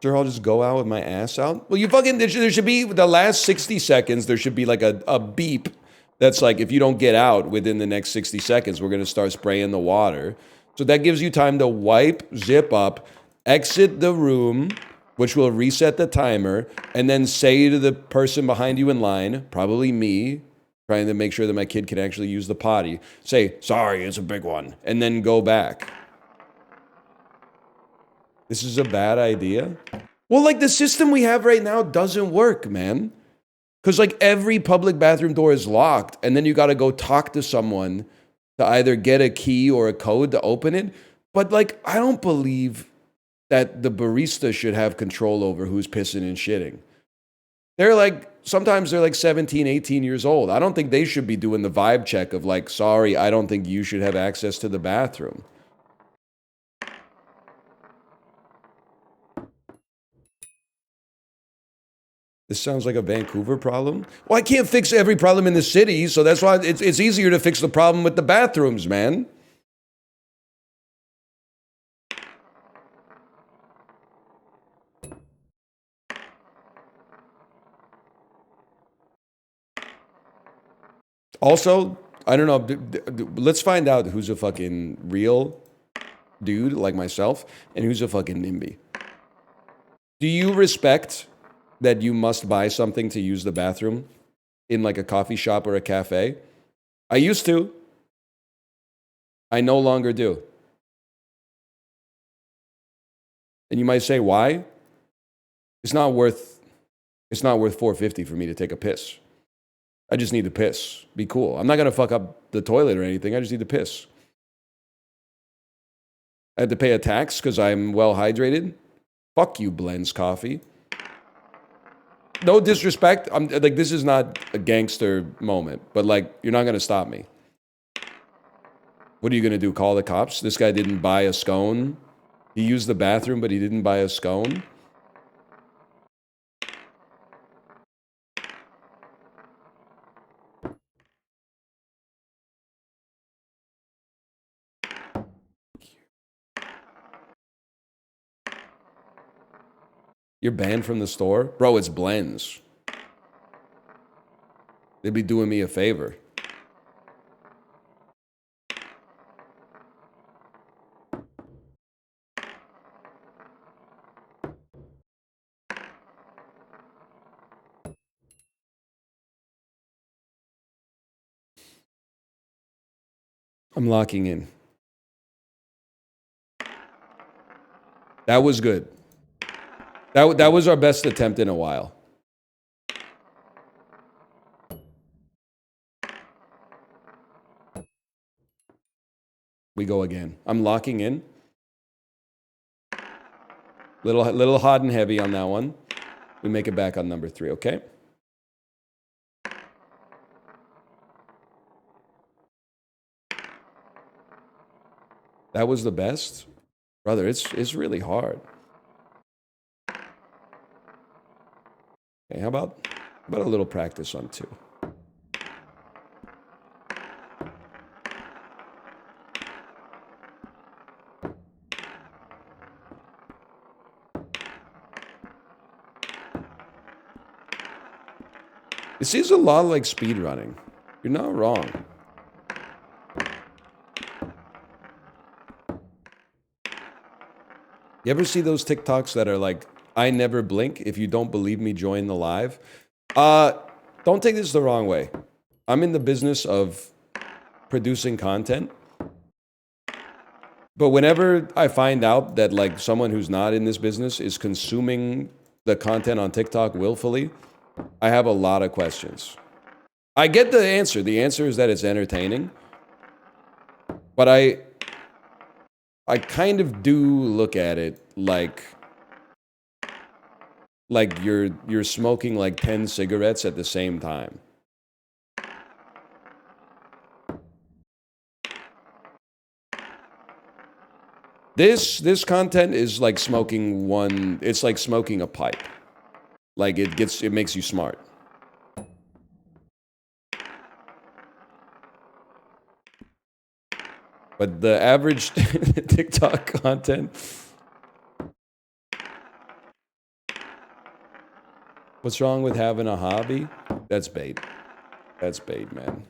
Sure, I'll just go out with my ass out? Well, you fucking, there should be, the last 60 seconds, there should be like a beep that's like, if you don't get out within the next 60 seconds, we're going to start spraying the water. So that gives you time to wipe, zip up, exit the room, which will reset the timer, and then say to the person behind you in line, probably me, trying to make sure that my kid can actually use the potty, say, sorry, it's a big one, and then go back. This is a bad idea? Well, like, the system we have right now doesn't work, man. Because, like, every public bathroom door is locked, and then you got to go talk to someone to either get a key or a code to open it. But, like, I don't believe that the barista should have control over who's pissing and shitting. They're like, sometimes they're like 17, 18 years old. I don't think they should be doing the vibe check of like, sorry, I don't think you should have access to the bathroom. This sounds like a Vancouver problem. Well, I can't fix every problem in the city, so that's why it's easier to fix the problem with the bathrooms, man. Also, I don't know, let's find out who's a fucking real dude like myself and who's a fucking NIMBY. Do you respect that you must buy something to use the bathroom in like a coffee shop or a cafe? I used to. I no longer do. And you might say, why? It's not worth $4.50 for me to take a piss. I just need to piss. Be cool. I'm not going to fuck up the toilet or anything. I just need to piss. I had to pay a tax because I'm well hydrated. Fuck you, Blends Coffee. No disrespect. I'm like, this is not a gangster moment, but like, you're not going to stop me. What are you going to do? Call the cops? This guy didn't buy a scone. He used the bathroom, but he didn't buy a scone. You're banned from the store? Bro, it's Blends. They'd be doing me a favor. I'm locking in. That was good. That was our best attempt in a while. We go again. I'm locking in. Little hot and heavy on that one. We make it back on number 3, okay? That was the best? Brother, it's really hard. Okay, how about a little practice on 2? It seems a lot like speed running. You're not wrong. You ever see those TikToks that are like, I never blink. If you don't believe me, join the live. Don't take this the wrong way. I'm in the business of producing content. But whenever I find out that like someone who's not in this business is consuming the content on TikTok willfully, I have a lot of questions. I get the answer. The answer is that it's entertaining. But I kind of do look at it like you're smoking like 10 cigarettes at the same time. This content is like smoking one. It's like smoking a pipe. Like it makes you smart. But the average TikTok content. What's wrong with having a hobby? That's bait. That's bait, man.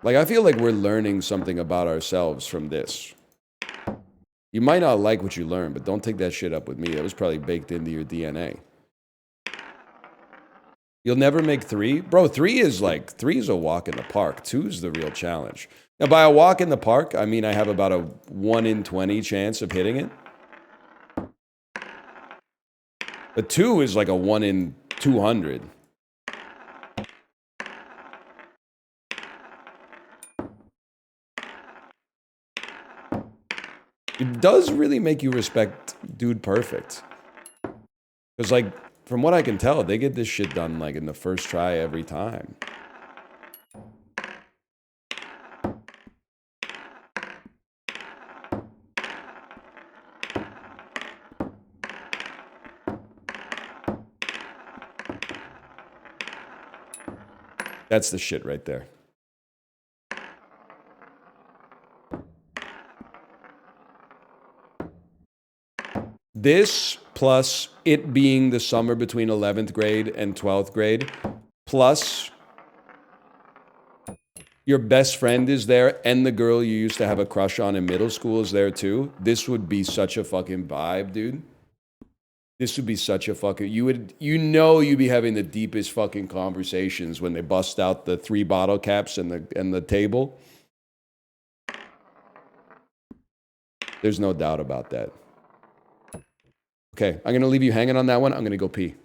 Like, I feel like we're learning something about ourselves from this. You might not like what you learn, but don't take that shit up with me. That was probably baked into your DNA. You'll never make 3? Bro, 3 is a walk in the park. 2 is the real challenge. Now, by a walk in the park, I mean I have about a 1 in 20 chance of hitting it. But 2 is like a 1 in 200. It does really make you respect Dude Perfect. Because, like, from what I can tell, they get this shit done, like, in the first try every time. That's the shit right there. This plus it being the summer between 11th grade and 12th grade, plus your best friend is there and the girl you used to have a crush on in middle school is there too. This would be such a fucking vibe, dude. This would be such a fucking... you'd be having the deepest fucking conversations when they bust out the 3 bottle caps and the table. There's no doubt about that. Okay, I'm going to leave you hanging on that one. I'm going to go pee.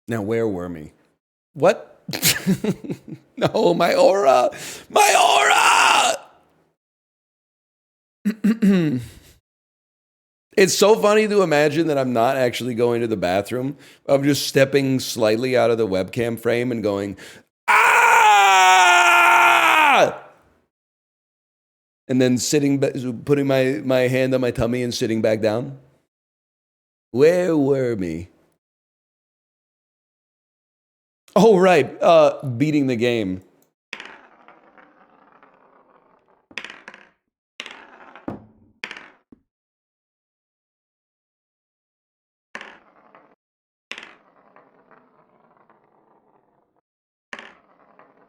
Now, where were me? What? No, my aura! My aura! It's so funny to imagine that I'm not actually going to the bathroom. I'm just stepping slightly out of the webcam frame and going, ah! And then putting my hand on my tummy and sitting back down. Where were me? Oh, right. Beating the game.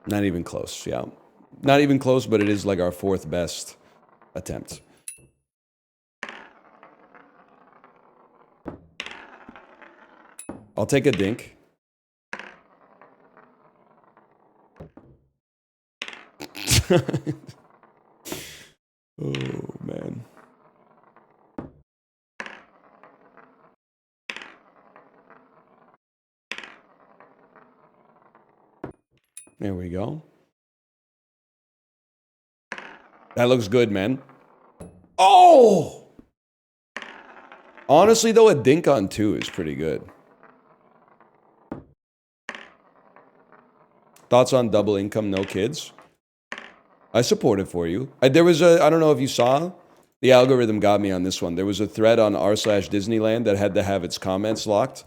Not even close, yeah. Not even close, but it is like our 4th best attempt. I'll take a dink. Oh, man. There we go. That looks good, man. Oh! Honestly, though, a dink on 2 is pretty good. Thoughts on double income, no kids? I support it for you. There was a, I don't know if you saw, the algorithm got me on this one. There was a thread on r/Disneyland that had to have its comments locked.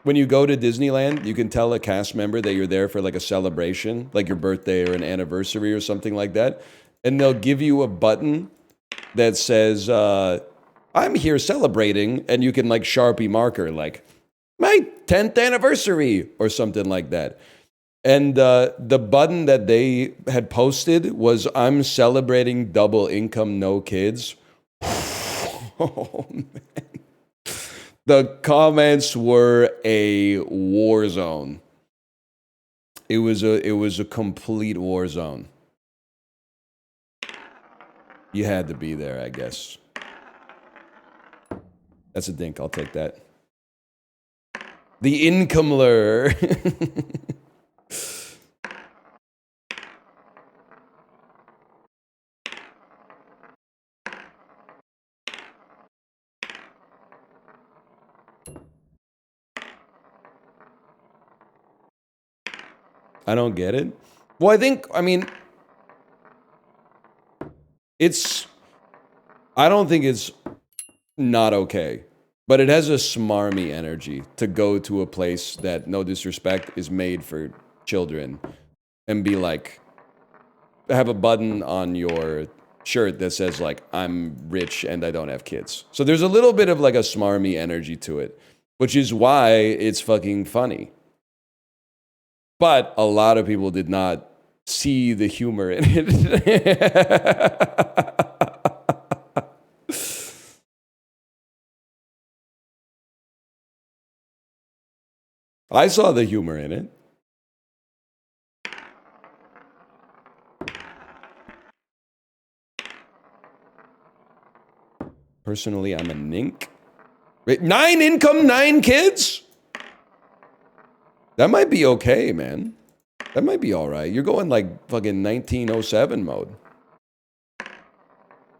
When you go to Disneyland, you can tell a cast member that you're there for like a celebration, like your birthday or an anniversary or something like that. And they'll give you a button that says, I'm here celebrating. And you can like Sharpie marker, like, my 10th anniversary or something like that. And the button that they had posted was, I'm celebrating double income, no kids. Oh, man. The comments were a war zone. It was a complete war zone. You had to be there, I guess. That's a dink. I'll take that. The incomeler. I don't get it. Well, I mean, I don't think it's not okay, but it has a smarmy energy to go to a place that, no disrespect, is made for children and be like, have a button on your shirt that says like, I'm rich and I don't have kids. So there's a little bit of like a smarmy energy to it, which is why it's fucking funny. But a lot of people did not see the humor in it. I saw the humor in it. Personally, I'm a nink. Wait, 9 income, 9 kids? That might be okay, man. That might be all right. You're going like fucking 1907 mode.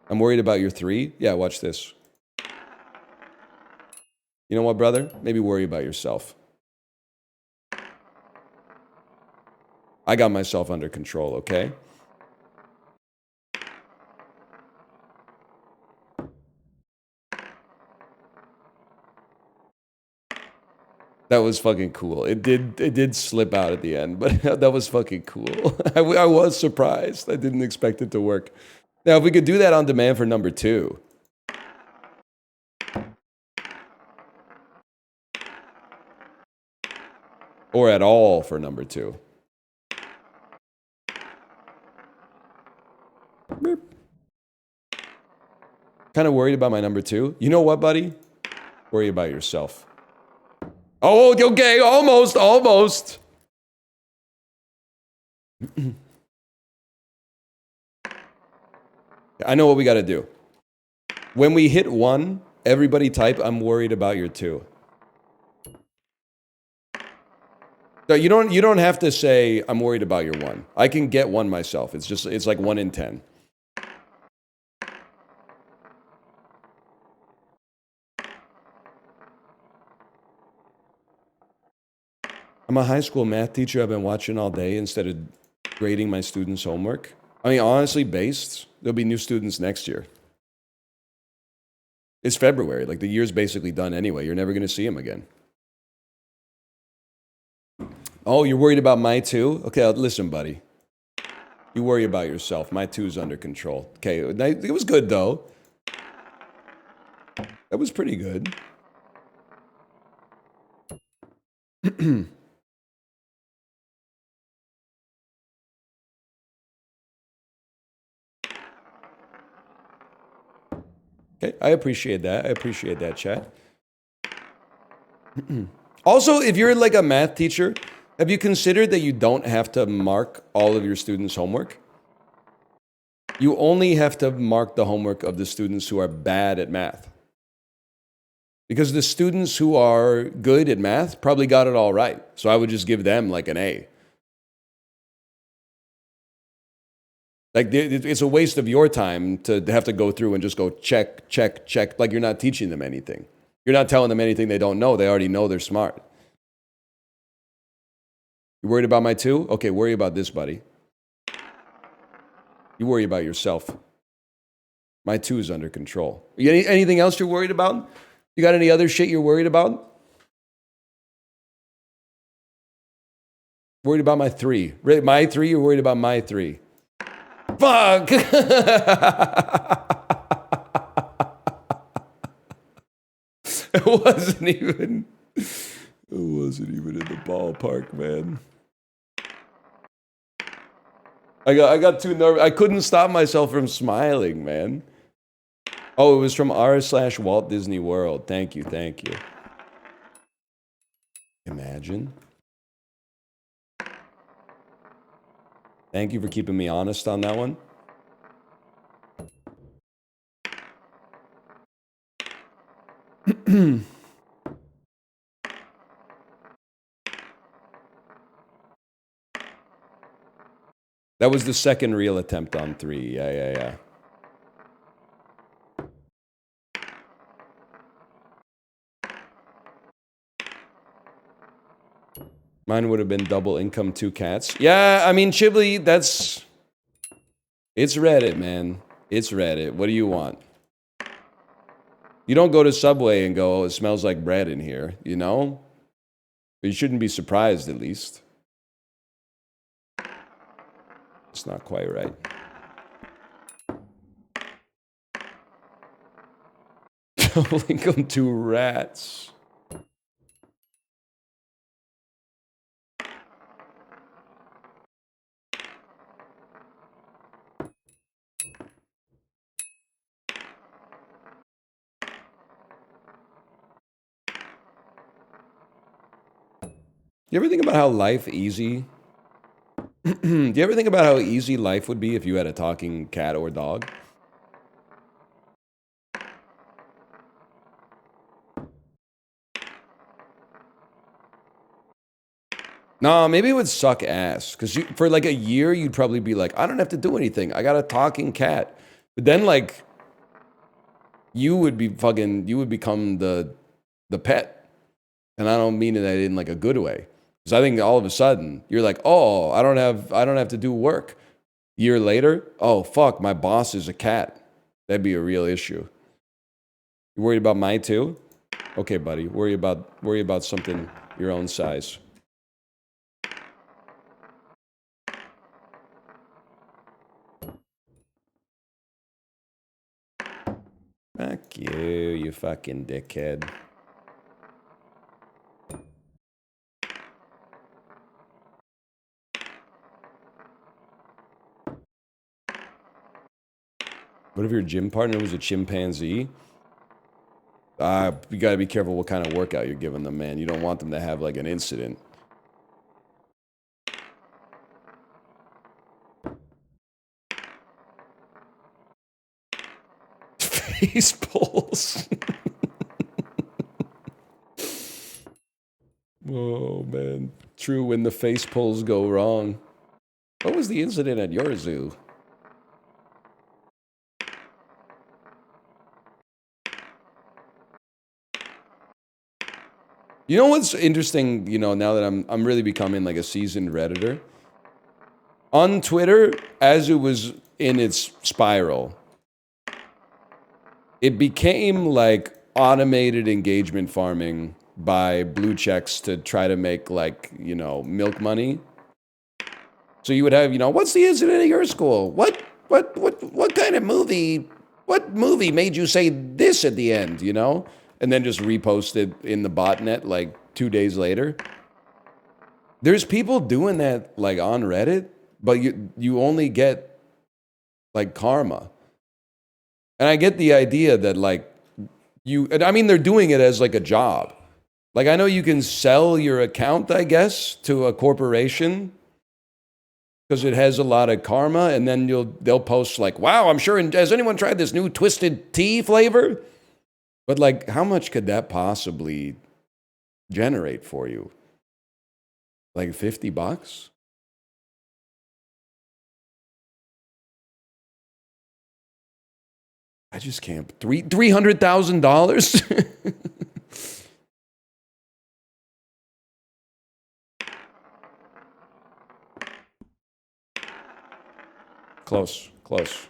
I'm worried about your 3. Yeah, watch this. You know what, brother? Maybe worry about yourself. I got myself under control, okay? That was fucking cool. It did slip out at the end, but that was fucking cool. I was surprised. I didn't expect it to work. Now, if we could do that on demand for number 2. Or at all for number 2. Kind of worried about my number 2. You know what, buddy? Worry about yourself. Oh, okay, almost. I know what we got to do. When we hit 1, everybody type, I'm worried about your 2. No, you don't have to say, I'm worried about your 1. I can get 1 myself. It's like 1 in 10. I'm a high school math teacher. I've been watching all day instead of grading my students' homework. I mean, honestly, based, there'll be new students next year. It's February. Like, the year's basically done anyway. You're never going to see them again. Oh, you're worried about my 2? Okay, listen, buddy. You worry about yourself. My 2's under control. Okay, it was good, though. That was pretty good. Okay, I appreciate that. I appreciate that, chat. Also, if you're like a math teacher, have you considered that you don't have to mark all of your students' homework? You only have to mark the homework of the students who are bad at math. Because the students who are good at math probably got it all right. So I would just give them like an A. Like, it's a waste of your time to have to go through and just go check, check, check. Like, you're not teaching them anything. You're not telling them anything they don't know. They already know they're smart. You worried about my 2? Okay, worry about this, buddy. You worry about yourself. My 2 is under control. Anything else you're worried about? You got any other shit you're worried about? Worried about my 3. My 3, you're worried about my 3. Fuck! It wasn't even in the ballpark, man. I got too nervous. I couldn't stop myself from smiling, man. Oh, it was from r/Walt Disney World. Thank you, thank you. Imagine. Thank you for keeping me honest on that one. That was the second real attempt on 3. Yeah. Mine would have been double income, 2 cats. Yeah, I mean, Chibli, it's Reddit, man. It's Reddit. What do you want? You don't go to Subway and go, oh, it smells like bread in here, you know? But you shouldn't be surprised, at least. It's not quite right. Link them to rats. You ever think about how life easy? Do you ever think about how easy life would be if you had a talking cat or dog? No, maybe it would suck ass. Because for like a year, you'd probably be like, I don't have to do anything. I got a talking cat. But then, like, you would become the pet. And I don't mean that in like a good way. Because I think all of a sudden, you're like, oh, I don't have to do work. Year later, oh, fuck, my boss is a cat. That'd be a real issue. You worried about my 2? Okay, buddy. Worry about something your own size. Fuck you, you fucking dickhead. What if your gym partner was a chimpanzee? You gotta be careful what kind of workout you're giving them, man. You don't want them to have like an incident. Face pulls. Oh, man. True, when the face pulls go wrong. What was the incident at your zoo? You know what's interesting, you know, now that I'm really becoming like a seasoned Redditor? On Twitter, as it was in its spiral, it became like automated engagement farming by blue checks to try to make like, you know, milk money. So you would have, you know, what's the incident at your school? What kind of movie, what movie made you say this at the end, you know? And then just repost it in the botnet like 2 days later. There's people doing that like on Reddit, but you only get like karma. And I get the idea that like I mean, they're doing it as like a job. Like, I know you can sell your account, I guess, to a corporation. because it has a lot of karma, and then they'll post like, wow, I'm sure, has anyone tried this new twisted tea flavor? But like, how much could that possibly generate for you? Like $50? I just can't. $300,000? Close, close.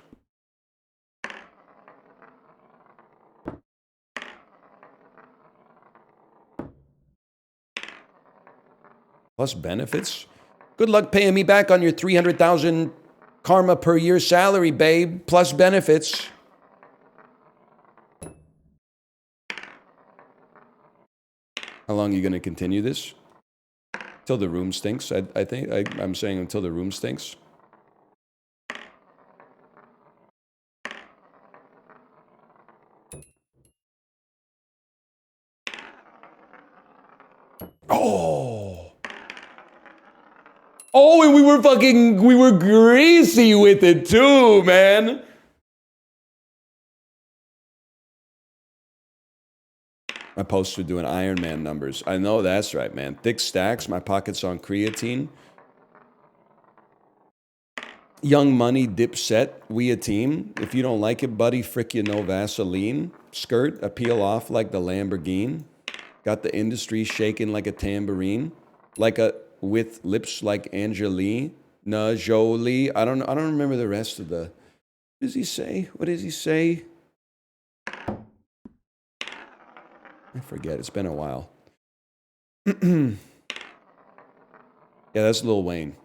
Plus benefits? Good luck paying me back on your 300,000 karma per year salary, babe. Plus benefits. How long are you going to continue this? Till the room stinks, I think. I'm saying until the room stinks. Oh. Oh, and we were greasy with it too, man. My posts are doing Iron Man numbers. I know that's right, man. Thick stacks, my pockets on creatine. Young Money, Dipset, we a team. If you don't like it, buddy, frick you no Vaseline. Skirt, I peel off like the Lamborghini. Got the industry shaking like a tambourine. With lips like Angelina Jolie. I don't remember the rest of the... What does he say? What does he say? I forget. It's been a while. Yeah, that's Lil Wayne.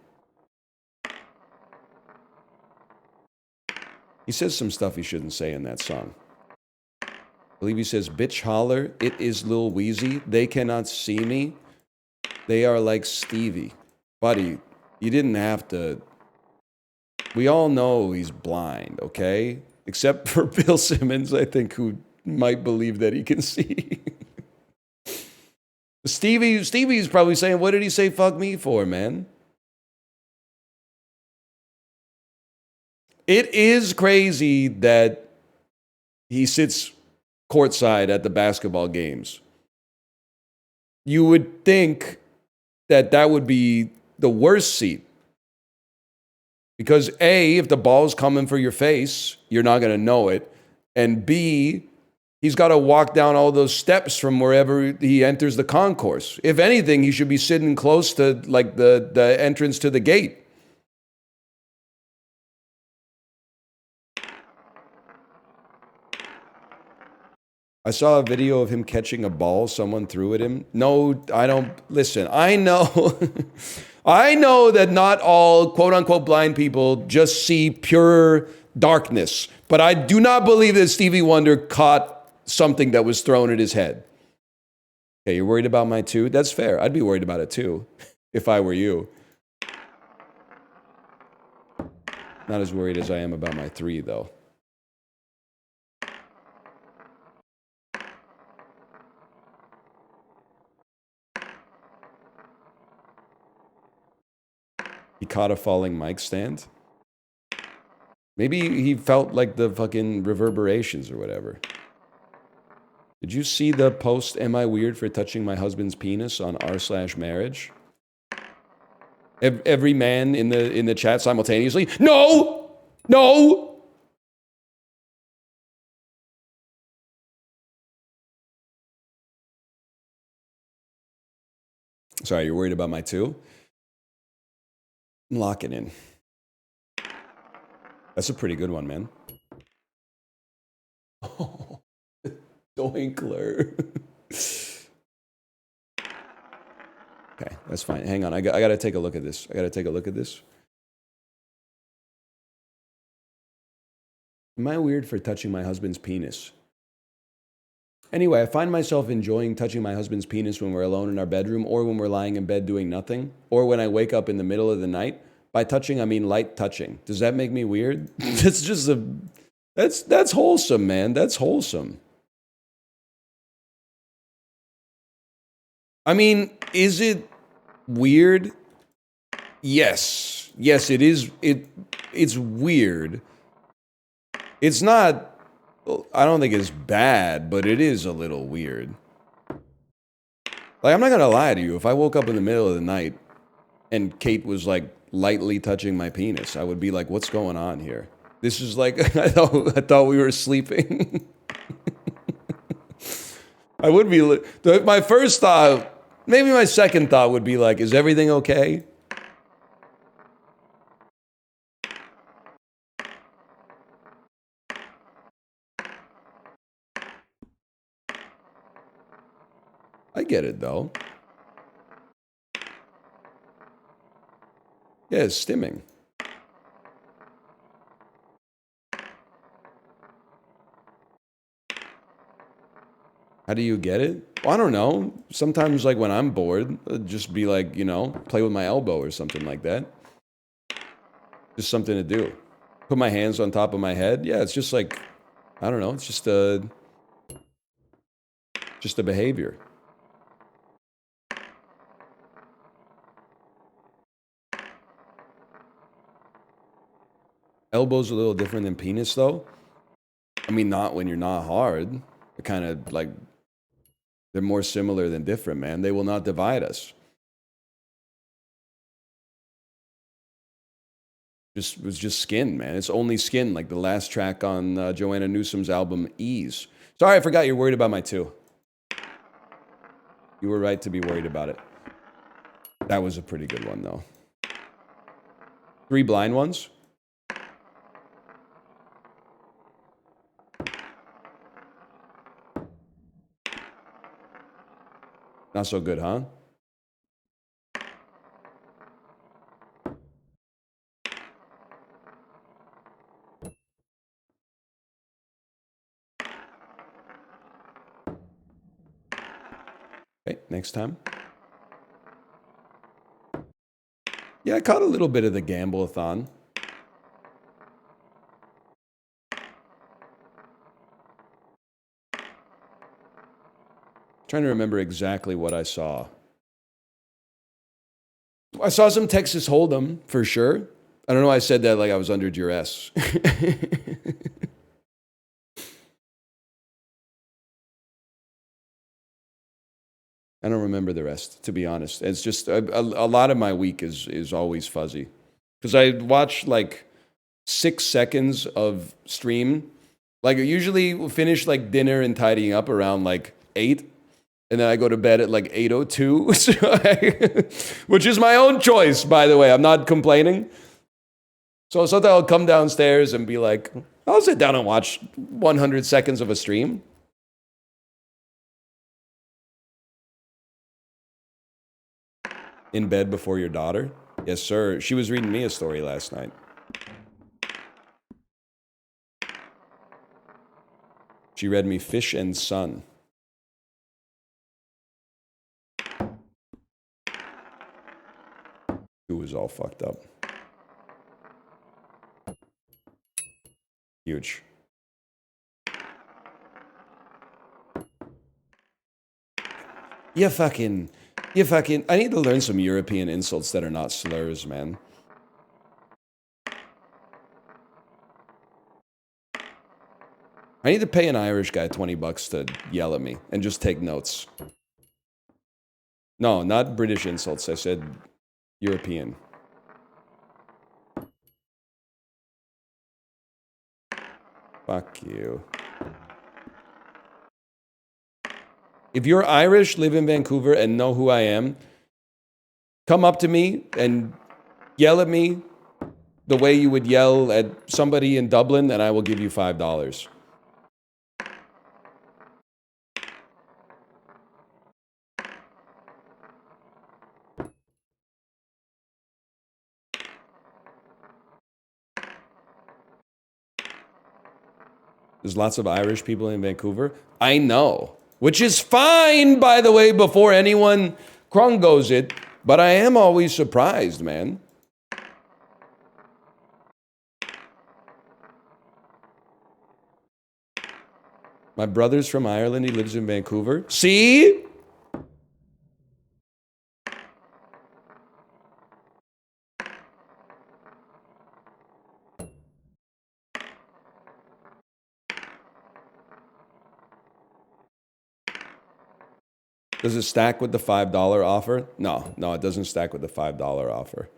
He says some stuff he shouldn't say in that song. I believe he says, bitch holler, it is Lil Weezy. They cannot see me. They are like Stevie. Buddy, you didn't have to... We all know he's blind, okay? Except for Bill Simmons, I think, who might believe that he can see. Stevie's probably saying, what did he say fuck me for, man? It is crazy that he sits courtside at the basketball games. You would think that that would be the worst seat. Because A, if the ball's coming for your face, you're not going to know it. And B, he's got to walk down all those steps from wherever he enters the concourse. If anything, he should be sitting close to like the entrance to the gate. I saw a video of him catching a ball someone threw at him. No, I don't. Listen, I know. I know that not all quote unquote blind people just see pure darkness. But I do not believe that Stevie Wonder caught something that was thrown at his head. Okay, you're worried about my 2? That's fair. I'd be worried about it too, if I were you. Not as worried as I am about my 3, though. He caught a falling mic stand. Maybe he felt like the fucking reverberations or whatever. Did you see the post, am I weird for touching my husband's penis on r/marriage? Every man in the chat simultaneously, no! No! Sorry, you're worried about my 2? Lock it in. That's a pretty good one, man. Oh, Doinkler. Okay, that's fine. Hang on, I gotta take a look at this. Am I weird for touching my husband's penis? Anyway, I find myself enjoying touching my husband's penis when we're alone in our bedroom, or when we're lying in bed doing nothing, or when I wake up in the middle of the night. By touching, I mean light touching. Does that make me weird? That's just that's wholesome, man. That's wholesome. I mean, is it weird? Yes. yes, it is. It's weird. It's not. I don't think it's bad, but it is a little weird. Like, I'm not gonna lie to you. If I woke up in the middle of the night and Kate was like lightly touching my penis, I would be like, "What's going on here?" This is like I thought we were sleeping. I would be. My first thought, maybe my second thought would be like, "Is everything okay?" I get it though. Yeah, it's stimming. How do you get it? Well, I don't know. Sometimes, like, when I'm bored, I'd just be like, you know, play with my elbow or something like that. Just something to do. Put my hands on top of my head. Yeah, it's just like, I don't know. It's just a behavior. Elbow's a little different than penis, though. I mean, not when you're not hard. They're kind of like, they're more similar than different, man. They will not divide us. It was just skin, man. It's only skin, like the last track on Joanna Newsom's album, Ease. Sorry, I forgot you're worried about my two. You were right to be worried about it. That was a pretty good one, though. 3 blind ones? Not so good, huh? Okay, next time. Yeah, I caught a little bit of the gamble-a-thon. Trying to remember exactly what I saw. I saw some Texas Hold'em, for sure. I don't know why I said that like I was under duress. I don't remember the rest, to be honest. It's just a lot of my week is always fuzzy. Because I watch like 6 seconds of stream. Like, I usually finish like dinner and tidying up around like 8. And then I go to bed at like 8:02, which is my own choice, by the way. I'm not complaining. So sometimes I'll come downstairs and be like, I'll sit down and watch 100 seconds of a stream. In bed before your daughter? Yes, sir. She was reading me a story last night. She read me Fish and Sun. It was all fucked up. Huge. You fucking... I need to learn some European insults that are not slurs, man. I need to pay an Irish guy $20 to yell at me and just take notes. No, not British insults. I said European. Fuck you. If you're Irish, live in Vancouver, and know who I am, come up to me and yell at me the way you would yell at somebody in Dublin, and I will give you $5. There's lots of Irish people in Vancouver. I know. Which is fine, by the way, before anyone krongos it. But I am always surprised, man. My brother's from Ireland. He lives in Vancouver. See? Does it stack with the $5 offer? No, it doesn't stack with the $5 offer.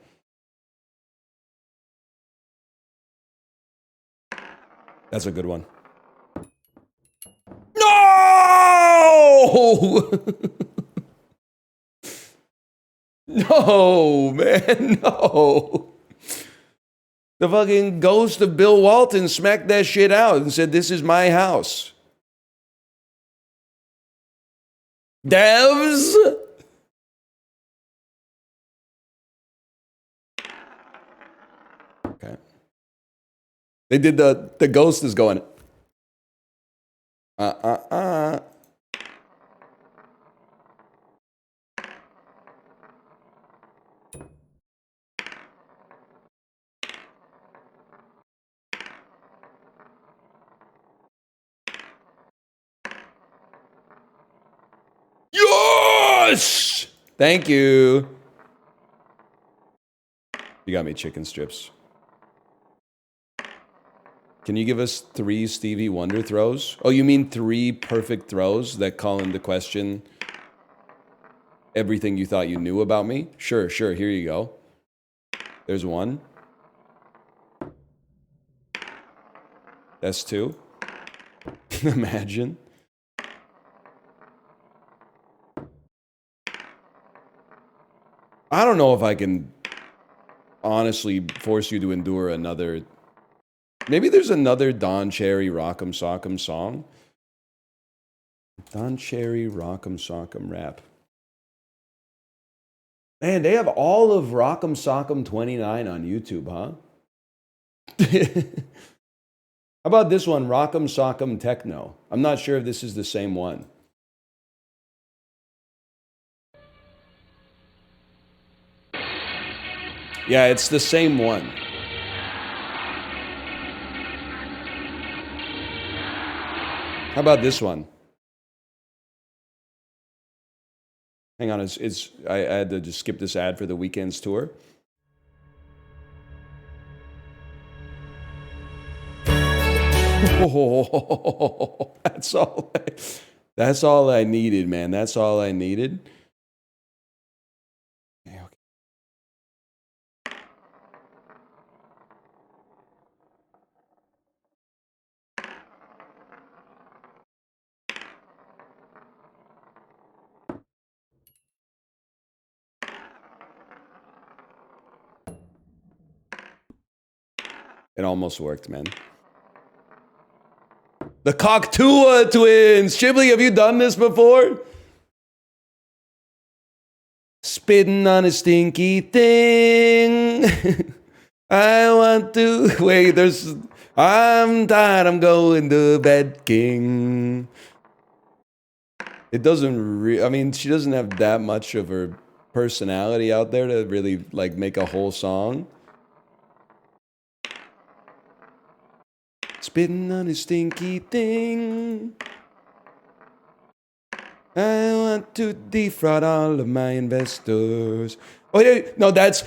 That's a good one. No! No, man, no. The fucking ghost of Bill Walton smacked that shit out and said, "This is my house." Devs? Okay. They did the ghost is going. Yes! Thank you. You got me chicken strips. Can you give us 3 Stevie Wonder throws? Oh, you mean 3 perfect throws that call into question everything you thought you knew about me? Sure, here you go. There's 1. That's 2. Imagine. I don't know if I can honestly force you to endure another. Maybe there's another Don Cherry Rock'em Sock'em song. Don Cherry Rock'em Sock'em rap. Man, they have all of Rock'em Sock'em 29 on YouTube, huh? How about this one, Rock'em Sock'em Techno? I'm not sure if this is the same one. Yeah, it's the same one. How about this one? Hang on, I had to just skip this ad for the weekend's tour. Oh, that's all I needed, man. That's all I needed. Okay. It almost worked, man. The Coctua twins! Chibli, have you done this before? Spitting on a stinky thing. I want to... Wait, I'm tired, I'm going to bed, king. It doesn't I mean, she doesn't have that much of her personality out there to really, like, make a whole song. Spitting on a stinky thing. I want to defraud all of my investors. Oh, yeah, no, that's...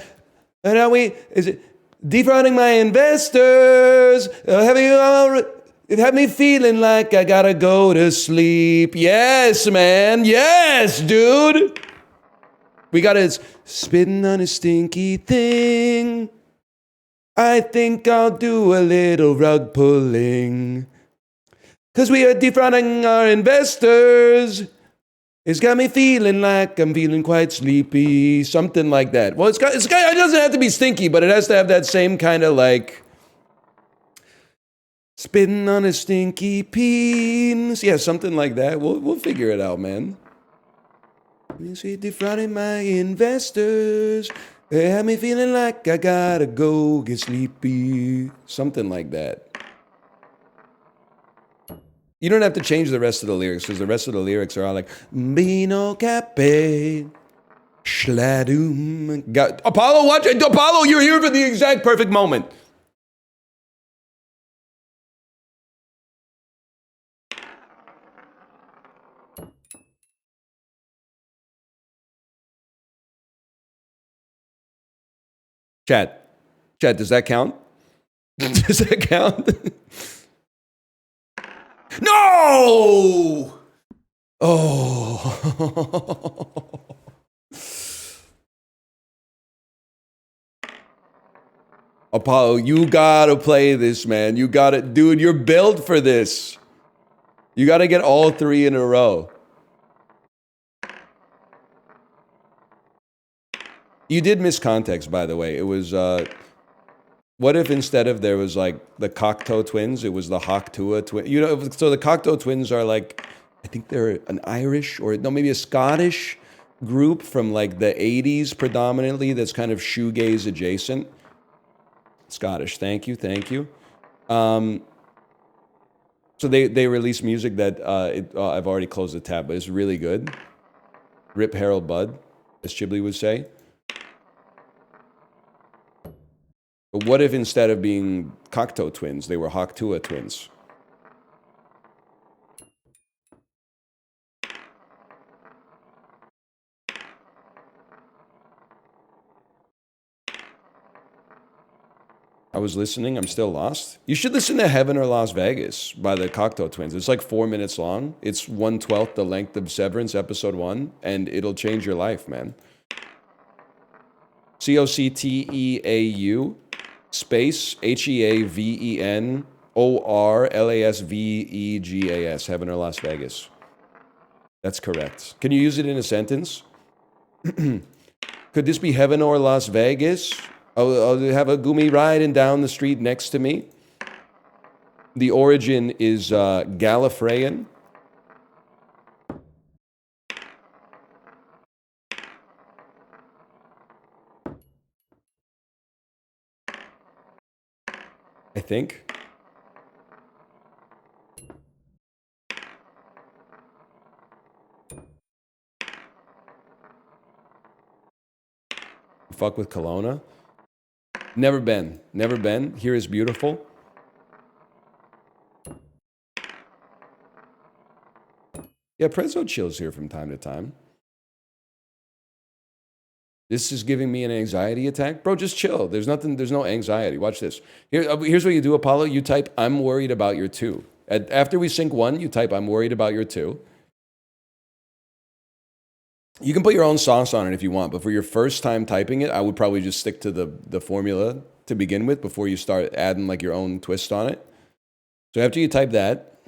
Is it defrauding my investors? It had me feeling like I gotta go to sleep. Yes, man. Yes, dude. We got it. Spitting on a stinky thing. I think I'll do a little rug pulling. 'Cause we are defrauding our investors. It's got me feeling like I'm feeling quite sleepy. It doesn't have to be stinky, but it has to have that same kind of like spitting on a stinky penis. Yeah, something like that. We'll figure it out, man. You see, defrauding my investors. They have me feeling like I gotta go get sleepy. Something like that. You don't have to change the rest of the lyrics, because the rest of the lyrics are all like Bino Cape Schladum. Apollo, watch it. Apollo, you're here for the exact perfect moment. Chat, does that count? Does that count? No! Oh. Apollo, you gotta play this, man. You gotta, dude, you're built for this. You gotta get all 3 in a row. You did miss context, by the way. It was, what if instead of there was like the Cocteau twins, it was the Hawktua twins? You know, so the Cocteau twins are like, I think they're an Irish or no, maybe a Scottish group from like the 80s predominantly that's kind of shoegaze adjacent. Scottish, thank you, thank you. So they release music that I've already closed the tab, but it's really good. Rip Harold Budd, as Chiblee would say. But what if instead of being Cocteau twins, they were Hawktua twins? I was listening. I'm still lost. You should listen to Heaven or Las Vegas by the Cocteau Twins. It's like 4 minutes long. It's 1/12 the length of Severance, episode 1, and it'll change your life, man. COCTEAU space HEAVENORLASVEGAS. Heaven or Las Vegas. That's correct. Can you use it in a sentence? Could this be Heaven or Las Vegas? I'll have a gumi riding down the street next to me. The origin is Gallifreyan. I think. Fuck with Kelowna. Never been. Never been. Here is beautiful. Yeah, Prezzo chills here from time to time. This is giving me an anxiety attack. Bro, just chill. There's nothing, there's no anxiety. Watch this. Here's what you do, Apollo. You type, I'm worried about your 2. After we sync 1, you type, I'm worried about your 2. You can put your own sauce on it if you want, but for your first time typing it, I would probably just stick to the formula to begin with before you start adding like your own twist on it. So after you type that,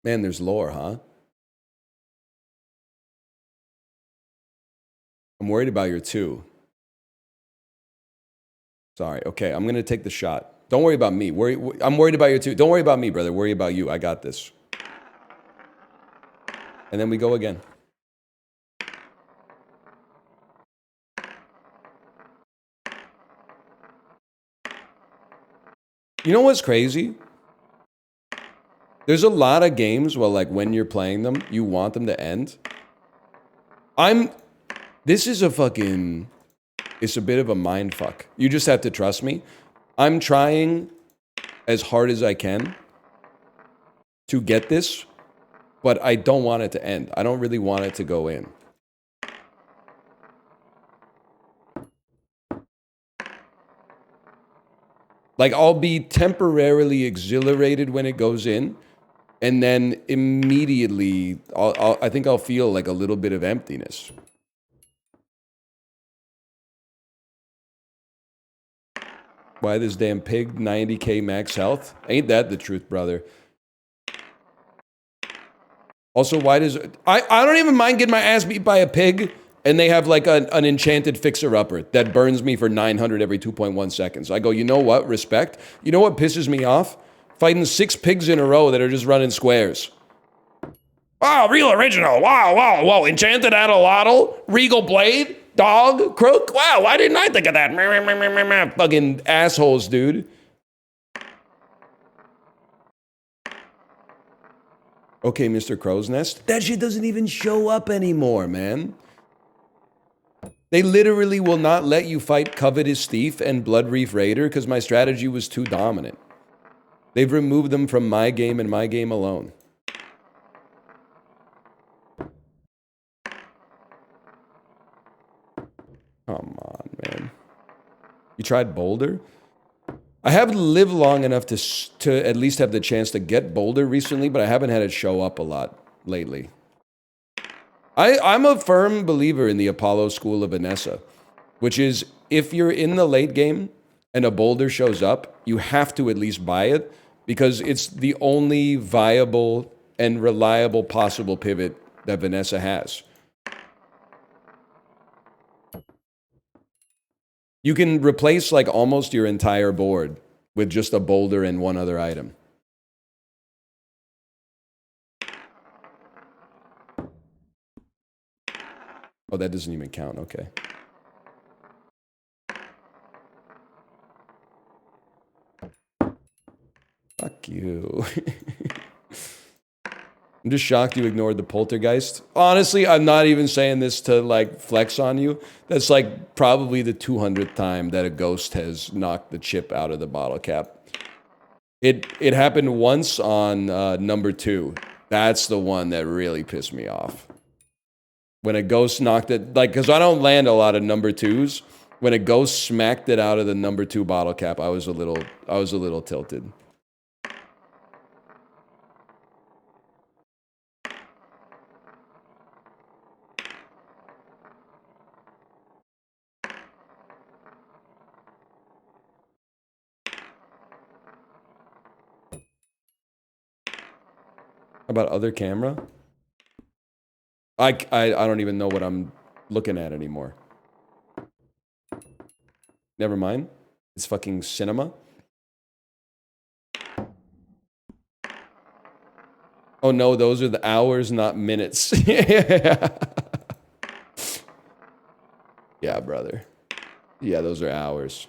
man, there's lore, huh? I'm worried about your 2. Sorry. Okay, I'm gonna take the shot. Don't worry about me. I'm worried about your 2. Don't worry about me, brother. Worry about you. I got this. And then we go again. You know what's crazy? There's a lot of games where, like, when you're playing them, you want them to end. This is a fucking, it's a bit of a mind fuck. You just have to trust me. I'm trying as hard as I can to get this, but I don't want it to end. I don't really want it to go in. Like, I'll be temporarily exhilarated when it goes in, and then immediately, I think I'll feel like a little bit of emptiness. Why this damn pig 90k max health? Ain't that the truth, brother? Also, why does... I don't even mind getting my ass beat by a pig, and they have like an enchanted fixer-upper that burns me for 900 every 2.1 seconds. I go, you know what? Respect. You know what pisses me off? Fighting 6 pigs in a row that are just running squares. Wow, real original. Wow, wow, wow. Enchanted Adelotl, Regal Blade, Dog, Crook. Wow, why didn't I think of that? Fucking assholes, dude. Okay, Mr. Crow's Nest. That shit doesn't even show up anymore, man. They literally will not let you fight Covetous Thief and Bloodreef Raider because my strategy was too dominant. They've removed them from my game and my game alone. Come on, man. You tried Boulder? I have lived long enough to at least have the chance to get Boulder recently, but I haven't had it show up a lot lately. I'm a firm believer in the Apollo school of Vanessa, which is if you're in the late game and a Boulder shows up, you have to at least buy it because it's the only viable and reliable possible pivot that Vanessa has. You can replace like almost your entire board with just a Boulder and one other item. Oh, that doesn't even count. Okay. Fuck you. I'm just shocked you ignored the poltergeist. Honestly, I'm not even saying this to like flex on you. That's like probably the 200th time that a ghost has knocked the chip out of the bottle cap. It happened once on number 2. That's the one that really pissed me off. When a ghost knocked it, like, because I don't land a lot of number 2s. When a ghost smacked it out of the number 2 bottle cap, I was a little tilted. About other camera? I don't even know what I'm looking at anymore. Never mind. It's fucking cinema. Oh no, those are the hours, not minutes. Yeah, brother. Yeah, those are hours.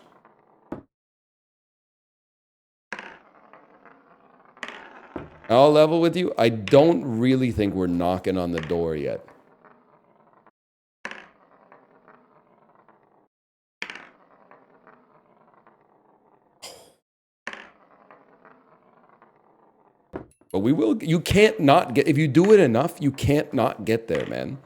I'll level with you. I don't really think we're knocking on the door yet. But we will. You can't not get. If you do it enough, you can't not get there, man.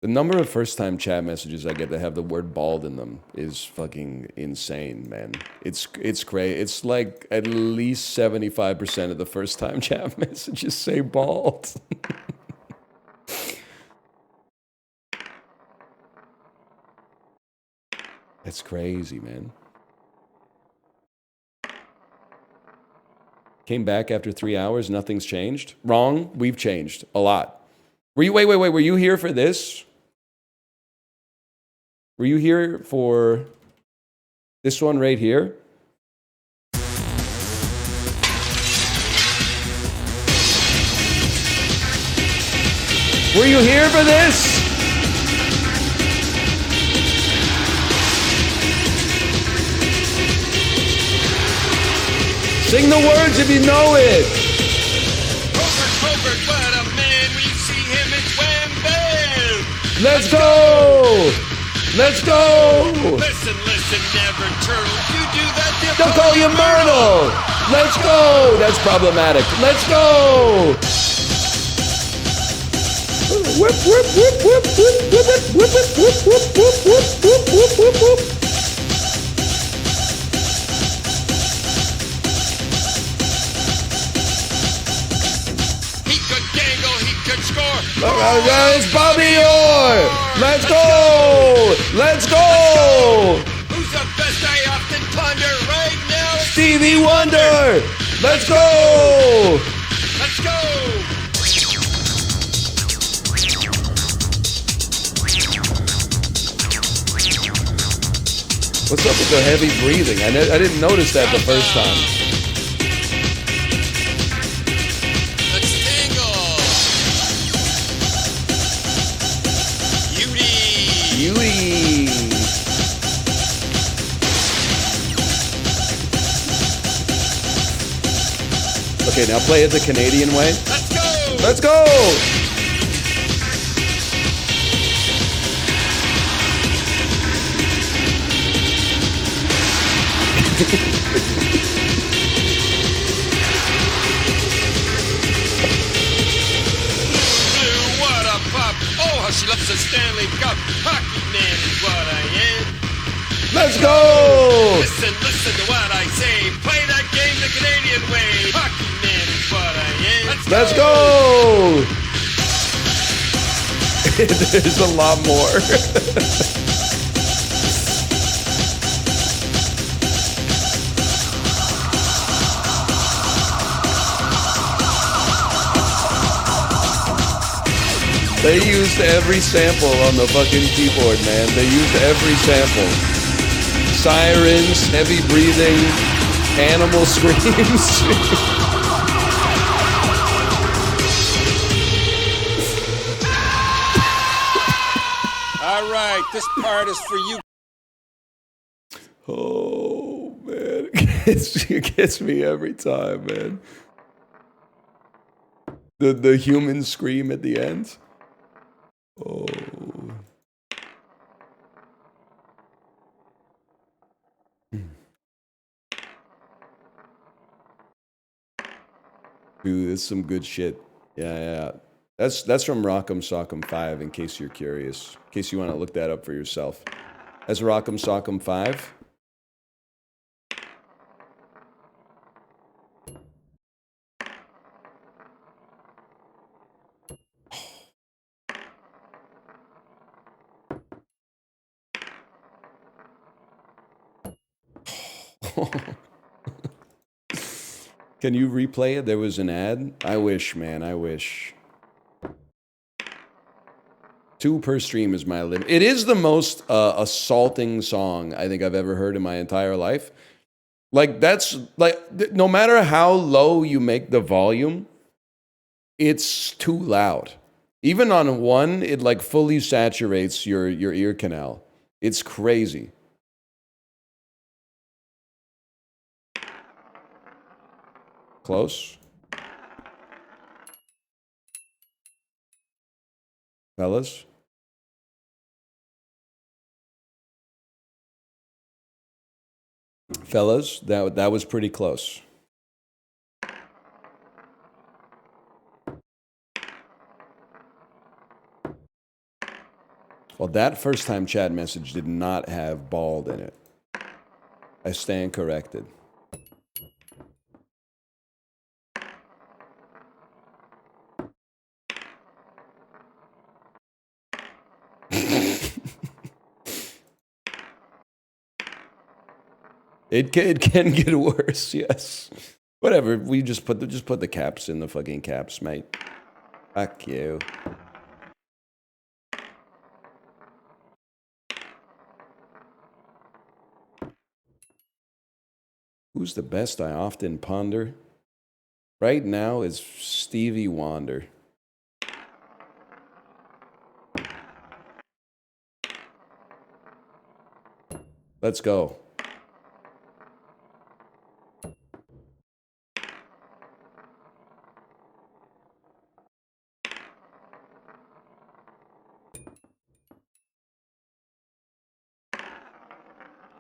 The number of first-time chat messages I get that have the word bald in them is fucking insane, man. It's crazy. It's like at least 75% of the first-time chat messages say bald. That's crazy, man. Came back after 3 hours, nothing's changed. Wrong, we've changed a lot. Were you, wait, were you here for this? Were you here for this one right here? Were you here for this? Sing the words if you know it. Covert, what a man. When you see him, it's wham bam. Let's go. Let's go. Listen, never turtle. You do that, don't call you Myrtle. Let's go. That's problematic. Let's go. Whip, whip, whip, whip, whip, whip, whip, whip, whip, whip, whip, whip, whip, whip, whip, whip. It's Bobby Orr! Let's go! Let's go! Who's the best I often ponder right now? Stevie Wonder! Let's go! Let's go! What's up with the heavy breathing? I didn't notice that the first time. Okay, now play it the Canadian way. Let's go! Let's go! Cup. Hockey man is what I am. Let's go! Listen, listen to what I say. Play that game the Canadian way. Hockey man is what I am. Let's go! There's a lot more. They used every sample on the fucking keyboard, man. They used every sample. Sirens, heavy breathing, animal screams. All right, this part is for you. Oh, man. It gets me every time, man. The human scream at the end. Oh. Dude, this is some good shit. Yeah. That's from Rock'em Sock'em 5, in case you're curious. In case you want to look that up for yourself. That's Rock'em Sock'em 5. Can you replay it? There was an ad. I wish, man. I wish. 2 per stream is my limit. It is the most assaulting song I think I've ever heard in my entire life. Like, that's like, no matter how low you make the volume, it's too loud. Even on 1, it like fully saturates your ear canal. It's crazy. Close. Fellas. Fellas, that was pretty close. Well, that first time chat message did not have bald in it. I stand corrected. It can get worse, yes. Whatever, we just put the caps in the fucking caps, mate. Fuck you. Who's the best? I often ponder. Right now is Stevie Wonder. Let's go.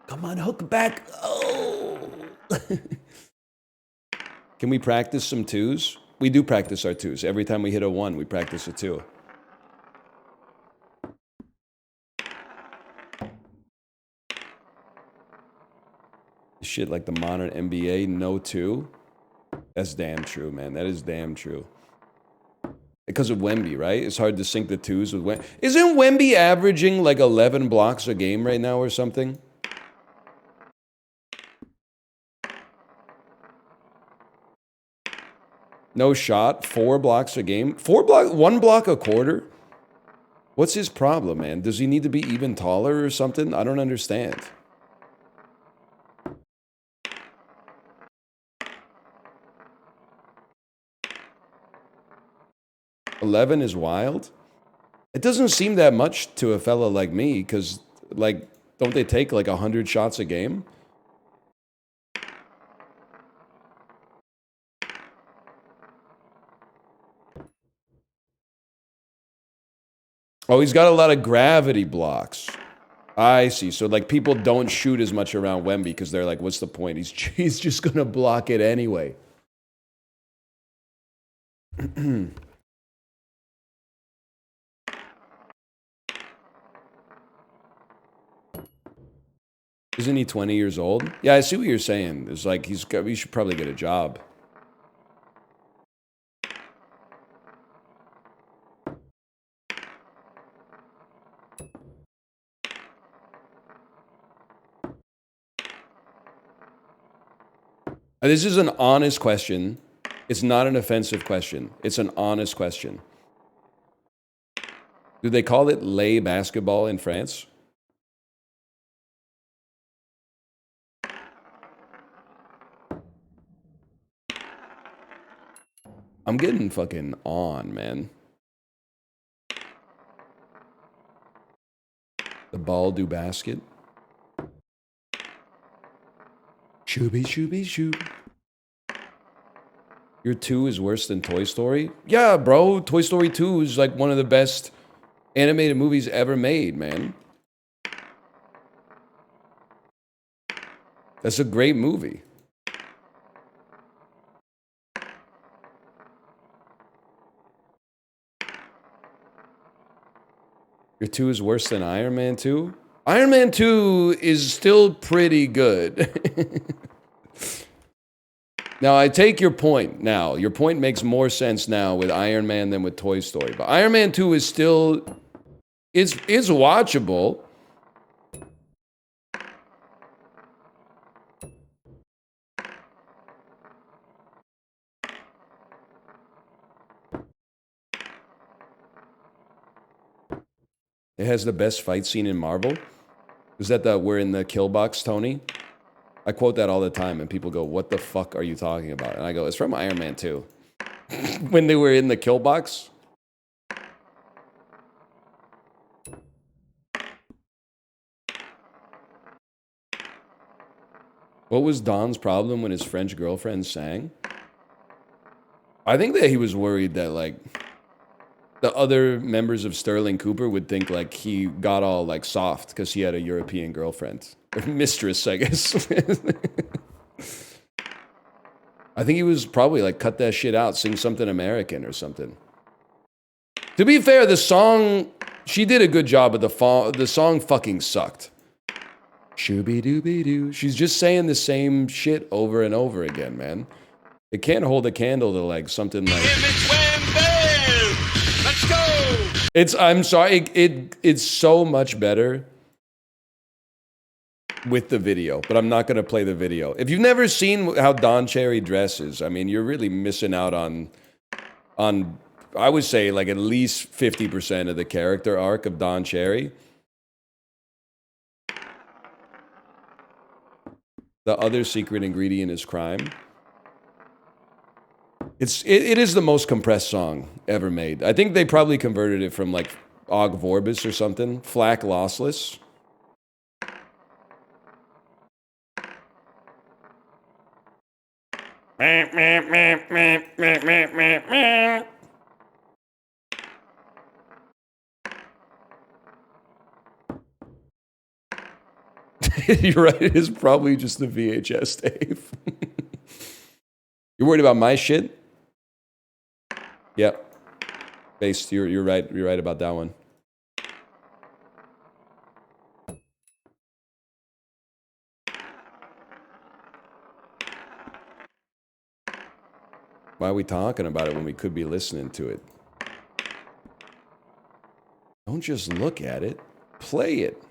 Come on, hook back. Oh. Can we practice some 2s? We do practice our 2s. Every time we hit a 1, we practice a 2. Shit, like the modern NBA, no 2. That's damn true, man. That is damn true. Because of Wemby, right? It's hard to sync the 2s with Wemby. Isn't Wemby averaging like 11 blocks a game right now or something? No shot, 4 blocks a game. 1 block a quarter? What's his problem, man? Does he need to be even taller or something? I don't understand. $11 is wild. It doesn't seem that much to a fella like me, because, like, don't they take like 100 shots a game? Oh, he's got a lot of gravity blocks. I see. So, like, people don't shoot as much around Wemby because they're like, what's the point? He's just going to block it anyway. Isn't he 20 years old? Yeah, I see what you're saying. It's like he should probably get a job. This is an honest question. It's not an offensive question. It's an honest question. Do they call it lay basketball in France? I'm getting fucking on, man. The ball do basket. Shooby, shooby, shoot. Your 2 is worse than Toy Story? Yeah, bro. Toy Story 2 is like one of the best animated movies ever made, man. That's a great movie. Your 2 is worse than Iron Man 2? Iron Man 2 is still pretty good. Now, I take your point now. Your point makes more sense now with Iron Man than with Toy Story. But Iron Man 2 is still... It's watchable. It has the best fight scene in Marvel. Is that the we're in the kill box, Tony? I quote that all the time, and people go, "What the fuck are you talking about?" And I go, "It's from Iron Man 2." When they were in the kill box. What was Don's problem when his French girlfriend sang? I think that he was worried that, like, the other members of Sterling Cooper would think, like, he got all, like, soft because he had a European girlfriend. Or mistress, I guess. I think he was probably like, cut that shit out, sing something American or something. To be fair, the song, she did a good job, but the song fucking sucked. Shooby-dooby-doo. She's just saying the same shit over and over again, man. It can't hold a candle to, like, something like... Image wham bam! Let's go! I'm sorry, it's so much better with the video, but I'm not going to play the video. If you've never seen how Don Cherry dresses, I mean, you're really missing out on I would say, like, at least 50% of the character arc of Don Cherry. The other secret ingredient is crime. It is the most compressed song ever made. I think they probably converted it from, like, Og Vorbis or something. Flak Lossless. You're right, it is probably just the VHS tape. You're worried about my shit? Yep. Based, you're right. You're right about that one. Why are we talking about it when we could be listening to it? Don't just look at it. Play it.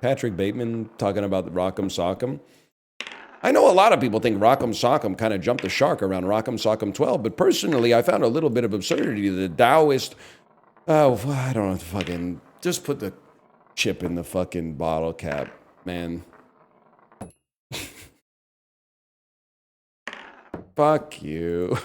Patrick Bateman talking about Rock'em Sock'em. I know a lot of people think Rock'em Sock'em kind of jumped the shark around Rock'em Sock'em 12, but personally, I found a little bit of absurdity. The Taoist... Oh, I don't know, fucking... Just put the chip in the fucking bottle cap, man. Fuck you.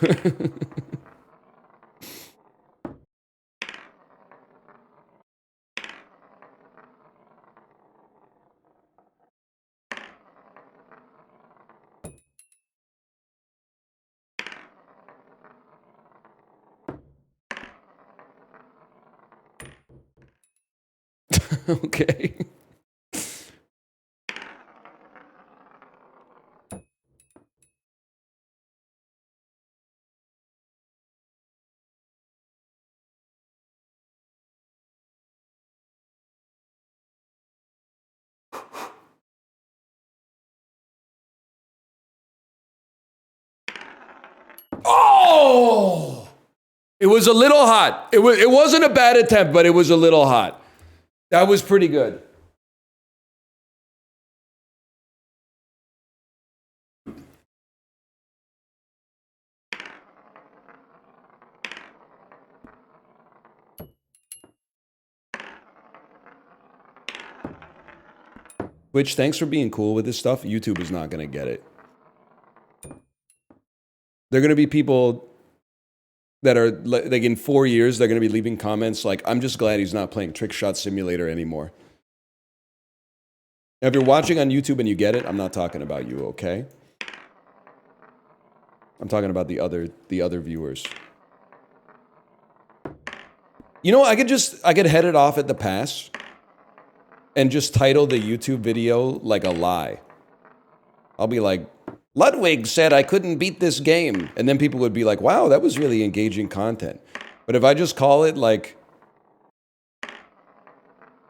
Okay. Oh! It was a little hot. It wasn't a bad attempt, but it was a little hot. That was pretty good. Which, thanks for being cool with this stuff. YouTube is not going to get it. They're going to be people that are, like, in 4 years, they're going to be leaving comments like, I'm just glad he's not playing Trickshot Simulator anymore. Now, if you're watching on YouTube and you get it, I'm not talking about you, okay? I'm talking about the other viewers. You know, I could head it off at the pass and just title the YouTube video like a lie. I'll be like, Ludwig said I couldn't beat this game. And then people would be like, wow, that was really engaging content. But if I just call it like,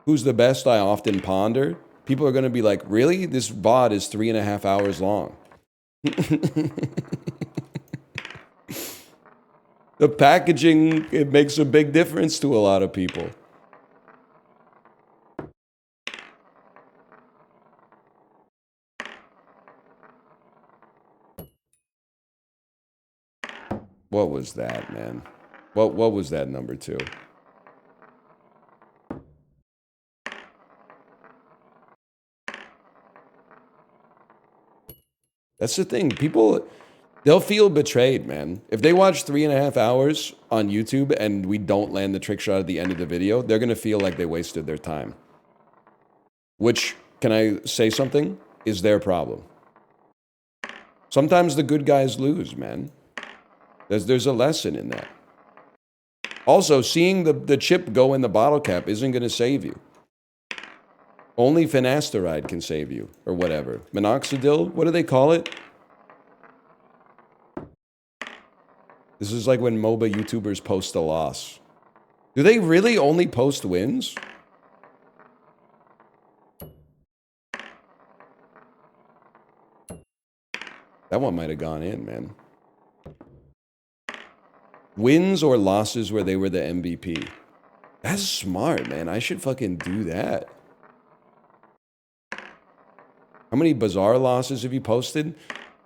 who's the best I often ponder, people are going to be like, really? This VOD is 3.5 hours long. The packaging, it makes a big difference to a lot of people. What was that, man? What was that number 2? That's the thing. People, they'll feel betrayed, man. If they watch 3.5 hours on YouTube and we don't land the trick shot at the end of the video, they're going to feel like they wasted their time. Which, can I say something, is their problem. Sometimes the good guys lose, man. There's a lesson in that. Also, seeing the chip go in the bottle cap isn't going to save you. Only finasteride can save you, or whatever. Minoxidil, what do they call it? This is like when MOBA YouTubers post a loss. Do they really only post wins? That one might have gone in, man. Wins or losses where they were the MVP. That's smart, man. I should fucking do that. How many bizarre losses have you posted?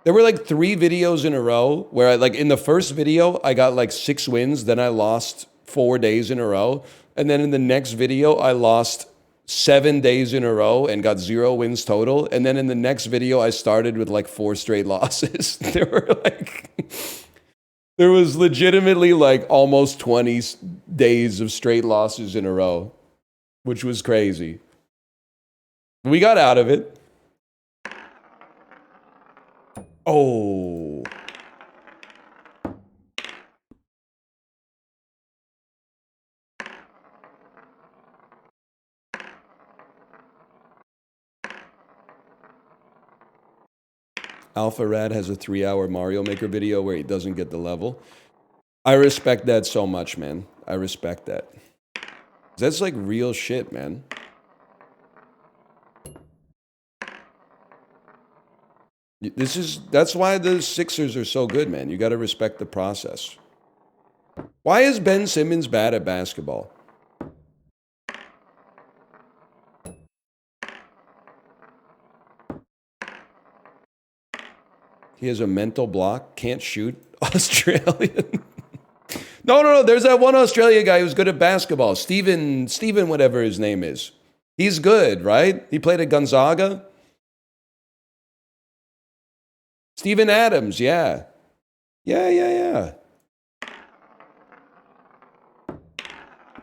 There were like 3 videos in a row where I, like in the first video, I got like 6 wins. Then I lost 4 days in a row. And then in the next video, I lost 7 days in a row and got 0 wins total. And then in the next video, I started with like 4 straight losses. There was legitimately like almost 20 days of straight losses in a row, which was crazy. We got out of it. Oh. Alpha Rad has a 3-hour Mario Maker video where he doesn't get the level. I respect that so much, man. I respect that. That's like real shit, man. That's why the Sixers are so good, man. You got to respect the process. Why is Ben Simmons bad at basketball? He has a mental block, can't shoot. Australian. No. There's that one Australia guy who's good at basketball. Steven, whatever his name is. He's good, right? He played at Gonzaga. Steven Adams, yeah. Yeah.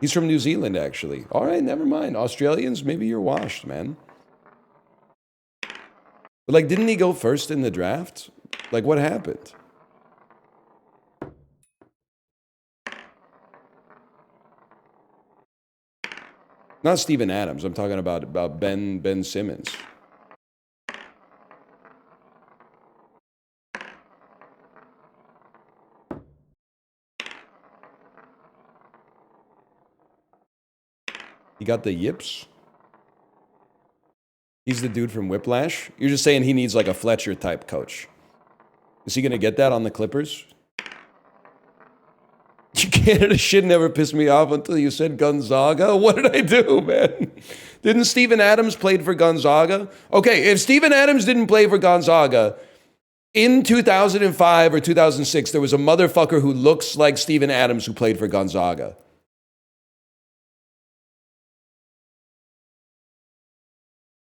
He's from New Zealand, actually. All right, never mind. Australians, maybe you're washed, man. But, like, didn't he go first in the draft? Like, what happened? Not Steven Adams. I'm talking about Ben Simmons. He got the yips. He's the dude from Whiplash. You're just saying he needs like a Fletcher type coach. Is he going to get that on the Clippers? Canada shit never pissed me off until you said Gonzaga. What did I do, man? Didn't Steven Adams played for Gonzaga? Okay, if Steven Adams didn't play for Gonzaga, in 2005 or 2006, there was a motherfucker who looks like Steven Adams who played for Gonzaga.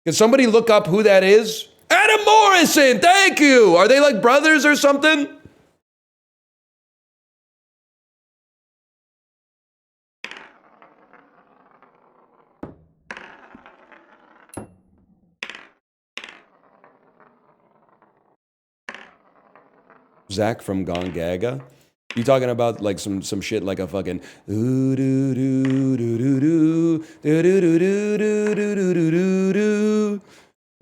Can somebody look up who that is? Adam Morrison, thank you. Are they like brothers or something? Zach from Gongaga? You talking about like some shit like a fucking ooh doo doo doo doo doo doo doo doo doo doo doo doo doo doo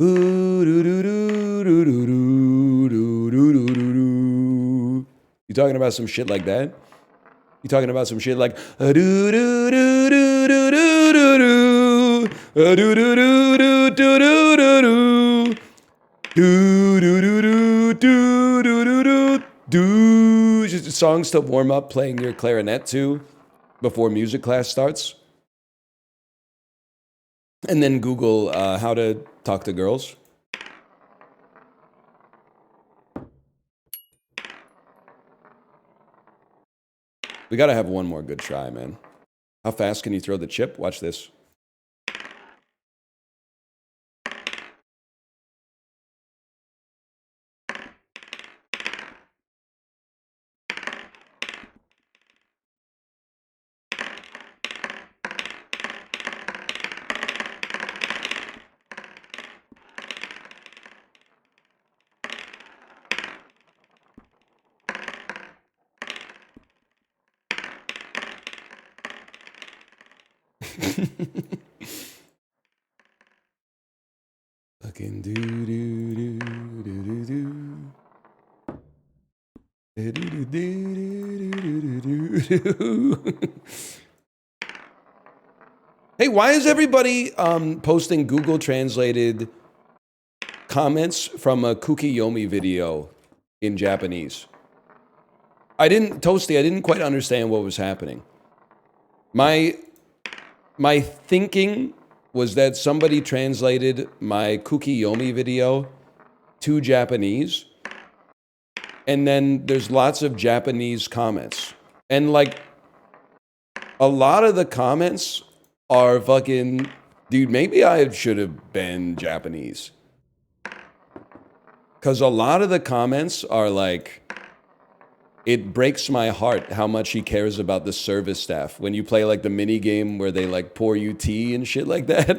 ooh doo doo doo doo doo doo doo doo doo. You talking about some shit like that? You talking about some shit like doo doo doo doo doo doo doo doo doo doo doo doo doo doo doo do do do do do do do do do. Just songs to warm up playing your clarinet to before music class starts. And then Google how to talk to girls. We gotta have one more good try, man. How fast can you throw the chip? Watch this. Fucking do do do do do do. Do do do do do do do. Hey, why is everybody posting Google translated comments from a Kukiyomi video in Japanese? Toasty, I didn't quite understand what was happening. My thinking was that somebody translated my Kukiyomi video to Japanese, and then there's lots of Japanese comments. And like, a lot of the comments are fucking, dude, maybe I should have been Japanese. Because a lot of the comments are like, it breaks my heart how much he cares about the service staff when you play like the mini game where they like pour you tea and shit like that.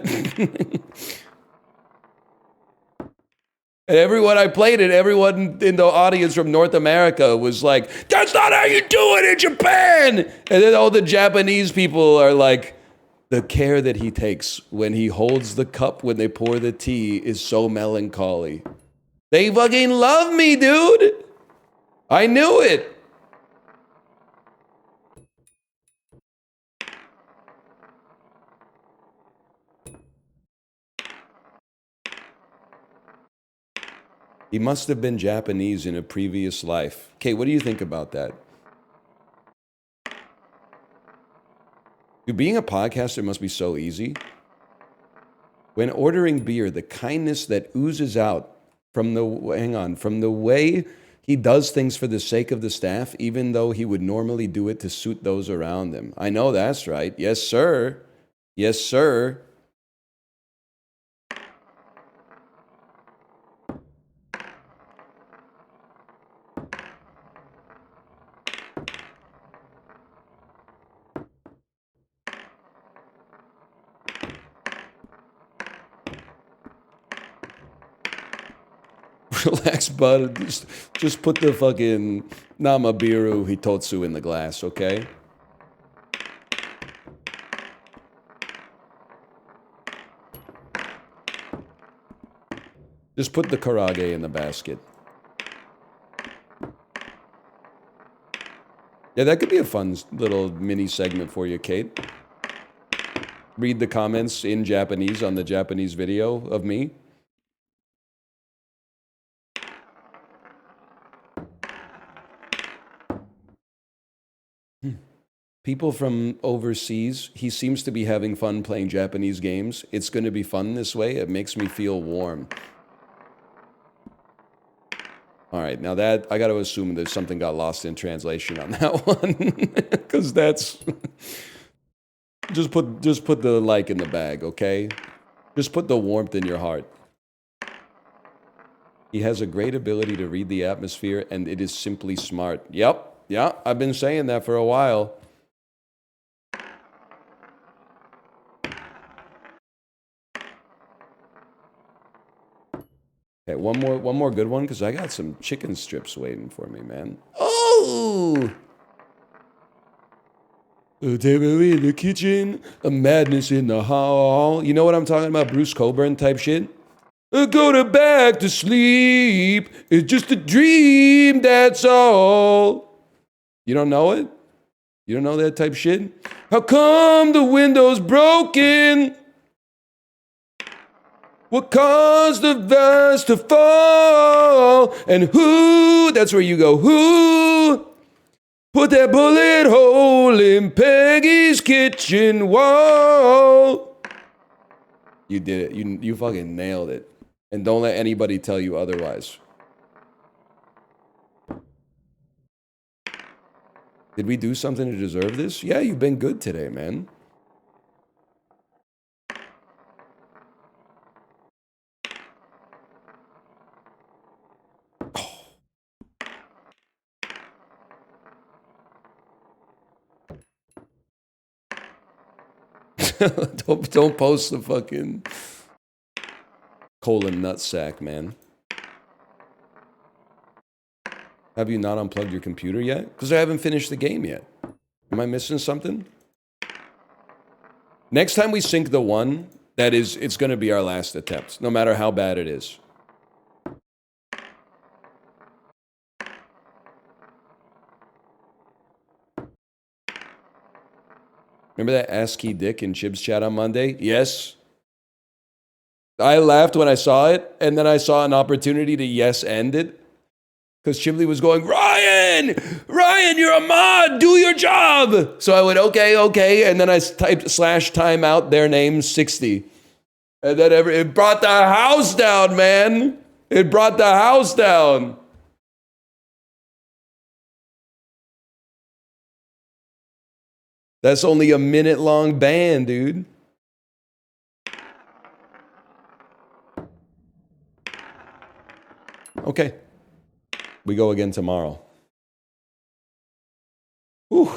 And I played it, everyone in the audience from North America was like, that's not how you do it in Japan. And then all the Japanese people are like, the care that he takes when he holds the cup when they pour the tea is so melancholy. They fucking love me, dude. I knew it. He must have been Japanese in a previous life. Kate, what do you think about that? Dude, being a podcaster must be so easy. When ordering beer, the kindness that oozes out from the way he does things for the sake of the staff, even though he would normally do it to suit those around him. I know that's right. Yes, sir. Yes, sir. Relax, bud. Just put the fucking Namabiru Hitotsu in the glass, okay? Just put the karage in the basket. Yeah, that could be a fun little mini segment for you, Kate. Read the comments in Japanese on the Japanese video of me. People from overseas, he seems to be having fun playing Japanese games. It's going to be fun this way. It makes me feel warm. All right, now that, I got to assume that something got lost in translation on that one. Because that's... Just put the like in the bag, okay? Just put the warmth in your heart. He has a great ability to read the atmosphere, and it is simply smart. Yep, yeah, I've been saying that for a while. Okay, one more good one, because I got some chicken strips waiting for me, man. Oh! A table in the kitchen, a madness in the hall. You know what I'm talking about? Bruce Coburn type shit? Go to back to sleep. It's just a dream, that's all. You don't know it? You don't know that type shit? How come the window's broken? What caused the vase to fall? And who, that's where you go, who put that bullet hole in Peggy's kitchen wall? You did it. You fucking nailed it. And don't let anybody tell you otherwise. Did we do something to deserve this? Yeah, you've been good today, man. Don't post the fucking colon nutsack, man. Have you not unplugged your computer yet? Because I haven't finished the game yet. Am I missing something? Next time we sync the one, it's going to be our last attempt, no matter how bad it is. Remember that ASCII dick in Chib's chat on Monday? Yes. I laughed when I saw it, and then I saw an opportunity to yes end it. Because Chibley was going, Ryan, you're a mod, do your job. So I went, okay. And then I typed /timeout their name 60. And then it brought the house down, man. It brought the house down. That's only a minute-long ban, dude. Okay. We go again tomorrow. Whew.